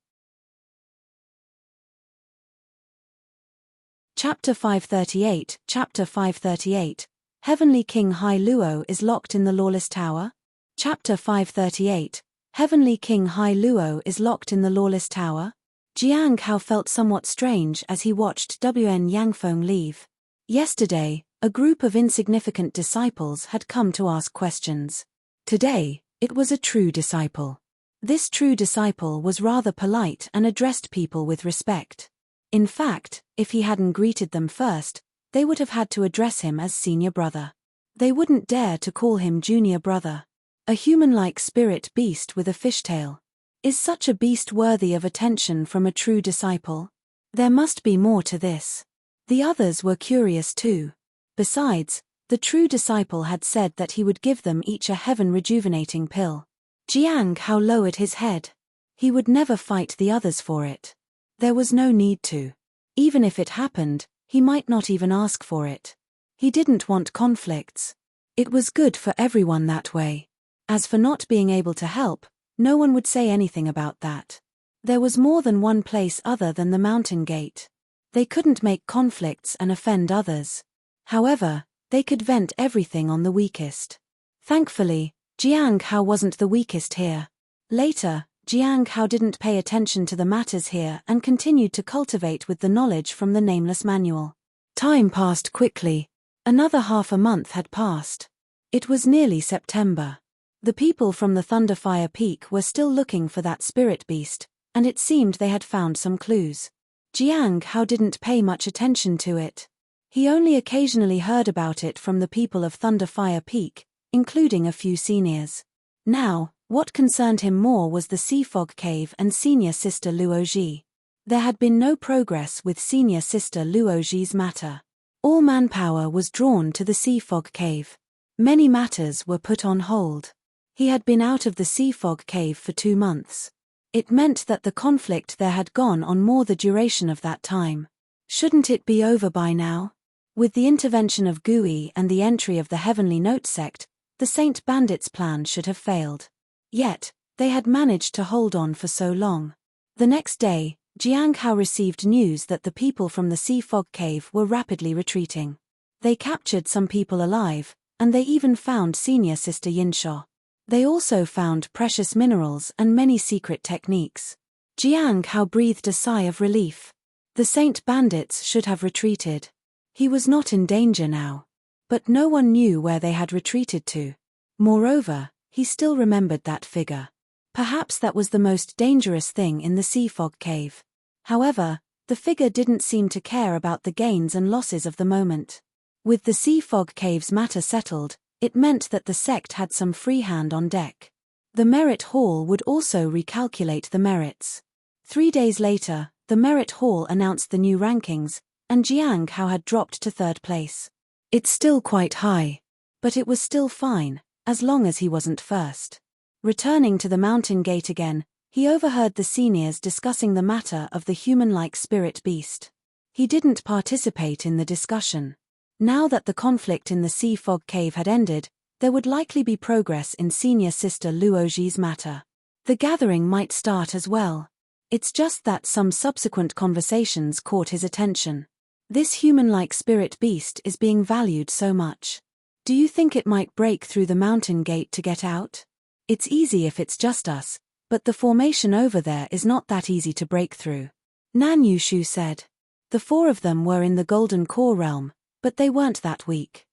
Chapter 538 Heavenly King Hai Luo is locked in the Lawless Tower? Chapter 538 Heavenly King Hai Luo is locked in the Lawless Tower? Jiang Hao felt somewhat strange as he watched WN Yangfeng leave. Yesterday, a group of insignificant disciples had come to ask questions. Today, it was a true disciple. This true disciple was rather polite and addressed people with respect. In fact, if he hadn't greeted them first, they would have had to address him as senior brother. They wouldn't dare to call him junior brother. A human-like spirit beast with a fishtail. Is such a beast worthy of attention from a true disciple? There must be more to this. The others were curious too. Besides, the true disciple had said that he would give them each a heaven rejuvenating pill. Jiang Hao lowered his head. He would never fight the others for it. There was no need to. Even if it happened, he might not even ask for it. He didn't want conflicts. It was good for everyone that way. As for not being able to help, no one would say anything about that. There was more than one place other than the mountain gate. They couldn't make conflicts and offend others. However, they could vent everything on the weakest. Thankfully, Jiang Hao wasn't the weakest here. Later, Jiang Hao didn't pay attention to the matters here and continued to cultivate with the knowledge from the nameless manual. Time passed quickly. Another half a month had passed. It was nearly September. The people from the Thunderfire Peak were still looking for that spirit beast, and it seemed they had found some clues. Jiang Hao didn't pay much attention to it. He only occasionally heard about it from the people of Thunderfire Peak, including a few seniors. Now, what concerned him more was the Sea Fog Cave and senior sister Luoji. There had been no progress with senior sister Luoji's matter. All manpower was drawn to the Sea Fog Cave. Many matters were put on hold. He had been out of the Sea Fog Cave for 2 months. It meant that the conflict there had gone on more the duration of that time. Shouldn't it be over by now? With the intervention of Gui and the entry of the Heavenly Note sect, the Saint Bandits' plan should have failed. Yet, they had managed to hold on for so long. The next day, Jiang Hao received news that the people from the Sea Fog Cave were rapidly retreating. They captured some people alive, and they even found senior sister Yinshaw. They also found precious minerals and many secret techniques. Jiang Hao breathed a sigh of relief. The Saint Bandits should have retreated. He was not in danger now. But no one knew where they had retreated to. Moreover, he still remembered that figure. Perhaps that was the most dangerous thing in the Sea Fog Cave. However, the figure didn't seem to care about the gains and losses of the moment. With the Sea Fog Cave's matter settled, it meant that the sect had some free hand on deck. The Merit Hall would also recalculate the merits. 3 days later, the Merit Hall announced the new rankings, and Jiang Hao had dropped to 3rd place. It's still quite high. But it was still fine, as long as he wasn't first. Returning to the mountain gate again, he overheard the seniors discussing the matter of the human-like spirit beast. He didn't participate in the discussion. Now that the conflict in the Sea Fog Cave had ended, there would likely be progress in senior sister Luoji's matter. The gathering might start as well. It's just that some subsequent conversations caught his attention. This human-like spirit beast is being valued so much. Do you think it might break through the mountain gate to get out? It's easy if it's just us, but the formation over there is not that easy to break through. Nan Yushu said. The 4 of them were in the Golden Core realm, but they weren't that weak.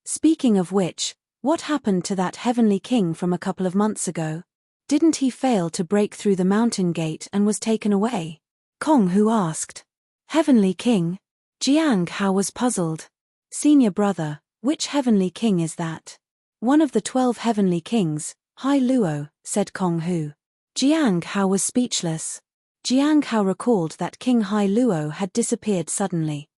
Speaking of which, what happened to that Heavenly King from a couple of months ago? Didn't he fail to break through the mountain gate and was taken away? Kong Hu asked. Heavenly King? Jiang Hao was puzzled. Senior brother, which Heavenly King is that? One of the 12 Heavenly Kings, Hai Luo, said Kong Hu. Jiang Hao was speechless. Jiang Hao recalled that King Hai Luo had disappeared suddenly.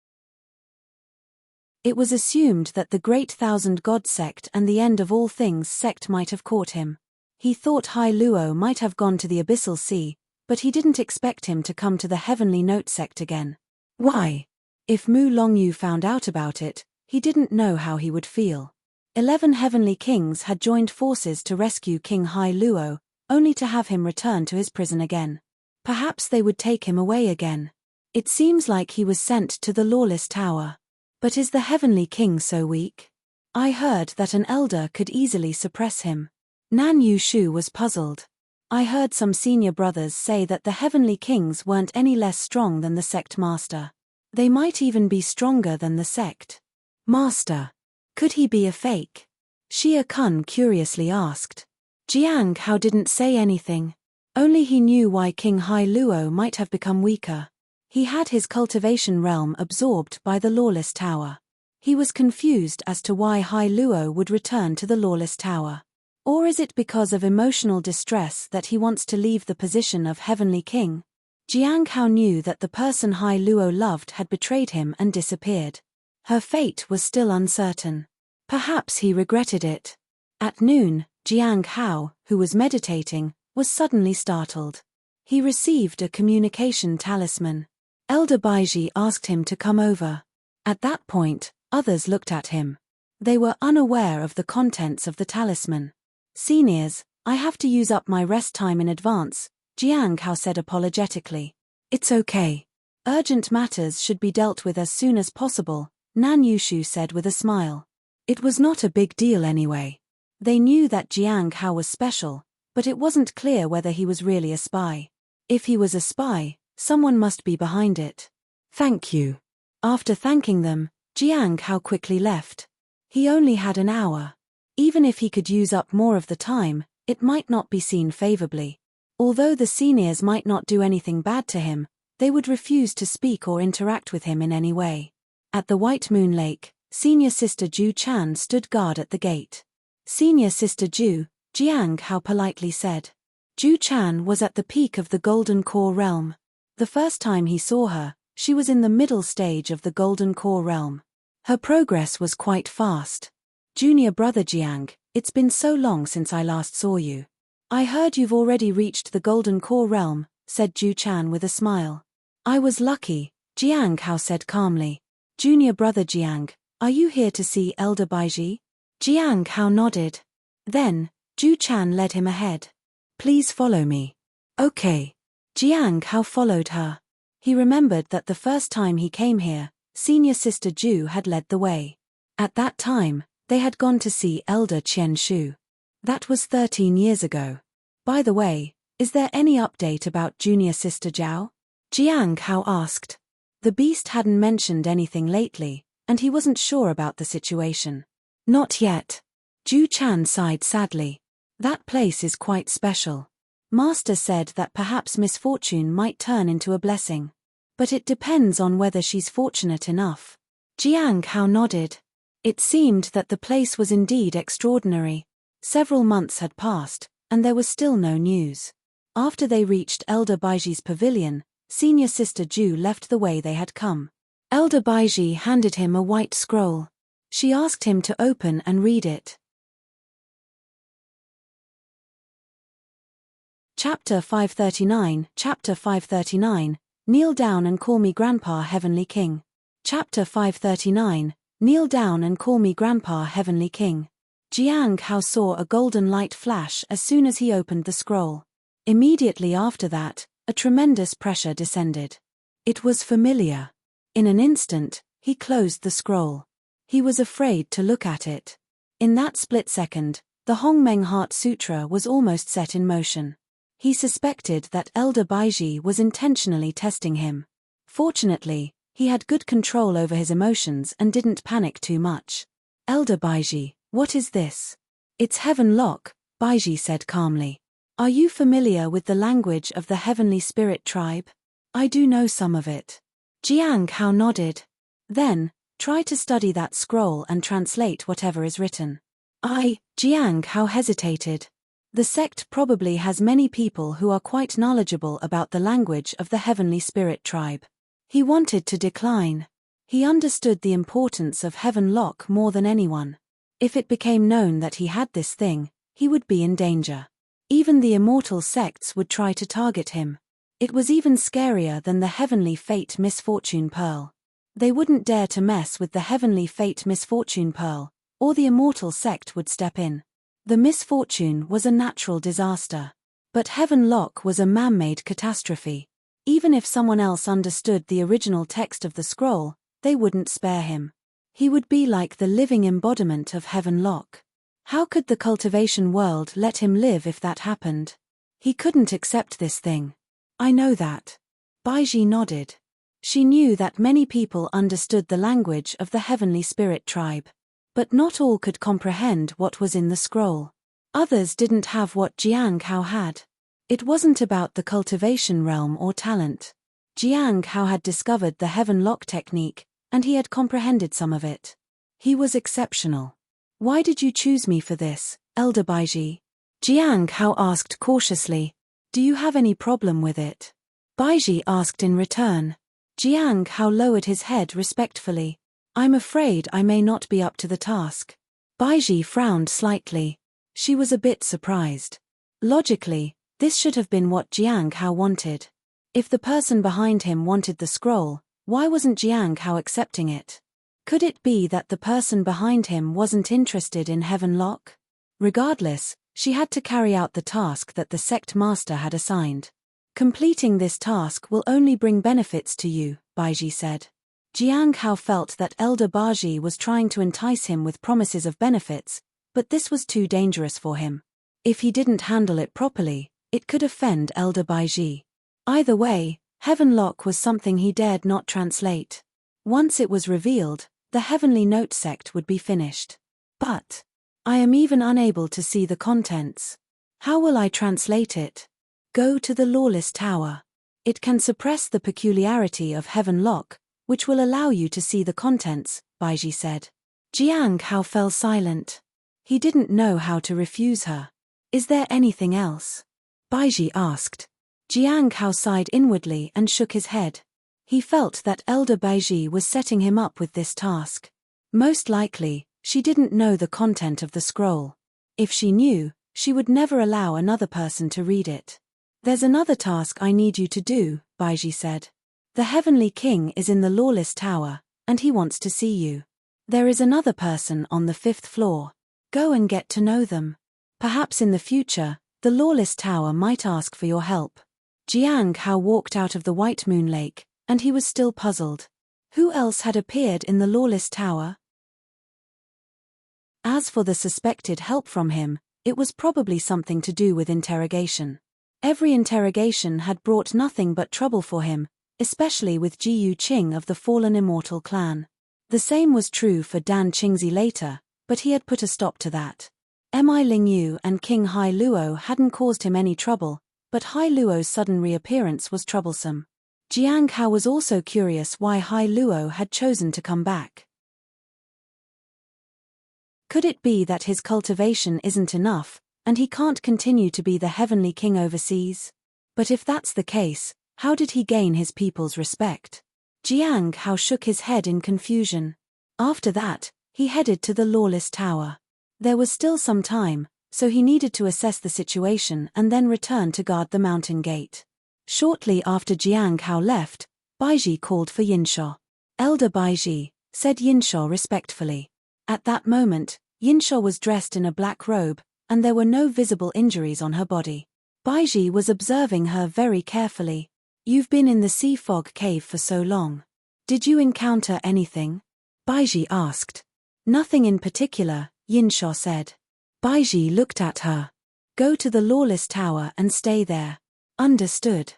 It was assumed that the Great Thousand God sect and the End of All Things sect might have caught him. He thought Hai Luo might have gone to the Abyssal Sea, but he didn't expect him to come to the Heavenly Note sect again. Why? If Mu Longyu found out about it, he didn't know how he would feel. 11 Heavenly Kings had joined forces to rescue King Hai Luo, only to have him return to his prison again. Perhaps they would take him away again. It seems like he was sent to the Lawless Tower. But is the Heavenly King so weak? I heard that an elder could easily suppress him. Nan Yushu was puzzled. I heard some senior brothers say that the Heavenly Kings weren't any less strong than the sect master. They might even be stronger than the sect master. Could he be a fake? Xia Kun curiously asked. Jiang Hao didn't say anything. Only he knew why King Hai Luo might have become weaker. He had his cultivation realm absorbed by the Lawless Tower. He was confused as to why Hai Luo would return to the Lawless Tower. Or is it because of emotional distress that he wants to leave the position of Heavenly King? Jiang Hao knew that the person Hai Luo loved had betrayed him and disappeared. Her fate was still uncertain. Perhaps he regretted it. At noon, Jiang Hao, who was meditating, was suddenly startled. He received a communication talisman. Elder Baiji asked him to come over. At that point, others looked at him. They were unaware of the contents of the talisman. Seniors, I have to use up my rest time in advance, Jiang Hao said apologetically. It's okay. Urgent matters should be dealt with as soon as possible, Nan Yushu said with a smile. It was not a big deal anyway. They knew that Jiang Hao was special, but it wasn't clear whether he was really a spy. If he was a spy, someone must be behind it. Thank you. After thanking them, Jiang Hao quickly left. He only had an hour. Even if he could use up more of the time, it might not be seen favorably. Although the seniors might not do anything bad to him, they would refuse to speak or interact with him in any way. At the White Moon Lake, Senior Sister Ju Chan stood guard at the gate. Senior Sister Ju, Jiang Hao politely said. Ju Chan was at the peak of the Golden Core realm. The first time he saw her, she was in the middle stage of the Golden Core realm. Her progress was quite fast. Junior brother Jiang, it's been so long since I last saw you. I heard you've already reached the Golden Core realm, said Ju Chan with a smile. I was lucky, Jiang Hao said calmly. Junior brother Jiang, are you here to see Elder Baiji? Jiang Hao nodded. Then, Ju Chan led him ahead. Please follow me. Okay. Jiang Hao followed her. He remembered that the first time he came here, Senior Sister Ju had led the way. At that time, they had gone to see Elder Qian Shu. That was 13 years ago. By the way, is there any update about Junior Sister Zhao? Jiang Hao asked. The beast hadn't mentioned anything lately, and he wasn't sure about the situation. Not yet. Ju Chan sighed sadly. That place is quite special. Master said that perhaps misfortune might turn into a blessing. But it depends on whether she's fortunate enough. Jiang Hao nodded. It seemed that the place was indeed extraordinary. Several months had passed, and there was still no news. After they reached Elder Baiji's pavilion, Senior Sister Ju left the way they had come. Elder Baiji handed him a white scroll. She asked him to open and read it. Chapter 539, Chapter 539, Kneel down and call me Grandpa Heavenly King. Chapter 539, Kneel down and call me Grandpa Heavenly King. Jiang Hao saw a golden light flash as soon as he opened the scroll. Immediately after that, a tremendous pressure descended. It was familiar. In an instant, he closed the scroll. He was afraid to look at it. In that split second, the Hongmeng Heart Sutra was almost set in motion. He suspected that Elder Baiji was intentionally testing him. Fortunately, he had good control over his emotions and didn't panic too much. Elder Baiji, what is this? It's Heaven Lock, Baiji said calmly. Are you familiar with the language of the Heavenly Spirit tribe? I do know some of it. Jiang Hao nodded. Then, try to study that scroll and translate whatever is written. Jiang Hao hesitated. The sect probably has many people who are quite knowledgeable about the language of the Heavenly Spirit tribe. He wanted to decline. He understood the importance of Heaven Lock more than anyone. If it became known that he had this thing, he would be in danger. Even the immortal sects would try to target him. It was even scarier than the Heavenly Fate Misfortune Pearl. They wouldn't dare to mess with the Heavenly Fate Misfortune Pearl, or the immortal sect would step in. The misfortune was a natural disaster. But Heaven Lock was a man-made catastrophe. Even if someone else understood the original text of the scroll, they wouldn't spare him. He would be like the living embodiment of Heaven Lock. How could the cultivation world let him live if that happened? He couldn't accept this thing. I know that. Baiji nodded. She knew that many people understood the language of the Heavenly Spirit tribe. But not all could comprehend what was in the scroll. Others didn't have what Jiang Hao had. It wasn't about the cultivation realm or talent. Jiang Hao had discovered the Heaven Lock technique, and he had comprehended some of it. He was exceptional. Why did you choose me for this, Elder Baiji? Jiang Hao asked cautiously. Do you have any problem with it? Baiji asked in return. Jiang Hao lowered his head respectfully. I'm afraid I may not be up to the task. Baiji frowned slightly. She was a bit surprised. Logically, this should have been what Jiang Hao wanted. If the person behind him wanted the scroll, why wasn't Jiang Hao accepting it? Could it be that the person behind him wasn't interested in Heaven Lock? Regardless, she had to carry out the task that the sect master had assigned. Completing this task will only bring benefits to you, Baiji said. Jiang Hao felt that Elder Baiji was trying to entice him with promises of benefits, but this was too dangerous for him. If he didn't handle it properly, it could offend Elder Baiji. Either way, Heaven Lock was something he dared not translate. Once it was revealed, the Heavenly Note sect would be finished. But I am even unable to see the contents. How will I translate it? Go to the Lawless Tower. It can suppress the peculiarity of Heaven Lock, which will allow you to see the contents, Baiji said. Jiang Hao fell silent. He didn't know how to refuse her. Is there anything else? Baiji asked. Jiang Hao sighed inwardly and shook his head. He felt that Elder Baiji was setting him up with this task. Most likely, she didn't know the content of the scroll. If she knew, she would never allow another person to read it. There's another task I need you to do, Baiji said. The Heavenly King is in the Lawless Tower, and he wants to see you. There is another person on the 5th floor. Go and get to know them. Perhaps in the future, the Lawless Tower might ask for your help. Jiang Hao walked out of the White Moon Lake, and he was still puzzled. Who else had appeared in the Lawless Tower? As for the suspected help from him, it was probably something to do with interrogation. Every interrogation had brought nothing but trouble for him, especially with Ji Yu Qing of the Fallen Immortal clan. The same was true for Dan Qingzi later, but he had put a stop to that. Mi Ling Yu and King Hai Luo hadn't caused him any trouble, but Hai Luo's sudden reappearance was troublesome. Jiang Hao was also curious why Hai Luo had chosen to come back. Could it be that his cultivation isn't enough, and he can't continue to be the Heavenly King overseas? But if that's the case, how did he gain his people's respect? Jiang Hao shook his head in confusion. After that, he headed to the Lawless Tower. There was still some time, so he needed to assess the situation and then return to guard the mountain gate. Shortly after Jiang Hao left, Baiji called for Yinshaw. Elder Baiji, said Yinshaw respectfully. At that moment, Yinshaw was dressed in a black robe, and there were no visible injuries on her body. Baiji was observing her very carefully. You've been in the sea fog cave for so long. Did you encounter anything? Baiji asked. Nothing in particular, Yinshaw said. Baiji looked at her. Go to the Lawless Tower and stay there. Understood.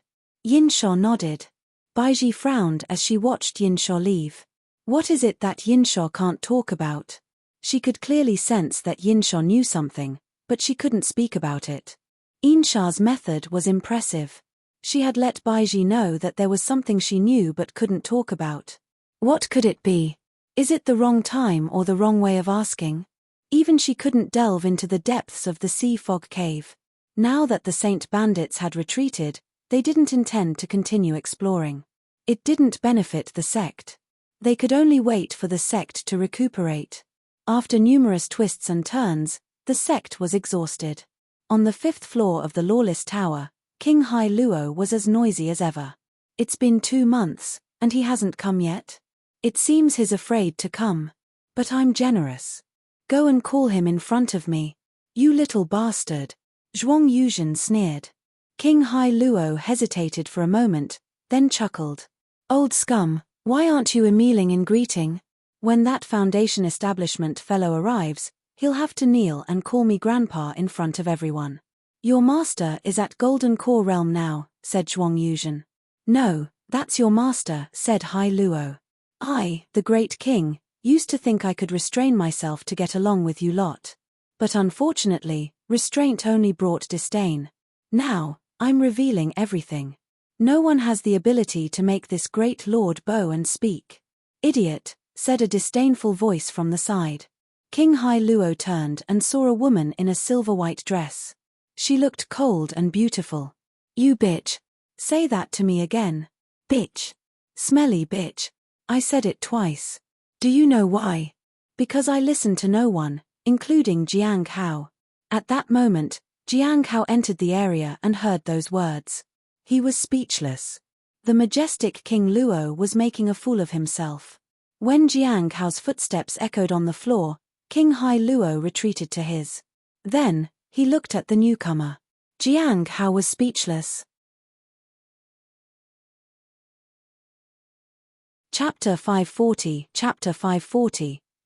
Yinshaw nodded. Baiji frowned as she watched Yinshaw leave. What is it that Yinshaw can't talk about? She could clearly sense that Yinshaw knew something, but she couldn't speak about it. Yinshaw's method was impressive. She had let Baiji know that there was something she knew but couldn't talk about. What could it be? Is it the wrong time or the wrong way of asking? Even she couldn't delve into the depths of the sea fog cave. Now that the Saint Bandits had retreated, they didn't intend to continue exploring. It didn't benefit the sect. They could only wait for the sect to recuperate. After numerous twists and turns, the sect was exhausted. On the 5th floor of the Lawless Tower, King Hai Luo was as noisy as ever. It's been 2 months, and he hasn't come yet? It seems he's afraid to come. But I'm generous. Go and call him in front of me. You little bastard. Zhuang Yuzhen sneered. King Hai Luo hesitated for a moment, then chuckled. Old scum, why aren't you emailing in greeting? When that Foundation establishment fellow arrives, he'll have to kneel and call me grandpa in front of everyone. Your master is at Golden Core Realm now, said Zhuang Yuzhen. No, that's your master, said Hai Luo. I, the great king, used to think I could restrain myself to get along with you lot. But unfortunately, restraint only brought disdain. Now, I'm revealing everything. No one has the ability to make this great lord bow and speak. Idiot, said a disdainful voice from the side. King Hai Luo turned and saw a woman in a silver-white dress. She looked cold and beautiful. You bitch. Say that to me again. Bitch. Smelly bitch. I said it twice. Do you know why? Because I listened to no one, including Jiang Hao. At that moment, Jiang Hao entered the area and heard those words. He was speechless. The majestic King Luo was making a fool of himself. When Jiang Hao's footsteps echoed on the floor, King Hai Luo retreated to his. Then, he looked at the newcomer. Jiang Hao was speechless. Chapter 540,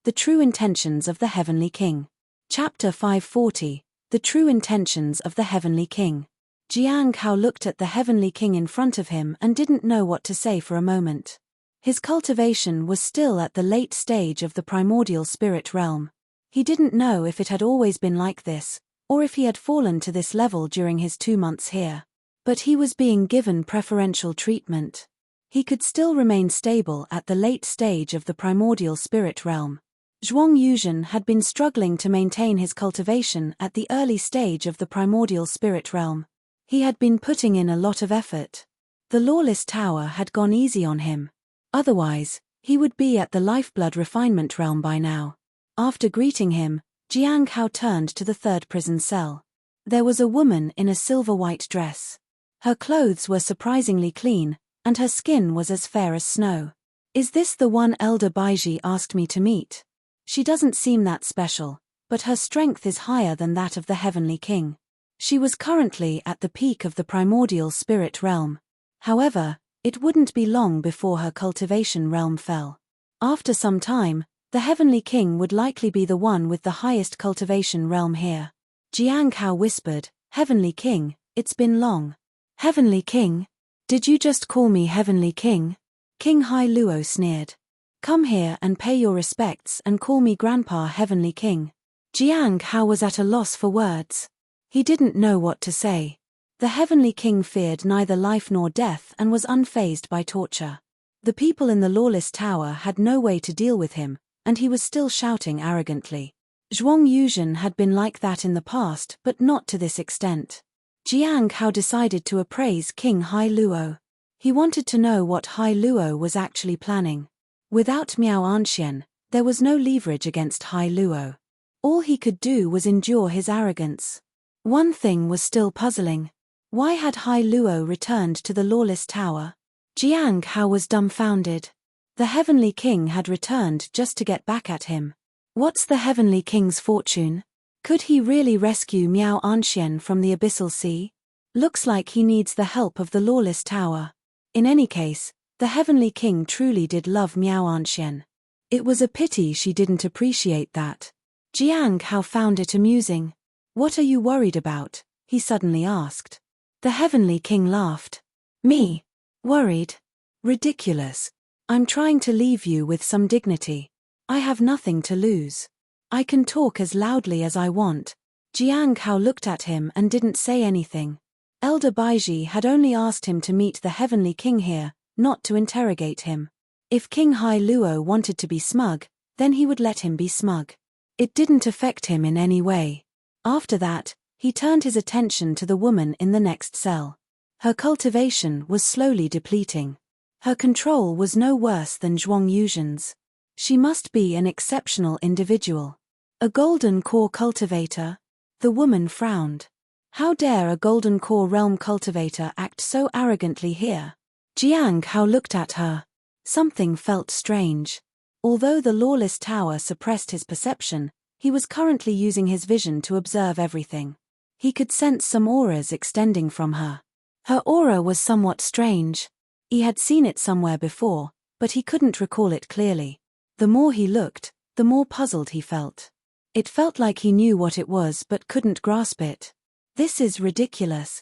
The True Intentions of the Heavenly King. Chapter 540, The True Intentions of the Heavenly King. Jiang Hao looked at the Heavenly King in front of him and didn't know what to say for a moment. His cultivation was still at the late stage of the primordial spirit realm. He didn't know if it had always been like this, or if he had fallen to this level during his 2 months here. But he was being given preferential treatment. He could still remain stable at the late stage of the primordial spirit realm. Zhuang Yuzhen had been struggling to maintain his cultivation at the early stage of the primordial spirit realm. He had been putting in a lot of effort. The lawless tower had gone easy on him. Otherwise, he would be at the lifeblood refinement realm by now. After greeting him, Jiang Hao turned to the third prison cell. There was a woman in a silver-white dress. Her clothes were surprisingly clean, and her skin was as fair as snow. "Is this the one Elder Baiji asked me to meet? She doesn't seem that special, but her strength is higher than that of the Heavenly King." She was currently at the peak of the primordial spirit realm. However, it wouldn't be long before her cultivation realm fell. After some time, the Heavenly King would likely be the one with the highest cultivation realm here. Jiang Hao whispered, "Heavenly King, it's been long." "Heavenly King? Did you just call me Heavenly King?" King Hai Luo sneered. "Come here and pay your respects and call me Grandpa Heavenly King." Jiang Hao was at a loss for words. He didn't know what to say. The Heavenly King feared neither life nor death and was unfazed by torture. The people in the lawless tower had no way to deal with him, and he was still shouting arrogantly. Zhuang Yuzhen had been like that in the past, but not to this extent. Jiang Hao decided to appraise King Hai Luo. He wanted to know what Hai Luo was actually planning. Without Miao Anxian, there was no leverage against Hai Luo. All he could do was endure his arrogance. One thing was still puzzling. Why had Hai Luo returned to the lawless tower? Jiang Hao was dumbfounded. The Heavenly King had returned just to get back at him. What's the Heavenly King's fortune? Could he really rescue Miao Anxian from the abyssal sea? Looks like he needs the help of the lawless tower. In any case, the Heavenly King truly did love Miao Anxian. It was a pity she didn't appreciate that. Jiang Hao found it amusing. "What are you worried about?" he suddenly asked. The Heavenly King laughed. "Me? Worried? Ridiculous. I'm trying to leave you with some dignity. I have nothing to lose. I can talk as loudly as I want." Jiang Hao looked at him and didn't say anything. Elder Baiji had only asked him to meet the Heavenly King here, not to interrogate him. If King Hai Luo wanted to be smug, then he would let him be smug. It didn't affect him in any way. After that, he turned his attention to the woman in the next cell. Her cultivation was slowly depleting. Her control was no worse than Zhuang Yuzhen's. She must be an exceptional individual. A golden core cultivator? The woman frowned. How dare a golden core realm cultivator act so arrogantly here? Jiang Hao looked at her. Something felt strange. Although the lawless tower suppressed his perception, he was currently using his vision to observe everything. He could sense some auras extending from her. Her aura was somewhat strange. He had seen it somewhere before, but he couldn't recall it clearly. The more he looked, the more puzzled he felt. It felt like he knew what it was but couldn't grasp it. This is ridiculous.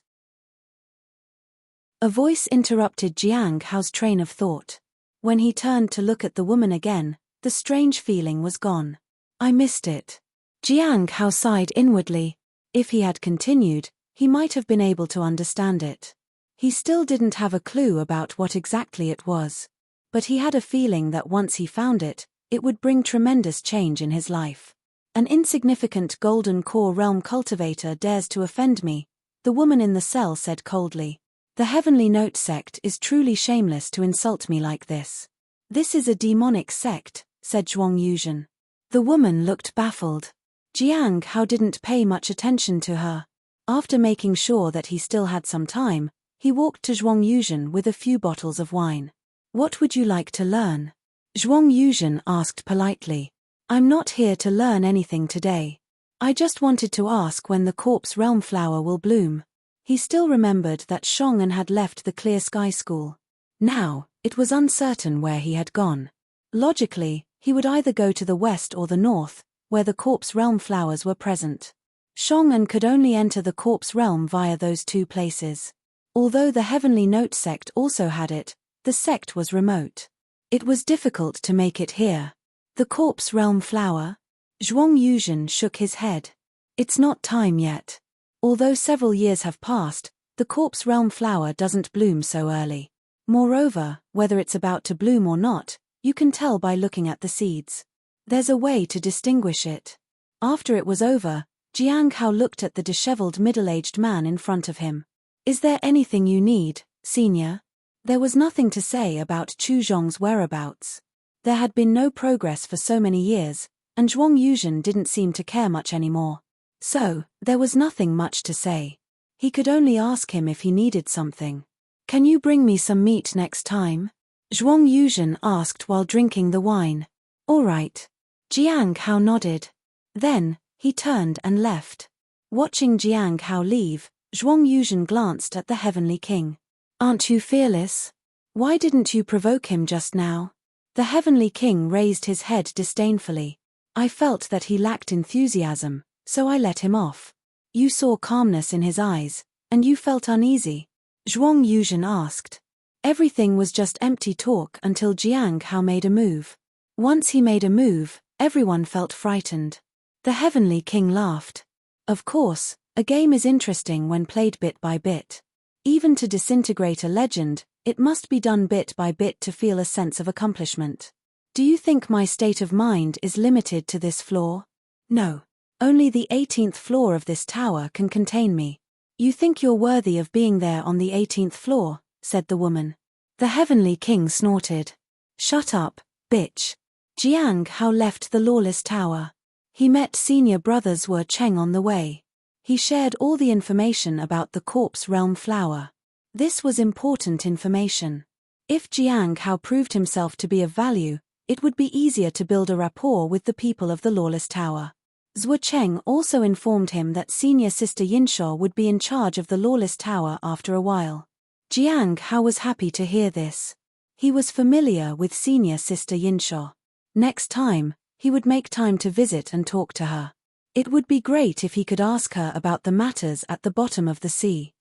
A voice interrupted Jiang Hao's train of thought. When he turned to look at the woman again, the strange feeling was gone. "I missed it." Jiang Hao sighed inwardly. If he had continued, he might have been able to understand it. He still didn't have a clue about what exactly it was. But he had a feeling that once he found it, it would bring tremendous change in his life. "An insignificant golden core realm cultivator dares to offend me," the woman in the cell said coldly. "The Heavenly Note sect is truly shameless to insult me like this." "This is a demonic sect," said Zhuang Yuzhen. The woman looked baffled. Jiang Hao didn't pay much attention to her. After making sure that he still had some time, he walked to Zhuang Yuzhen with a few bottles of wine. "What would you like to learn?" Zhuang Yuzhen asked politely. "I'm not here to learn anything today. I just wanted to ask when the corpse realm flower will bloom." He still remembered that Shongan had left the Clear Sky School. Now, it was uncertain where he had gone. Logically, he would either go to the west or the north, where the corpse realm flowers were present. Shongan could only enter the corpse realm via those two places. Although the Heavenly Note sect also had it, the sect was remote. It was difficult to make it here. The corpse realm flower? Zhuang Yuzhen shook his head. It's not time yet. Although several years have passed, the corpse realm flower doesn't bloom so early. Moreover, whether it's about to bloom or not, you can tell by looking at the seeds. There's a way to distinguish it. After it was over, Jiang Hao looked at the disheveled middle-aged man in front of him. Is there anything you need, senior? There was nothing to say about Chu Zhong's whereabouts. There had been no progress for so many years, and Zhuang Yuzhen didn't seem to care much anymore. So, there was nothing much to say. He could only ask him if he needed something. Can you bring me some meat next time? Zhuang Yuzhen asked while drinking the wine. All right. Jiang Hao nodded. Then, he turned and left. Watching Jiang Hao leave, Zhuang Yuzhen glanced at the Heavenly King. Aren't you fearless? Why didn't you provoke him just now? The Heavenly King raised his head disdainfully. I felt that he lacked enthusiasm, so I let him off. You saw calmness in his eyes, and you felt uneasy. Zhuang Yuzhen asked. Everything was just empty talk until Jiang Hao made a move. Once he made a move, everyone felt frightened. The Heavenly King laughed. Of course, a game is interesting when played bit by bit. Even to disintegrate a legend, it must be done bit by bit to feel a sense of accomplishment. Do you think my state of mind is limited to this floor? No. Only the 18th floor of this tower can contain me. You think you're worthy of being there on the 18th floor, said the woman. The Heavenly King snorted. Shut up, bitch. Jiang Hao left the lawless tower. He met senior brother Zhuo Cheng on the way. He shared all the information about the corpse realm flower. This was important information. If Jiang Hao proved himself to be of value, it would be easier to build a rapport with the people of the lawless tower. Zhuo Cheng also informed him that senior sister Yinshaw would be in charge of the lawless tower after a while. Jiang Hao was happy to hear this. He was familiar with senior sister Yinshaw. Next time, he would make time to visit and talk to her. It would be great if he could ask her about the matters at the bottom of the sea.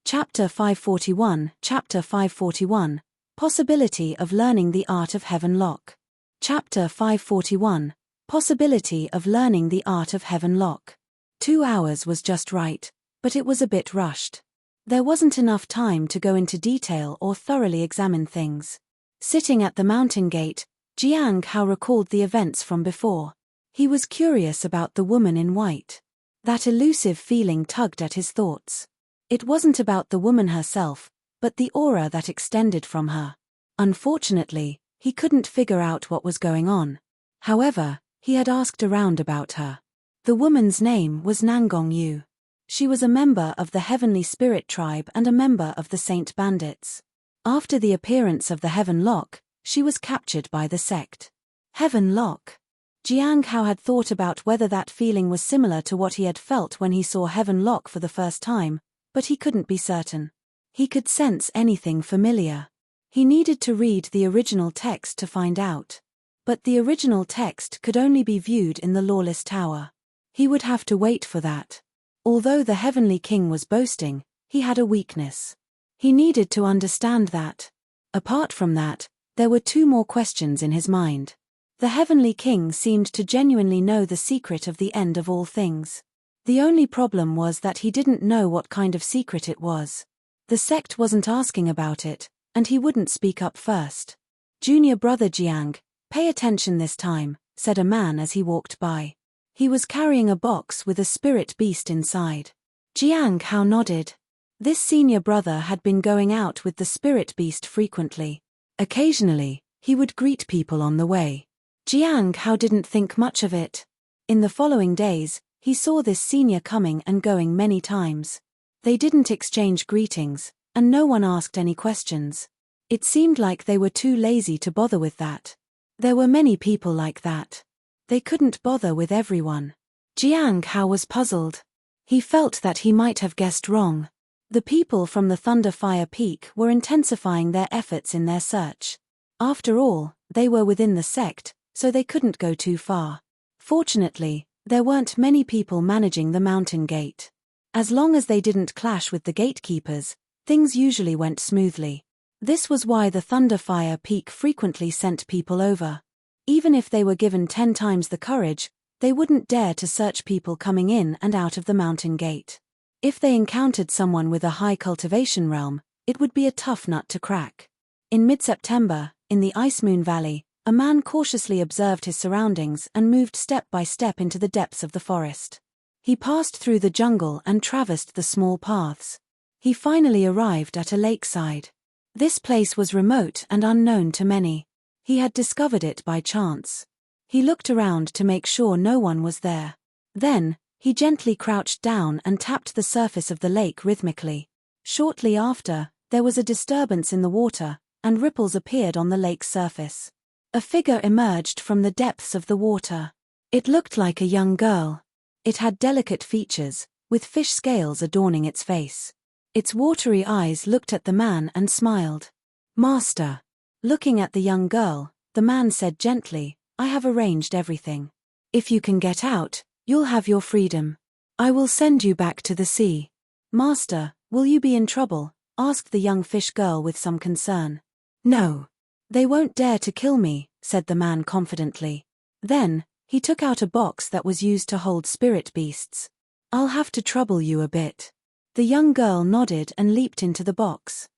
Chapter 541, Chapter 541. Possibility of learning the art of Heaven Lock. Chapter 541. Possibility of learning the art of Heaven Lock. 2 hours was just right, but it was a bit rushed. There wasn't enough time to go into detail or thoroughly examine things. Sitting at the mountain gate, Jiang Hao recalled the events from before. He was curious about the woman in white. That elusive feeling tugged at his thoughts. It wasn't about the woman herself, but the aura that extended from her. Unfortunately, he couldn't figure out what was going on. However, he had asked around about her. The woman's name was Nangong Yu. She was a member of the Heavenly Spirit Tribe and a member of the Saint Bandits. After the appearance of the Heaven Lock, she was captured by the sect. Heaven Lock. Jiang Hao had thought about whether that feeling was similar to what he had felt when he saw Heaven Lock for the first time, but he couldn't be certain. He could sense anything familiar. He needed to read the original text to find out. But the original text could only be viewed in the Lawless Tower. He would have to wait for that. Although the Heavenly King was boasting, he had a weakness. He needed to understand that. Apart from that, there were 2 more questions in his mind. The Heavenly King seemed to genuinely know the secret of the end of all things. The only problem was that he didn't know what kind of secret it was. The sect wasn't asking about it, and he wouldn't speak up first. Junior brother Jiang, pay attention this time, said a man as he walked by. He was carrying a box with a spirit beast inside. Jiang Hao nodded. This senior brother had been going out with the spirit beast frequently. Occasionally, he would greet people on the way. Jiang Hao didn't think much of it. In the following days, he saw this senior coming and going many times. They didn't exchange greetings, and no one asked any questions. It seemed like they were too lazy to bother with that. There were many people like that. They couldn't bother with everyone. Jiang Hao was puzzled. He felt that he might have guessed wrong. The people from the Thunder Fire Peak were intensifying their efforts in their search. After all, they were within the sect, so they couldn't go too far. Fortunately, there weren't many people managing the mountain gate. As long as they didn't clash with the gatekeepers, things usually went smoothly. This was why the Thunderfire Peak frequently sent people over. Even if they were given 10 times the courage, they wouldn't dare to search people coming in and out of the mountain gate. If they encountered someone with a high cultivation realm, it would be a tough nut to crack. In mid-September, in the Ice Moon Valley, a man cautiously observed his surroundings and moved step by step into the depths of the forest. He passed through the jungle and traversed the small paths. He finally arrived at a lakeside. This place was remote and unknown to many. He had discovered it by chance. He looked around to make sure no one was there. Then, he gently crouched down and tapped the surface of the lake rhythmically. Shortly after, there was a disturbance in the water, and ripples appeared on the lake's surface. A figure emerged from the depths of the water. It looked like a young girl. It had delicate features, with fish scales adorning its face. Its watery eyes looked at the man and smiled. "Master." Looking at the young girl, the man said gently, "I have arranged everything. If you can get out, you'll have your freedom. I will send you back to the sea." "Master, will you be in trouble?" asked the young fish girl with some concern. "No. They won't dare to kill me," said the man confidently. Then, he took out a box that was used to hold spirit beasts. "I'll have to trouble you a bit." The young girl nodded and leaped into the box.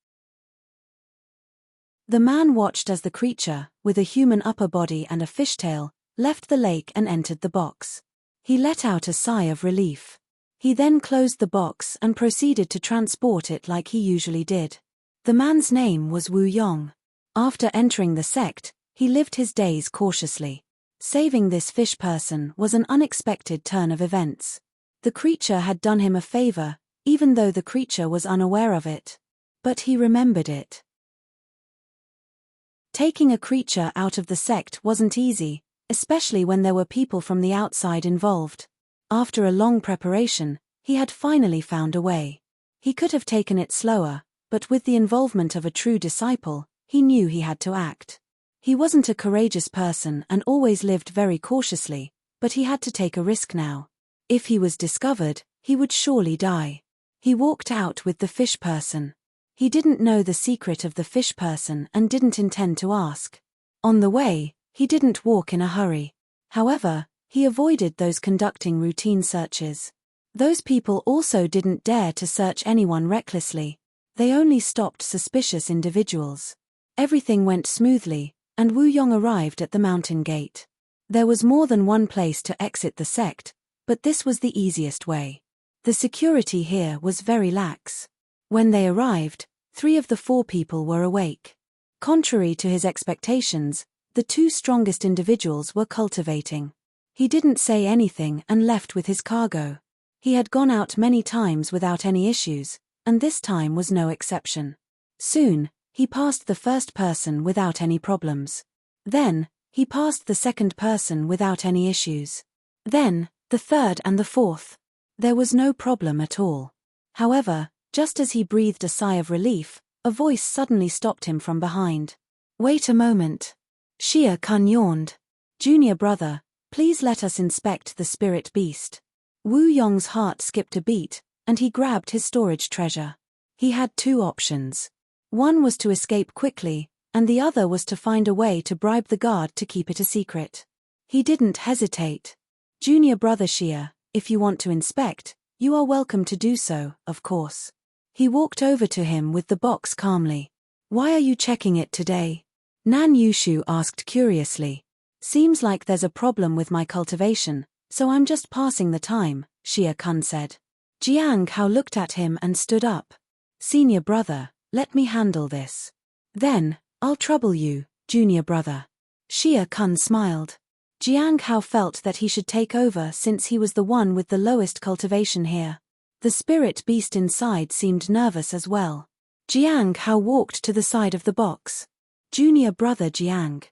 The man watched as the creature, with a human upper body and a fishtail, left the lake and entered the box. He let out a sigh of relief. He then closed the box and proceeded to transport it like he usually did. The man's name was Wu Yong. After entering the sect, he lived his days cautiously. Saving this fish person was an unexpected turn of events. The creature had done him a favor, even though the creature was unaware of it. But he remembered it. Taking a creature out of the sect wasn't easy, especially when there were people from the outside involved. After a long preparation, he had finally found a way. He could have taken it slower, but with the involvement of a true disciple, he knew he had to act. He wasn't a courageous person and always lived very cautiously, but he had to take a risk now. If he was discovered, he would surely die. He walked out with the fish person. He didn't know the secret of the fish person and didn't intend to ask. On the way, he didn't walk in a hurry. However, he avoided those conducting routine searches. Those people also didn't dare to search anyone recklessly. They only stopped suspicious individuals. Everything went smoothly, and Wu Yong arrived at the mountain gate. There was more than one place to exit the sect, but this was the easiest way. The security here was very lax. When they arrived, 3 of the 4 people were awake. Contrary to his expectations, the 2 strongest individuals were cultivating. He didn't say anything and left with his cargo. He had gone out many times without any issues, and this time was no exception. Soon, he passed the first person without any problems. Then, he passed the second person without any issues. Then, the third and the fourth. There was no problem at all. However, just as he breathed a sigh of relief, a voice suddenly stopped him from behind. "Wait a moment." Xia Kun yawned. "Junior brother, please let us inspect the spirit beast." Wu Yong's heart skipped a beat, and he grabbed his storage treasure. He had 2 options. One was to escape quickly, and the other was to find a way to bribe the guard to keep it a secret. He didn't hesitate. "Junior brother Xia, if you want to inspect, you are welcome to do so, of course." He walked over to him with the box calmly. "Why are you checking it today?" Nan Yushu asked curiously. "Seems like there's a problem with my cultivation, so I'm just passing the time," Xia Kun said. Jiang Hao looked at him and stood up. "Senior brother, let me handle this. Then, I'll trouble you, junior brother." Xia Kun smiled. Jiang Hao felt that he should take over since he was the one with the lowest cultivation here. The spirit beast inside seemed nervous as well. Jiang Hao walked to the side of the box. "Junior brother Jiang."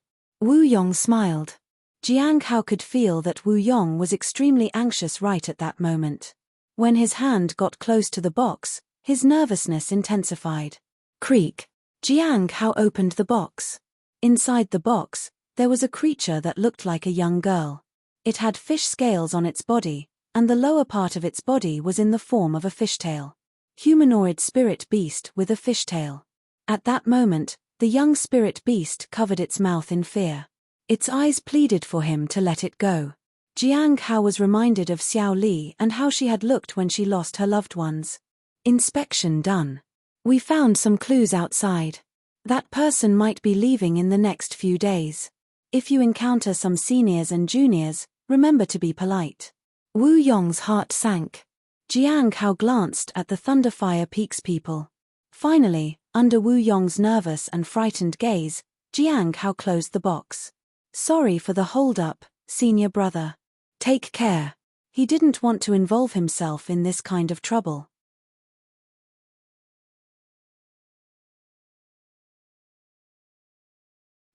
Wu Yong smiled. Jiang Hao could feel that Wu Yong was extremely anxious right at that moment. When his hand got close to the box, his nervousness intensified. Creak. Jiang Hao opened the box. Inside the box, there was a creature that looked like a young girl. It had fish scales on its body, and the lower part of its body was in the form of a fishtail. humanoid spirit beast with a fishtail. At that moment, the young spirit beast covered its mouth in fear. Its eyes pleaded for him to let it go. Jiang Hao was reminded of Xiao Li and how she had looked when she lost her loved ones. Inspection done. We found some clues outside. That person might be leaving in the next few days. If you encounter some seniors and juniors, remember to be polite. Wu Yong's heart sank. Jiang Hao glanced at the Thunderfire Peaks people. Finally, under Wu Yong's nervous and frightened gaze, Jiang Hao closed the box. Sorry for the hold-up, senior brother. Take care. He didn't want to involve himself in this kind of trouble.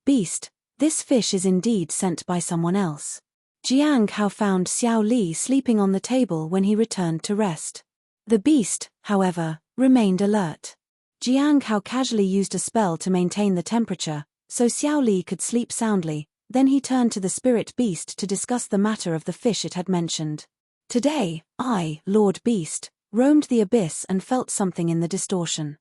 Beast, this fish is indeed sent by someone else. Jiang Hao found Xiao Li sleeping on the table when he returned to rest. The beast, however, remained alert. Jiang Hao casually used a spell to maintain the temperature, so Xiao Li could sleep soundly. Then he turned to the spirit beast to discuss the matter of the fish it had mentioned. Today, I, Lord Beast, roamed the abyss and felt something in the distortion.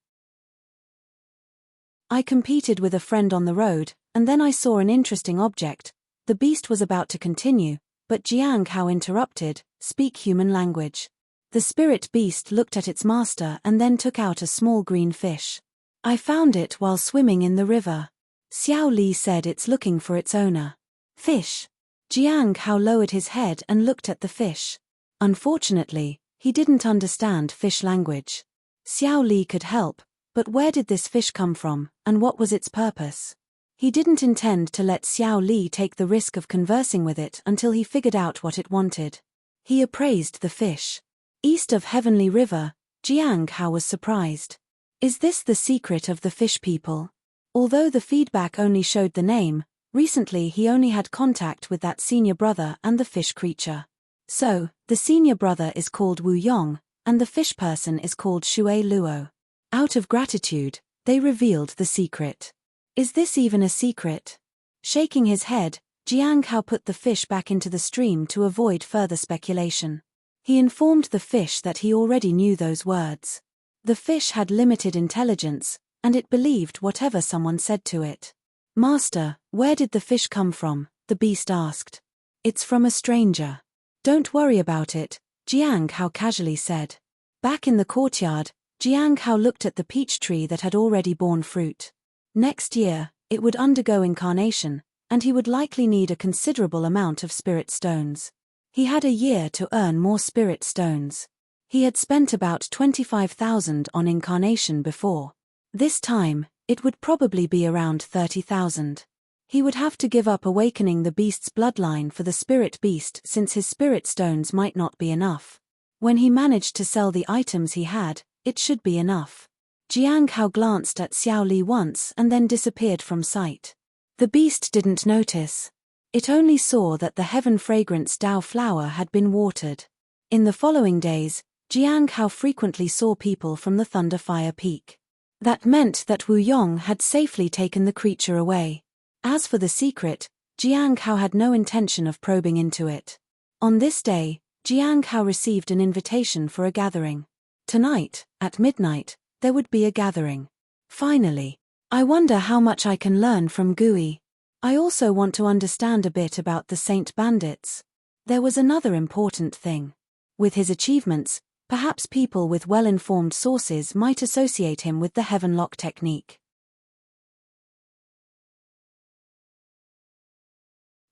I competed with a friend on the road, and then I saw an interesting object. The beast was about to continue, but Jiang Hao interrupted, speak human language. The spirit beast looked at its master and then took out a small green fish. I found it while swimming in the river. Xiao Li said it's looking for its owner. Fish. Jiang Hao lowered his head and looked at the fish. Unfortunately, he didn't understand fish language. Xiao Li could help, but where did this fish come from, and what was its purpose? He didn't intend to let Xiao Li take the risk of conversing with it until he figured out what it wanted. He appraised the fish. East of Heavenly River, Jiang Hao was surprised. Is this the secret of the fish people? Although the feedback only showed the name, recently he only had contact with that senior brother and the fish creature. So, the senior brother is called Wu Yong, and the fish person is called Shui Luo. Out of gratitude, they revealed the secret. Is this even a secret? Shaking his head, Jiang Hao put the fish back into the stream to avoid further speculation. He informed the fish that he already knew those words. The fish had limited intelligence, and it believed whatever someone said to it. Master, where did the fish come from? The beast asked. It's from a stranger. Don't worry about it, Jiang Hao casually said. Back in the courtyard, Jiang Hao looked at the peach tree that had already borne fruit. Next year, it would undergo incarnation, and he would likely need a considerable amount of spirit stones. He had a year to earn more spirit stones. He had spent about 25,000 on incarnation before. This time, it would probably be around 30,000. He would have to give up awakening the beast's bloodline for the spirit beast since his spirit stones might not be enough. When he managed to sell the items he had, it should be enough. Jiang Hao glanced at Xiao Li once and then disappeared from sight. The beast didn't notice. It only saw that the heaven fragrance Dao flower had been watered. In the following days, Jiang Hao frequently saw people from the Thunderfire Peak. That meant that Wu Yong had safely taken the creature away. As for the secret, Jiang Hao had no intention of probing into it. On this day, Jiang Hao received an invitation for a gathering. Tonight, at midnight, there would be a gathering. Finally. I wonder how much I can learn from Gui. I also want to understand a bit about the Saint Bandits. There was another important thing. With his achievements, perhaps people with well-informed sources might associate him with the Heavenlock technique.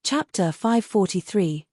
Chapter 543,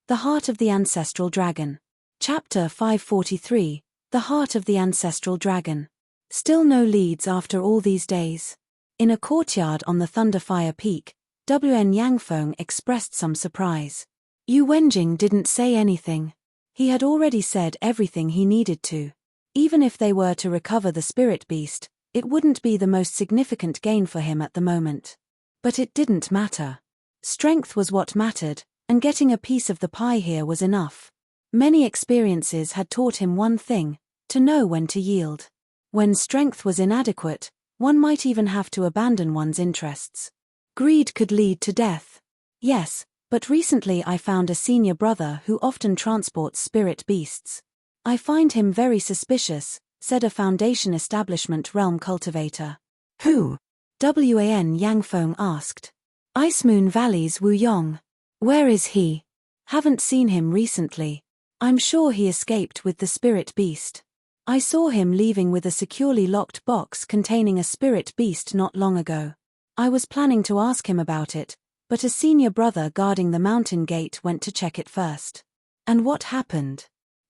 The Heart of the Ancestral Dragon. Chapter 543, The Heart of the Ancestral Dragon. Still no leads after all these days. In a courtyard on the Thunderfire Peak, Wn Yangfeng expressed some surprise. Yu Wenjing didn't say anything. He had already said everything he needed to. Even if they were to recover the spirit beast, it wouldn't be the most significant gain for him at the moment. But it didn't matter. Strength was what mattered, and getting a piece of the pie here was enough. Many experiences had taught him one thing: to know when to yield. When strength was inadequate, one might even have to abandon one's interests. Greed could lead to death. Yes, but recently I found a senior brother who often transports spirit beasts. I find him very suspicious, said a Foundation Establishment Realm Cultivator. Who? Wan Yangfeng asked. Ice Moon Valley's Wu Yong. Where is he? Haven't seen him recently. I'm sure he escaped with the spirit beast. I saw him leaving with a securely locked box containing a spirit beast not long ago. I was planning to ask him about it, but a senior brother guarding the mountain gate went to check it first. And what happened?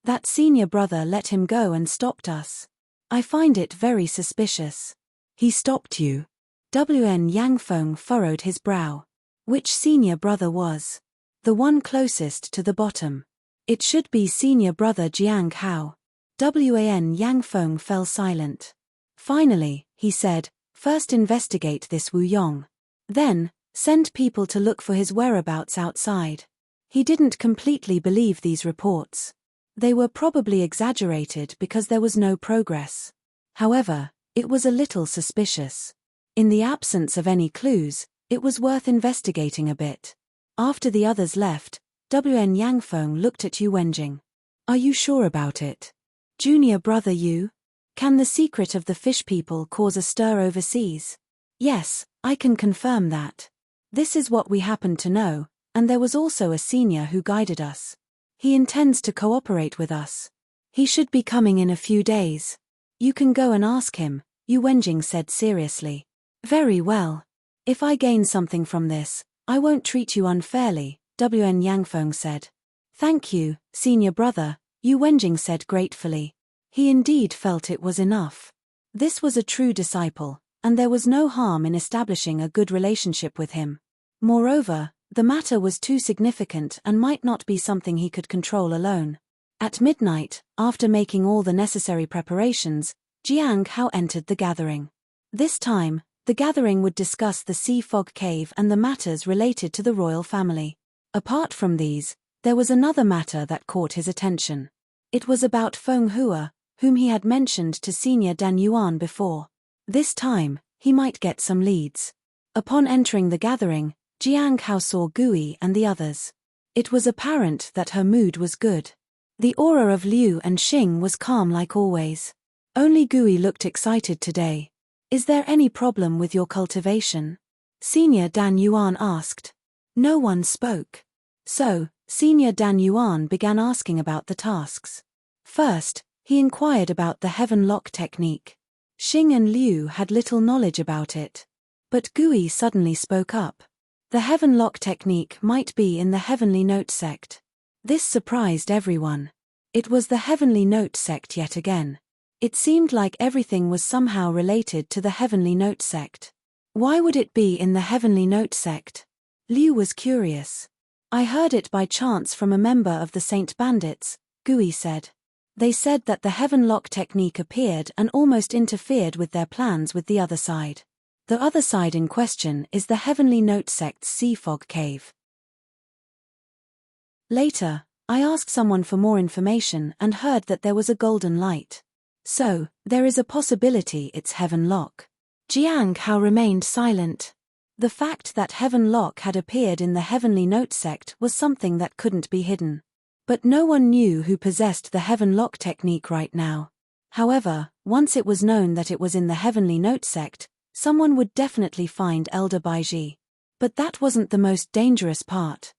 That senior brother let him go and stopped us. I find it very suspicious. He stopped you? Wan Yangfeng furrowed his brow. Which senior brother was? The one closest to the bottom. It should be senior brother Jiang Hao. Wan Yangfeng fell silent. Finally, he said, first investigate this Wu Yong. Then, send people to look for his whereabouts outside. He didn't completely believe these reports. They were probably exaggerated because there was no progress. However, it was a little suspicious. In the absence of any clues, it was worth investigating a bit. After the others left, Wan Yangfeng looked at Yu Wenjing. Are you sure about it? Junior brother Yu? Can the secret of the fish people cause a stir overseas? Yes, I can confirm that. This is what we happen to know, and there was also a senior who guided us. He intends to cooperate with us. He should be coming in a few days. You can go and ask him, Yu Wenjing said seriously. Very well. If I gain something from this, I won't treat you unfairly, Wan Yangfeng said. Thank you, senior brother, Yu Wenjing said gratefully. He indeed felt it was enough. This was a true disciple, and there was no harm in establishing a good relationship with him. Moreover, the matter was too significant and might not be something he could control alone. At midnight, after making all the necessary preparations, Jiang Hao entered the gathering. This time, the gathering would discuss the Sea Fog Cave and the matters related to the royal family. Apart from these, there was another matter that caught his attention. It was about Feng Hua, whom he had mentioned to Senior Dan Yuan before. This time, he might get some leads. Upon entering the gathering, Jiang Hao saw Gui and the others. It was apparent that her mood was good. The aura of Liu and Xing was calm like always. Only Gui looked excited today. Is there any problem with your cultivation? Senior Dan Yuan asked. No one spoke. So, Senior Dan Yuan began asking about the tasks. First, he inquired about the Heaven Lock technique. Xing and Liu had little knowledge about it. But Gui suddenly spoke up. The Heaven Lock technique might be in the Heavenly Note sect. This surprised everyone. It was the Heavenly Note sect yet again. It seemed like everything was somehow related to the Heavenly Note sect. Why would it be in the Heavenly Note sect? Liu was curious. I heard it by chance from a member of the Saint Bandits, Gui said. They said that the Heaven Lock technique appeared and almost interfered with their plans with the other side. The other side in question is the Heavenly Note sect's Sea Fog Cave. Later, I asked someone for more information and heard that there was a golden light. So, there is a possibility it's Heaven Lock. Jiang Hao remained silent. The fact that Heaven Lock had appeared in the Heavenly Note sect was something that couldn't be hidden. But no one knew who possessed the Heaven Lock technique right now. However, once it was known that it was in the Heavenly Note sect, someone would definitely find Elder Baiji. But that wasn't the most dangerous part.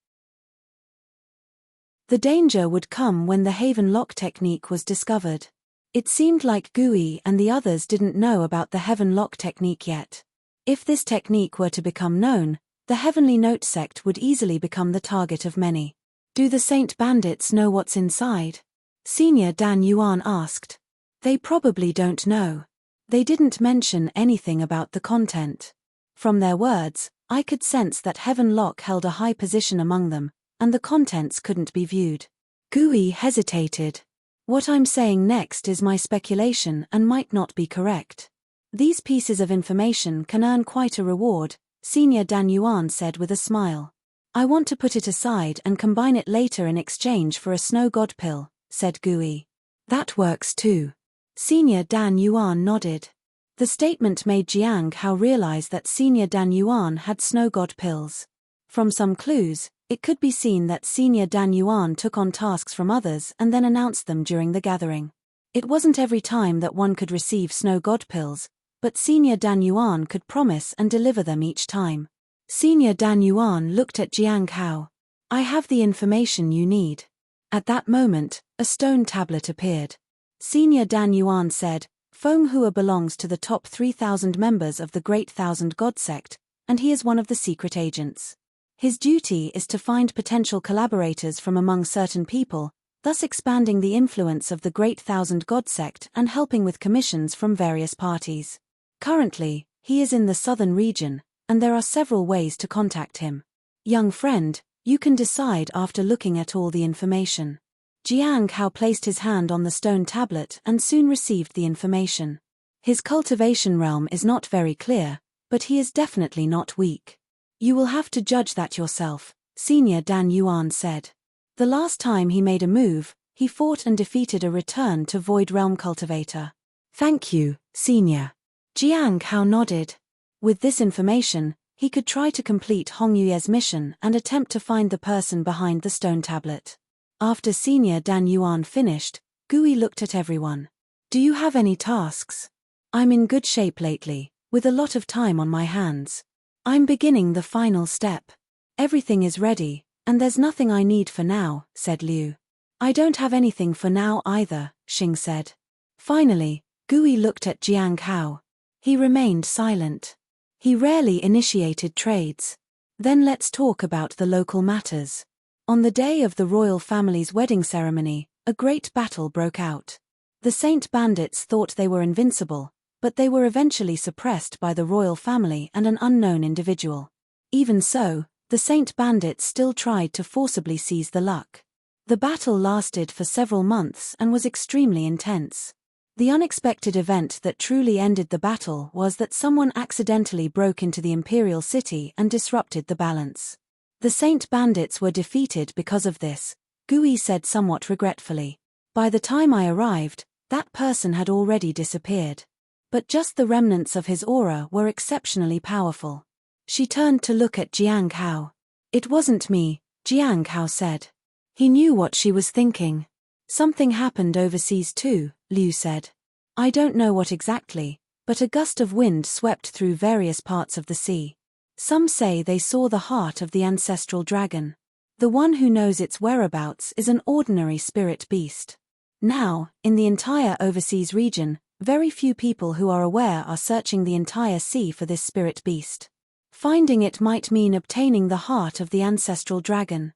The danger would come when the Heaven Lock technique was discovered. It seemed like Gui and the others didn't know about the Heaven Lock technique yet. If this technique were to become known, the Heavenly Note sect would easily become the target of many. Do the Saint Bandits know what's inside? Senior Dan Yuan asked. They probably don't know. They didn't mention anything about the content. From their words, I could sense that Heaven Lock held a high position among them, and the contents couldn't be viewed. Gui hesitated. What I'm saying next is my speculation and might not be correct. These pieces of information can earn quite a reward, Senior Dan Yuan said with a smile. I want to put it aside and combine it later in exchange for a snow god pill, said Gui. That works too. Senior Dan Yuan nodded. The statement made Jiang Hao realize that Senior Dan Yuan had snow god pills. From some clues, It could be seen that Senior Dan Yuan took on tasks from others and then announced them during the gathering. It wasn't every time that one could receive snow god pills, but Senior Dan Yuan could promise and deliver them each time. Senior Dan Yuan looked at Jiang Hao. I have the information you need. At that moment, a stone tablet appeared. Senior Dan Yuan said, Feng Hua belongs to the top 3,000 members of the Great Thousand God Sect, and he is one of the secret agents. His duty is to find potential collaborators from among certain people, thus expanding the influence of the Great Thousand God Sect and helping with commissions from various parties. Currently, he is in the southern region, and there are several ways to contact him. Young friend, you can decide after looking at all the information. Jiang Hao placed his hand on the stone tablet and soon received the information. His cultivation realm is not very clear, but he is definitely not weak. You will have to judge that yourself, Senior Dan Yuan said. The last time he made a move, he fought and defeated a return to Void Realm Cultivator. Thank you, Senior. Jiang Hao nodded. With this information, he could try to complete Hong Yue's mission and attempt to find the person behind the stone tablet. After Senior Dan Yuan finished, Gui looked at everyone. Do you have any tasks? I'm in good shape lately, with a lot of time on my hands. I'm beginning the final step. Everything is ready, and there's nothing I need for now, said Liu. I don't have anything for now either, Xing said. Finally, Gui looked at Jiang Hao. He remained silent. He rarely initiated trades. Then let's talk about the local matters. On the day of the royal family's wedding ceremony, a great battle broke out. The Saint Bandits thought they were invincible, but they were eventually suppressed by the royal family and an unknown individual. Even so, the Saint Bandits still tried to forcibly seize the luck. The battle lasted for several months and was extremely intense. The unexpected event that truly ended the battle was that someone accidentally broke into the imperial city and disrupted the balance. The Saint Bandits were defeated because of this, Gui said somewhat regretfully. By the time I arrived, that person had already disappeared. But just the remnants of his aura were exceptionally powerful. She turned to look at Jiang Hao. It wasn't me, Jiang Hao said. He knew what she was thinking. Something happened overseas too, Liu said. I don't know what exactly, but a gust of wind swept through various parts of the sea. Some say they saw the heart of the ancestral dragon. The one who knows its whereabouts is an ordinary spirit beast. Now, in the entire overseas region, very few people who are aware are searching the entire sea for this spirit beast. Finding it might mean obtaining the heart of the ancestral dragon.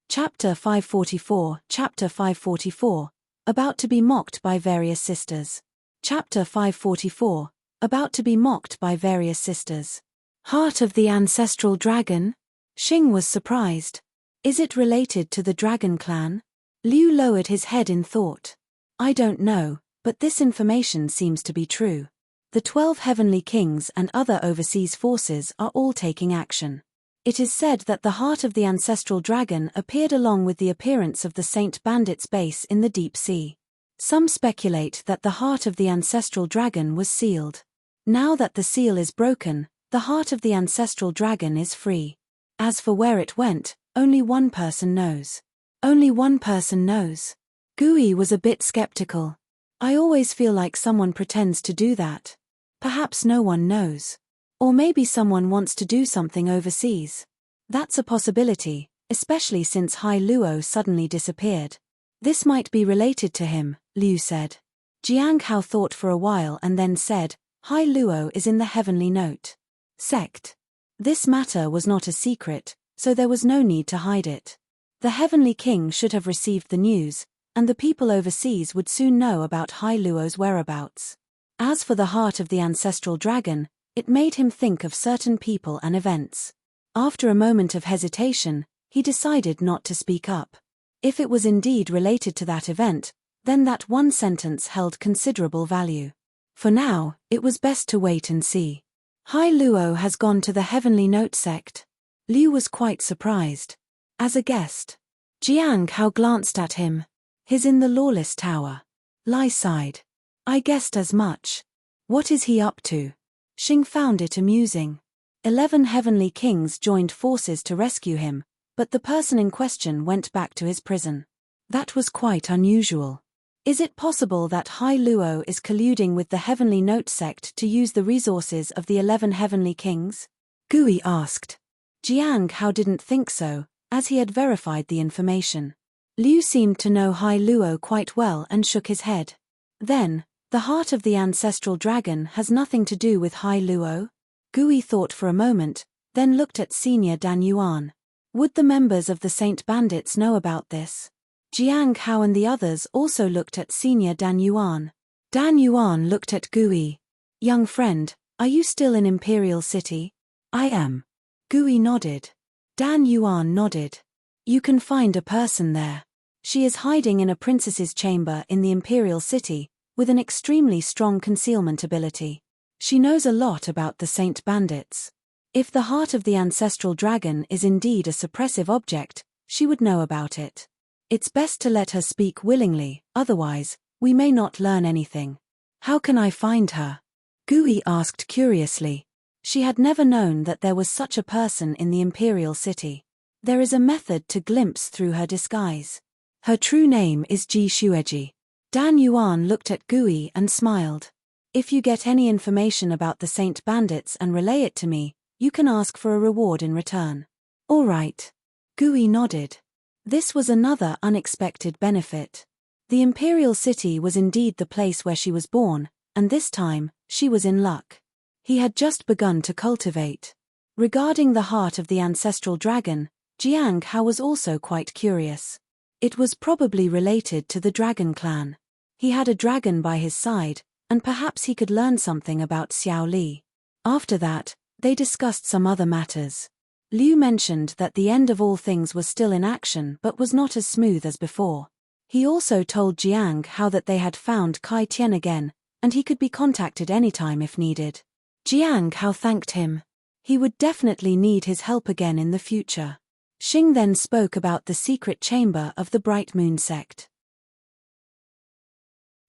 Chapter 544, Chapter 544, About to be mocked by various sisters. Chapter 544, About to be mocked by various sisters. Heart of the ancestral dragon? Xing was surprised. Is it related to the dragon clan? Liu lowered his head in thought. I don't know, but this information seems to be true. The 12 heavenly kings and other overseas forces are all taking action. It is said that the heart of the ancestral dragon appeared along with the appearance of the Saint Bandit's base in the deep sea. Some speculate that the heart of the ancestral dragon was sealed. Now that the seal is broken, the heart of the ancestral dragon is free. As for where it went, only one person knows. Only one person knows. Gui was a bit skeptical. I always feel like someone pretends to do that. Perhaps no one knows. Or maybe someone wants to do something overseas. That's a possibility, especially since Hai Luo suddenly disappeared. This might be related to him, Liu said. Jiang Hao thought for a while and then said, Hai Luo is in the heavenly note. Sect. This matter was not a secret, so there was no need to hide it. The heavenly king should have received the news, and the people overseas would soon know about Hai Luo's whereabouts. As for the heart of the ancestral dragon, it made him think of certain people and events. After a moment of hesitation, he decided not to speak up. If it was indeed related to that event, then that one sentence held considerable value. For now, it was best to wait and see. Hai Luo has gone to the heavenly note sect. Liu was quite surprised. As a guest. Jiang Hao glanced at him. He's in the lawless tower. Lai sighed. I guessed as much. What is he up to? Xing found it amusing. 11 heavenly kings joined forces to rescue him, but the person in question went back to his prison. That was quite unusual. Is it possible that Hai Luo is colluding with the Heavenly Note sect to use the resources of the 11 heavenly kings? Gui asked. Jiang Hao didn't think so, as he had verified the information. Liu seemed to know Hai Luo quite well and shook his head. Then, the heart of the ancestral dragon has nothing to do with Hai Luo? Gui thought for a moment, then looked at Senior Dan Yuan. Would the members of the Saint Bandits know about this? Jiang Hao and the others also looked at Senior Dan Yuan. Dan Yuan looked at Gui. Young friend, are you still in Imperial City? I am. Gui nodded. Dan Yuan nodded. You can find a person there. She is hiding in a princess's chamber in the Imperial City, with an extremely strong concealment ability. She knows a lot about the Saint Bandits. If the heart of the ancestral dragon is indeed a suppressive object, she would know about it. It's best to let her speak willingly, otherwise, we may not learn anything. How can I find her? Gui asked curiously. She had never known that there was such a person in the Imperial City. There is a method to glimpse through her disguise. Her true name is Ji Xueji. Dan Yuan looked at Gui and smiled. If you get any information about the Saint Bandits and relay it to me, you can ask for a reward in return. All right. Gui nodded. This was another unexpected benefit. The Imperial City was indeed the place where she was born, and this time, she was in luck. He had just begun to cultivate. Regarding the heart of the ancestral dragon, Jiang Hao was also quite curious. It was probably related to the dragon clan. He had a dragon by his side, and perhaps he could learn something about Xiao Li. After that, they discussed some other matters. Liu mentioned that the end of all things was still in action but was not as smooth as before. He also told Jiang Hao that they had found Kai Tian again, and he could be contacted anytime if needed. Jiang Hao thanked him. He would definitely need his help again in the future. Xing then spoke about the secret chamber of the Bright Moon sect.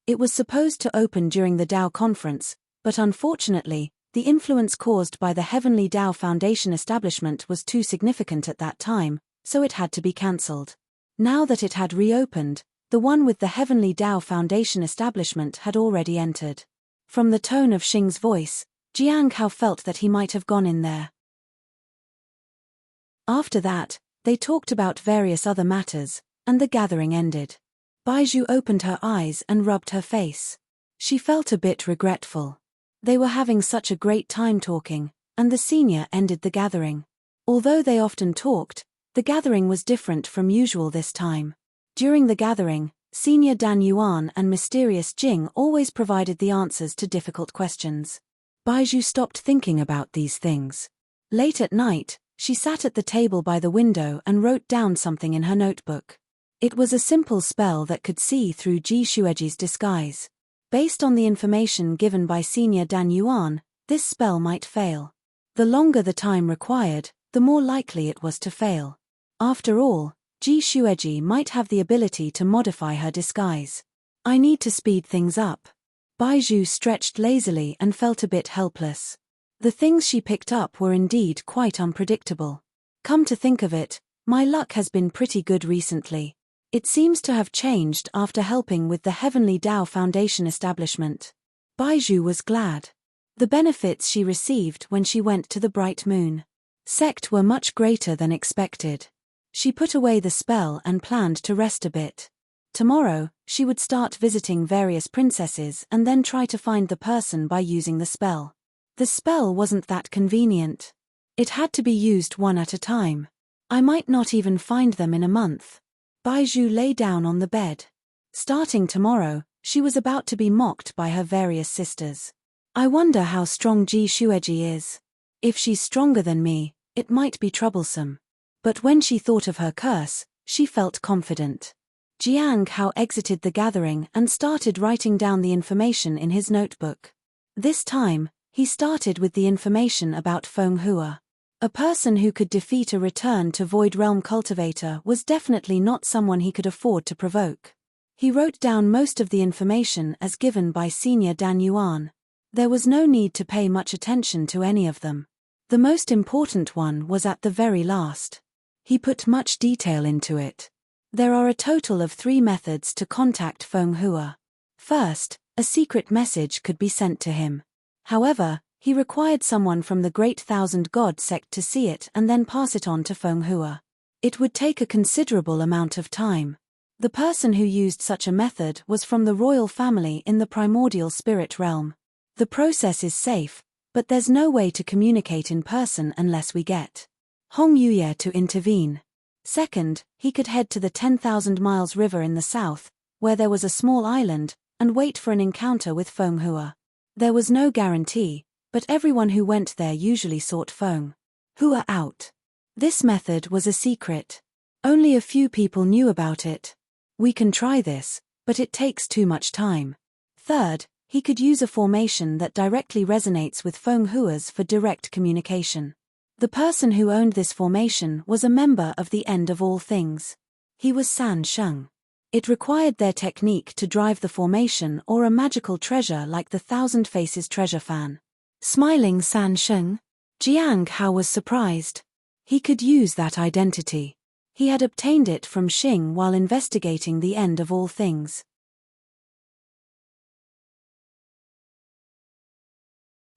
It was supposed to open during the Dao conference, but unfortunately, the influence caused by the Heavenly Dao Foundation establishment was too significant at that time, so it had to be cancelled. Now that it had reopened, the one with the Heavenly Dao Foundation establishment had already entered. From the tone of Xing's voice, Jiang Hao felt that he might have gone in there. After that, they talked about various other matters, and the gathering ended. Baizhu opened her eyes and rubbed her face. She felt a bit regretful. They were having such a great time talking, and the senior ended the gathering. Although they often talked, the gathering was different from usual this time. During the gathering, Senior Dan Yuan and Mysterious Jing always provided the answers to difficult questions. Baizhu stopped thinking about these things. Late at night, she sat at the table by the window and wrote down something in her notebook. It was a simple spell that could see through Ji Xueji's disguise. Based on the information given by Senior Dan Yuan, this spell might fail. The longer the time required, the more likely it was to fail. After all, Ji Xueji might have the ability to modify her disguise. I need to speed things up. Baizhu stretched lazily and felt a bit helpless. The things she picked up were indeed quite unpredictable. Come to think of it, my luck has been pretty good recently. It seems to have changed after helping with the Heavenly Dao Foundation establishment. Baizhu was glad. The benefits she received when she went to the Bright Moon sect were much greater than expected. She put away the spell and planned to rest a bit. Tomorrow, she would start visiting various princesses and then try to find the person by using the spell. The spell wasn't that convenient. It had to be used one at a time. I might not even find them in a month. Baizhu lay down on the bed. Starting tomorrow, she was about to be mocked by her various sisters. I wonder how strong Ji Xueji is. If she's stronger than me, it might be troublesome. But when she thought of her curse, she felt confident. Jiang Hao exited the gathering and started writing down the information in his notebook. This time, he started with the information about Feng Hua. A person who could defeat a return to Void Realm Cultivator was definitely not someone he could afford to provoke. He wrote down most of the information as given by Senior Dan Yuan. There was no need to pay much attention to any of them. The most important one was at the very last. He put much detail into it. There are a total of 3 methods to contact Feng Hua. First, a secret message could be sent to him. However, he required someone from the Great Thousand God sect to see it and then pass it on to Feng Hua. It would take a considerable amount of time. The person who used such a method was from the royal family in the primordial spirit realm. The process is safe, but there's no way to communicate in person unless we get Hong Yuye to intervene. Second, he could head to the 10,000 miles river in the south, where there was a small island, and wait for an encounter with Feng Hua. There was no guarantee, but everyone who went there usually sought Feng Hua out. This method was a secret. Only a few people knew about it. We can try this, but it takes too much time. Third, he could use a formation that directly resonates with Feng Hua's for direct communication. The person who owned this formation was a member of the End of All Things. He was San Sheng. It required their technique to drive the formation or a magical treasure like the Thousand Faces treasure fan. Smiling San Sheng? Jiang Hao was surprised. He could use that identity. He had obtained it from Xing while investigating the End of All Things.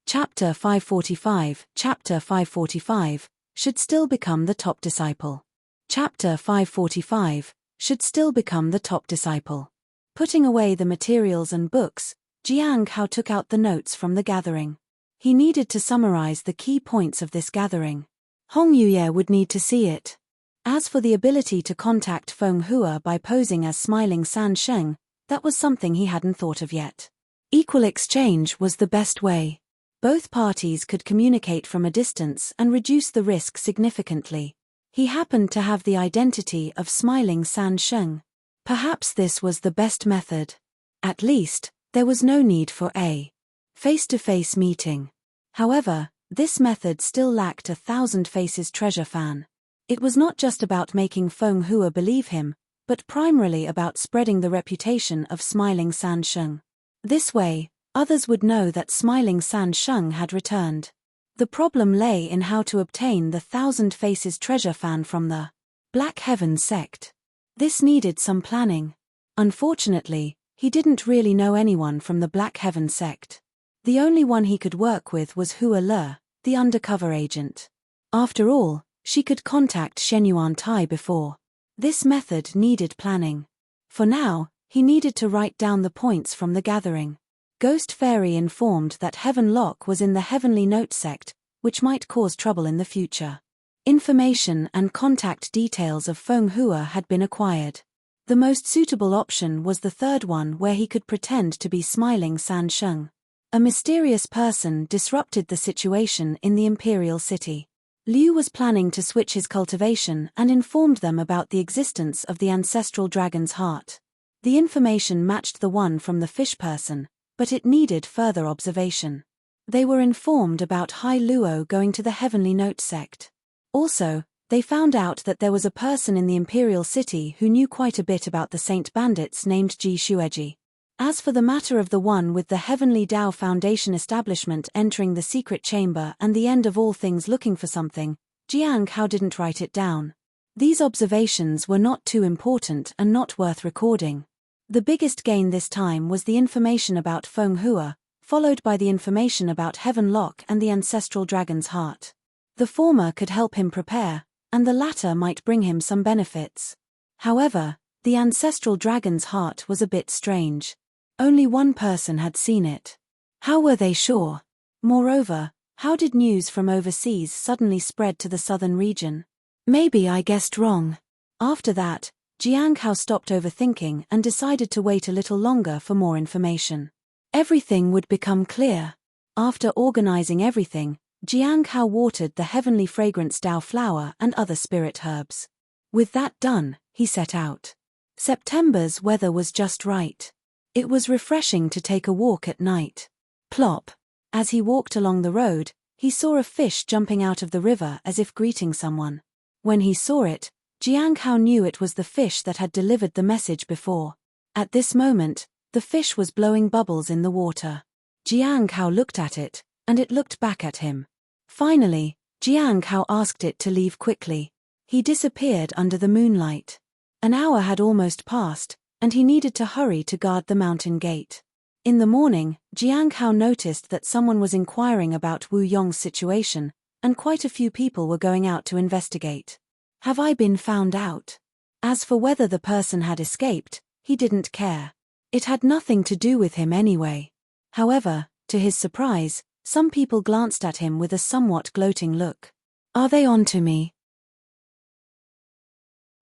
Chapter 545. Chapter 545. Should still become the top disciple. Chapter 545. Should still become the top disciple. Putting away the materials and books, Jiang Hao took out the notes from the gathering. He needed to summarize the key points of this gathering. Hong Yuye would need to see it. As for the ability to contact Feng Hua by posing as smiling San Sheng, that was something he hadn't thought of yet. Equal exchange was the best way. Both parties could communicate from a distance and reduce the risk significantly. He happened to have the identity of smiling San Sheng. Perhaps this was the best method. At least, there was no need for a face-to-face meeting. However, this method still lacked a Thousand Faces treasure fan. It was not just about making Feng Hua believe him, but primarily about spreading the reputation of smiling San Sheng. This way, others would know that smiling San Sheng had returned. The problem lay in how to obtain the Thousand Faces treasure fan from the Black Heaven sect. This needed some planning. Unfortunately, he didn't really know anyone from the Black Heaven sect. The only one he could work with was Hua Le, the undercover agent. After all, she could contact Shenyuan Tai before. This method needed planning. For now, he needed to write down the points from the gathering. Ghost Fairy informed that Heaven Lock was in the Heavenly Note sect, which might cause trouble in the future. Information and contact details of Feng Hua had been acquired. The most suitable option was the third one, where he could pretend to be smiling San Sheng. A mysterious person disrupted the situation in the Imperial City. Liu was planning to switch his cultivation and informed them about the existence of the ancestral dragon's heart. The information matched the one from the fish person, but it needed further observation. They were informed about Hai Luo going to the Heavenly Note sect. Also, they found out that there was a person in the Imperial City who knew quite a bit about the Saint Bandits named Ji Shueji. As for the matter of the one with the Heavenly Dao Foundation establishment entering the secret chamber and the End of All Things looking for something, Jiang Hao didn't write it down. These observations were not too important and not worth recording. The biggest gain this time was the information about Feng Hua, followed by the information about Heaven Lock and the ancestral dragon's heart. The former could help him prepare, and the latter might bring him some benefits. However, the ancestral dragon's heart was a bit strange. Only one person had seen it. How were they sure? Moreover, how did news from overseas suddenly spread to the southern region? Maybe I guessed wrong. After that, Jiang Hao stopped overthinking and decided to wait a little longer for more information. Everything would become clear. After organizing everything, Jiang Hao watered the heavenly fragrance Dao flower and other spirit herbs. With that done, he set out. September's weather was just right. It was refreshing to take a walk at night. Plop. As he walked along the road, he saw a fish jumping out of the river as if greeting someone. When he saw it, Jiang Hao knew it was the fish that had delivered the message before. At this moment, the fish was blowing bubbles in the water. Jiang Hao looked at it, and it looked back at him. Finally, Jiang Hao asked it to leave quickly. He disappeared under the moonlight. An hour had almost passed, and he needed to hurry to guard the mountain gate. In the morning, Jiang Hao noticed that someone was inquiring about Wu Yong's situation, and quite a few people were going out to investigate. Have I been found out? As for whether the person had escaped, he didn't care. It had nothing to do with him anyway. However, to his surprise, some people glanced at him with a somewhat gloating look. Are they on to me?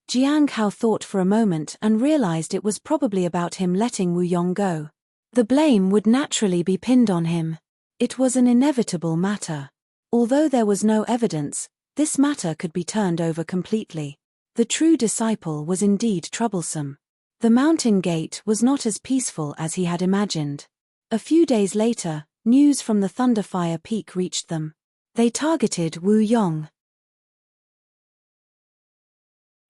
Jiang Hao thought for a moment and realized it was probably about him letting Wu Yong go. The blame would naturally be pinned on him. It was an inevitable matter. Although there was no evidence, this matter could be turned over completely. The true disciple was indeed troublesome. The mountain gate was not as peaceful as he had imagined. A few days later, news from the Thunderfire Peak reached them. They targeted Wu Yong.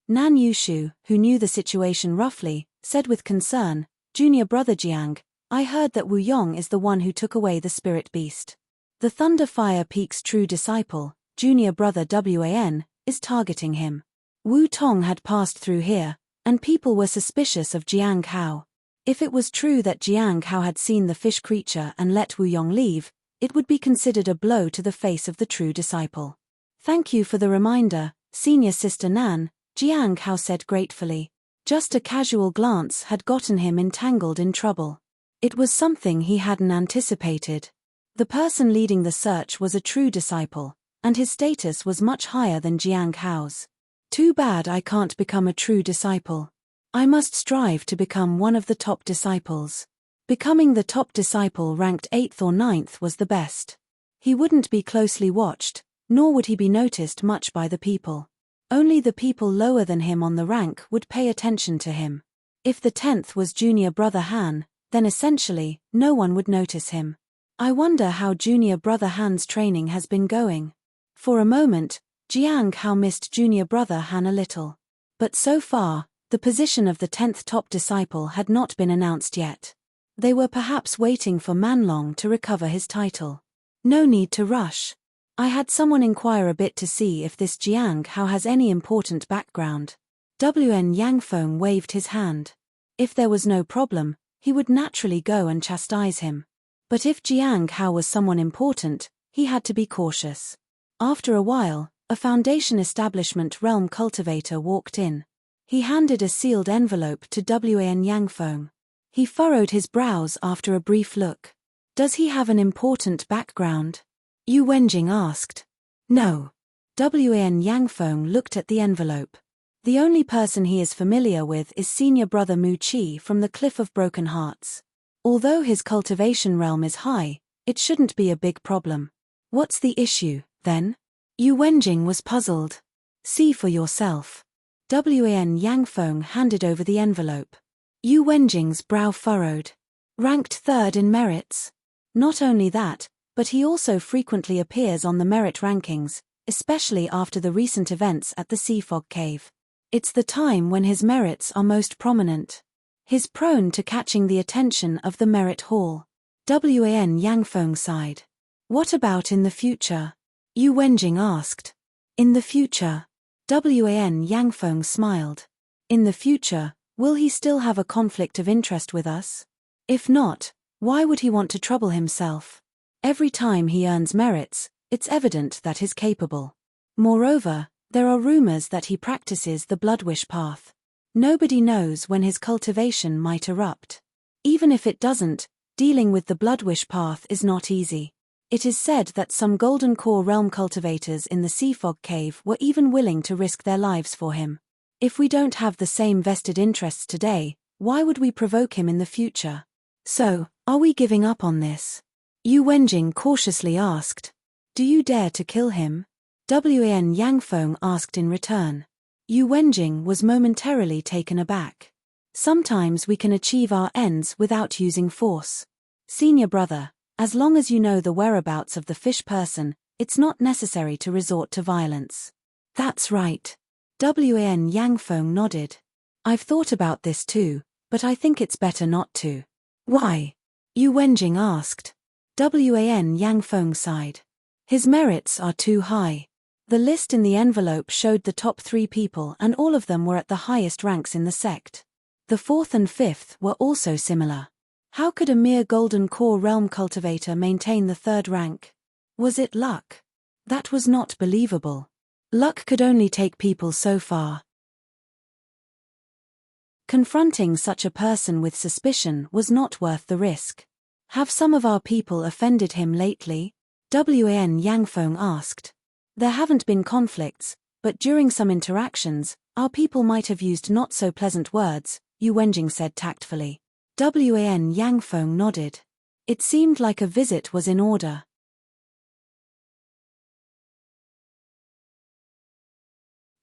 Nan Yushu, who knew the situation roughly, said with concern, "Junior brother Jiang, I heard that Wu Yong is the one who took away the spirit beast. The Thunderfire Peak's true disciple, junior brother Wan, is targeting him. Wu Tong had passed through here, and people were suspicious of Jiang Hao. If it was true that Jiang Hao had seen the fish creature and let Wu Yong leave, it would be considered a blow to the face of the true disciple." "Thank you for the reminder, senior sister Nan," Jiang Hao said gratefully. Just a casual glance had gotten him entangled in trouble. It was something he hadn't anticipated. The person leading the search was a true disciple, and his status was much higher than Jiang Hao's. Too bad I can't become a true disciple. I must strive to become one of the top disciples. Becoming the top disciple ranked 8th or 9th was the best. He wouldn't be closely watched, nor would he be noticed much by the people. Only the people lower than him on the rank would pay attention to him. If the 10th was junior brother Han, then essentially, no one would notice him. I wonder how junior brother Han's training has been going. For a moment, Jiang Hao missed junior brother Han a little. But so far, the position of the 10th top disciple had not been announced yet. They were perhaps waiting for Manlong to recover his title. No need to rush. I had someone inquire a bit to see if this Jiang Hao has any important background. Wen Yangfeng waved his hand. If there was no problem, he would naturally go and chastise him. But if Jiang Hao was someone important, he had to be cautious. After a while, a Foundation Establishment Realm Cultivator walked in. He handed a sealed envelope to Wen Yangfeng. He furrowed his brows after a brief look. Does he have an important background? Yu Wenjing asked. No. Wen Yangfeng looked at the envelope. The only person he is familiar with is senior brother Mu Qi from the Cliff of Broken Hearts. Although his cultivation realm is high, it shouldn't be a big problem. What's the issue, then? Yu Wenjing was puzzled. See for yourself. Wen Yangfeng handed over the envelope. Yu Wenjing's brow furrowed. Ranked 3rd in merits. Not only that, but he also frequently appears on the merit rankings, especially after the recent events at the Sea Fog Cave. It's the time when his merits are most prominent. He's prone to catching the attention of the merit hall. Wen Yangfeng sighed. What about in the future? Yu Wenjing asked. In the future? Wen Yangfeng smiled. In the future, will he still have a conflict of interest with us? If not, why would he want to trouble himself? Every time he earns merits, it's evident that he's capable. Moreover, there are rumors that he practices the Bloodwish path. Nobody knows when his cultivation might erupt. Even if it doesn't, dealing with the Bloodwish path is not easy. It is said that some Golden Core realm cultivators in the Sea Fog Cave were even willing to risk their lives for him. If we don't have the same vested interests today, why would we provoke him in the future? So, are we giving up on this? Yu Wenjing cautiously asked. Do you dare to kill him? Wen Yangfeng asked in return. Yu Wenjing was momentarily taken aback. Sometimes we can achieve our ends without using force. Senior brother, as long as you know the whereabouts of the fish person, it's not necessary to resort to violence. That's right. Wen Yangfeng nodded. I've thought about this too, but I think it's better not to. Why? Yu Wenjing asked. Wan Yangfeng sighed. His merits are too high. The list in the envelope showed the top 3 people, and all of them were at the highest ranks in the sect. The 4th and 5th were also similar. How could a mere golden core realm cultivator maintain the 3rd rank? Was it luck? That was not believable. Luck could only take people so far. Confronting such a person with suspicion was not worth the risk. Have some of our people offended him lately? Wan Yangfeng asked. There haven't been conflicts, but during some interactions, our people might have used not so pleasant words, Yu Wenjing said tactfully. Wan Yangfeng nodded. It seemed like a visit was in order.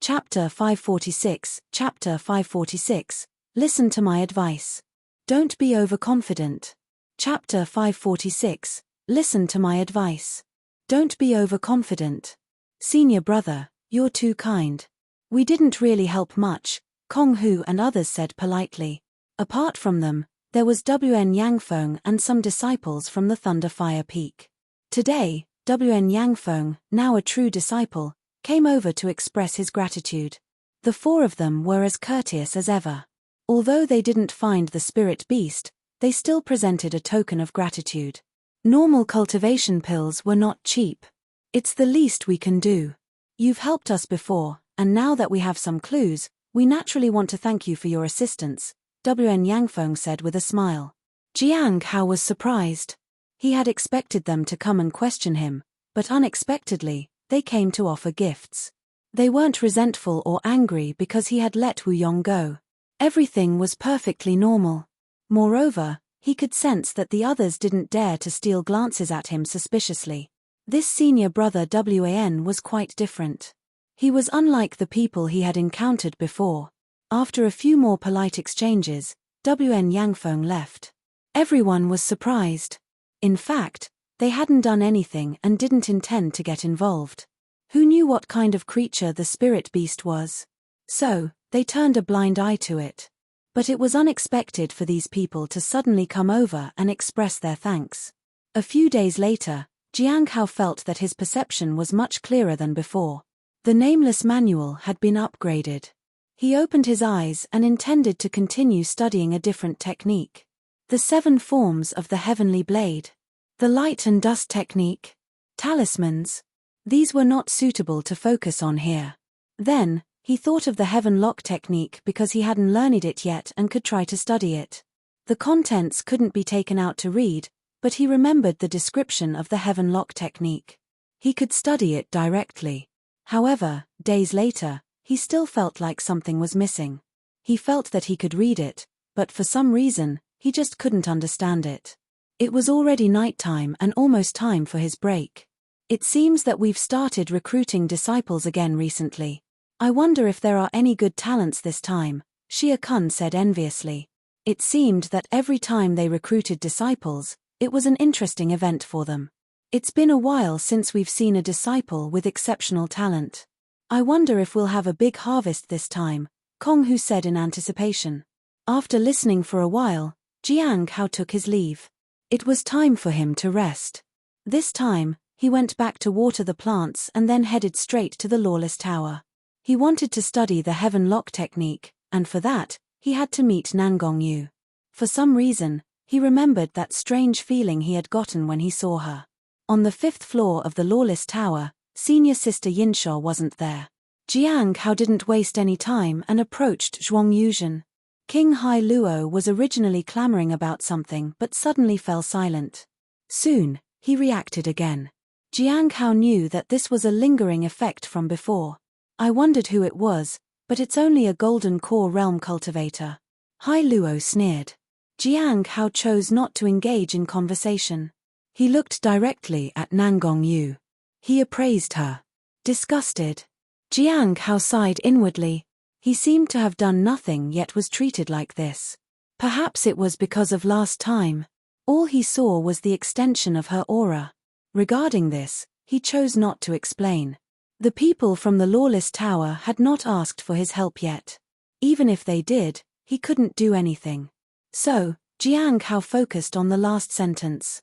Chapter 546. Chapter 546. Listen to my advice. Don't be overconfident. Chapter 546. Listen to my advice. Don't be overconfident. Senior brother, you're too kind. We didn't really help much, Kong Hu and others said politely. Apart from them, there was Wan Yangfeng and some disciples from the Thunderfire Peak. Today, Wan Yangfeng, now a true disciple, came over to express his gratitude. The 4 of them were as courteous as ever. Although they didn't find the spirit beast, they still presented a token of gratitude. Normal cultivation pills were not cheap. It's the least we can do. You've helped us before, and now that we have some clues, we naturally want to thank you for your assistance, Wan Yangfeng said with a smile. Jiang Hao was surprised. He had expected them to come and question him, but unexpectedly, they came to offer gifts. They weren't resentful or angry because he had let Wu Yong go. Everything was perfectly normal. Moreover, he could sense that the others didn't dare to steal glances at him suspiciously. This senior brother Wan was quite different. He was unlike the people he had encountered before. After a few more polite exchanges, Wan Yangfeng left. Everyone was surprised. In fact, they hadn't done anything and didn't intend to get involved. Who knew what kind of creature the spirit beast was? So, they turned a blind eye to it. But it was unexpected for these people to suddenly come over and express their thanks. A few days later, Jiang Hao felt that his perception was much clearer than before. The nameless manual had been upgraded. He opened his eyes and intended to continue studying a different technique. The 7 forms of the heavenly blade. The light and dust technique. Talismans. These were not suitable to focus on here. Then, he thought of the heaven lock technique because he hadn't learned it yet and could try to study it. The contents couldn't be taken out to read, but he remembered the description of the heaven lock technique. He could study it directly. However, days later, he still felt like something was missing. He felt that he could read it, but for some reason, he just couldn't understand it. It was already nighttime and almost time for his break. It seems that we've started recruiting disciples again recently. I wonder if there are any good talents this time, Xia Kun said enviously. It seemed that every time they recruited disciples, it was an interesting event for them. It's been a while since we've seen a disciple with exceptional talent. I wonder if we'll have a big harvest this time, Kong Hu said in anticipation. After listening for a while, Jiang Hao took his leave. It was time for him to rest. This time, he went back to water the plants and then headed straight to the Lawless Tower. He wanted to study the heaven lock technique, and for that, he had to meet Nangong Yu. For some reason, he remembered that strange feeling he had gotten when he saw her. On the 5th floor of the Lawless Tower, senior sister Yinshaw wasn't there. Jiang Hao didn't waste any time and approached Zhuang Yuzhen. King Hai Luo was originally clamoring about something but suddenly fell silent. Soon, he reacted again. Jiang Hao knew that this was a lingering effect from before. I wondered who it was, but it's only a golden core realm cultivator. Hai Luo sneered. Jiang Hao chose not to engage in conversation. He looked directly at Nangong Yu. He appraised her. Disgusted. Jiang Hao sighed inwardly. He seemed to have done nothing yet was treated like this. Perhaps it was because of last time. All he saw was the extension of her aura. Regarding this, he chose not to explain. The people from the Lawless Tower had not asked for his help yet. Even if they did, he couldn't do anything. So, Jiang Hao focused on the last sentence.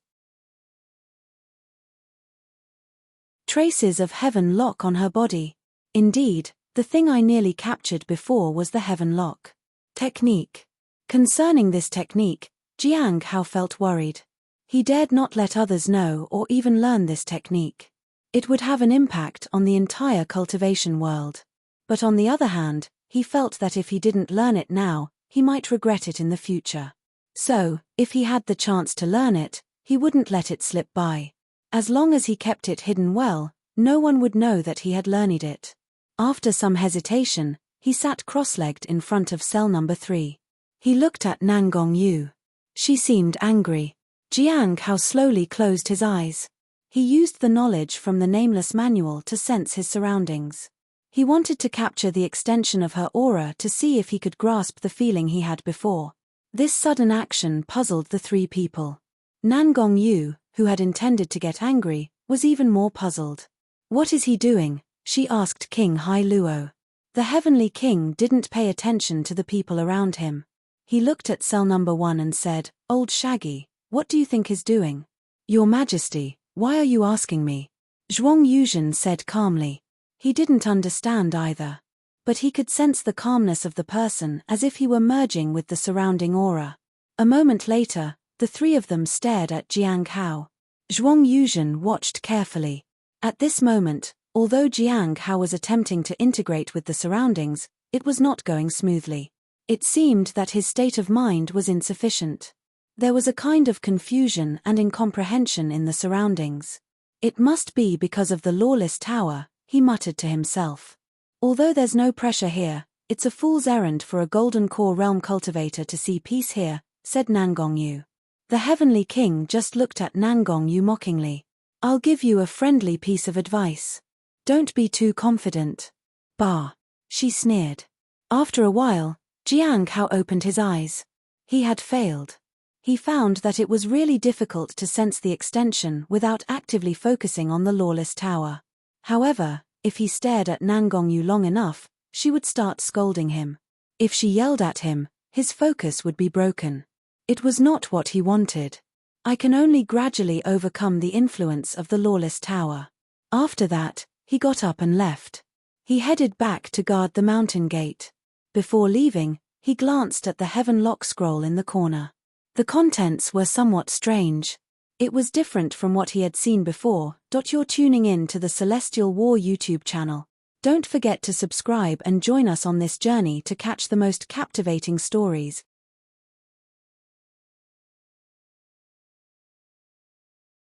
traces of heaven lock on her body. Indeed, the thing I nearly captured before was the heaven lock. Technique. Concerning this technique, Jiang Hao felt worried. He dared not let others know or even learn this technique. It would have an impact on the entire cultivation world. But on the other hand, he felt that if he didn't learn it now, he might regret it in the future. So, if he had the chance to learn it, he wouldn't let it slip by. As long as he kept it hidden well, no one would know that he had learned it. After some hesitation, he sat cross-legged in front of cell number 3. He looked at Nangong Yu. She seemed angry. Jiang Hao slowly closed his eyes. He used the knowledge from the nameless manual to sense his surroundings. He wanted to capture the extension of her aura to see if he could grasp the feeling he had before. This sudden action puzzled the 3 people. Nangong Yu, who had intended to get angry, was even more puzzled. "What is he doing?" she asked King Hai Luo. The Heavenly King didn't pay attention to the people around him. He looked at cell number 1 and said, "Old Shaggy, what do you think he's doing?" "Your Majesty, why are you asking me?" Zhuang Yuzhen said calmly. He didn't understand either. But he could sense the calmness of the person as if he were merging with the surrounding aura. A moment later, the 3 of them stared at Jiang Hao. Zhuang Yuzhen watched carefully. At this moment, although Jiang Hao was attempting to integrate with the surroundings, it was not going smoothly. It seemed that his state of mind was insufficient. There was a kind of confusion and incomprehension in the surroundings. "It must be because of the lawless tower," he muttered to himself. "Although there's no pressure here, it's a fool's errand for a golden core realm cultivator to see peace here," said Nangong Yu. The Heavenly King just looked at Nangong Yu mockingly. "I'll give you a friendly piece of advice. Don't be too confident." "Bah," she sneered. After a while, Jiang Hao opened his eyes. He had failed. He found that it was really difficult to sense the extension without actively focusing on the lawless tower. However, if he stared at Nangong Yu long enough, she would start scolding him. If she yelled at him, his focus would be broken. It was not what he wanted. "I can only gradually overcome the influence of the lawless tower." After that, he got up and left. He headed back to guard the mountain gate. Before leaving, he glanced at the Heaven Lock scroll in the corner. The contents were somewhat strange. It was different from what he had seen before. You're tuning in to the Celestial War YouTube channel. Don't forget to subscribe and join us on this journey to catch the most captivating stories.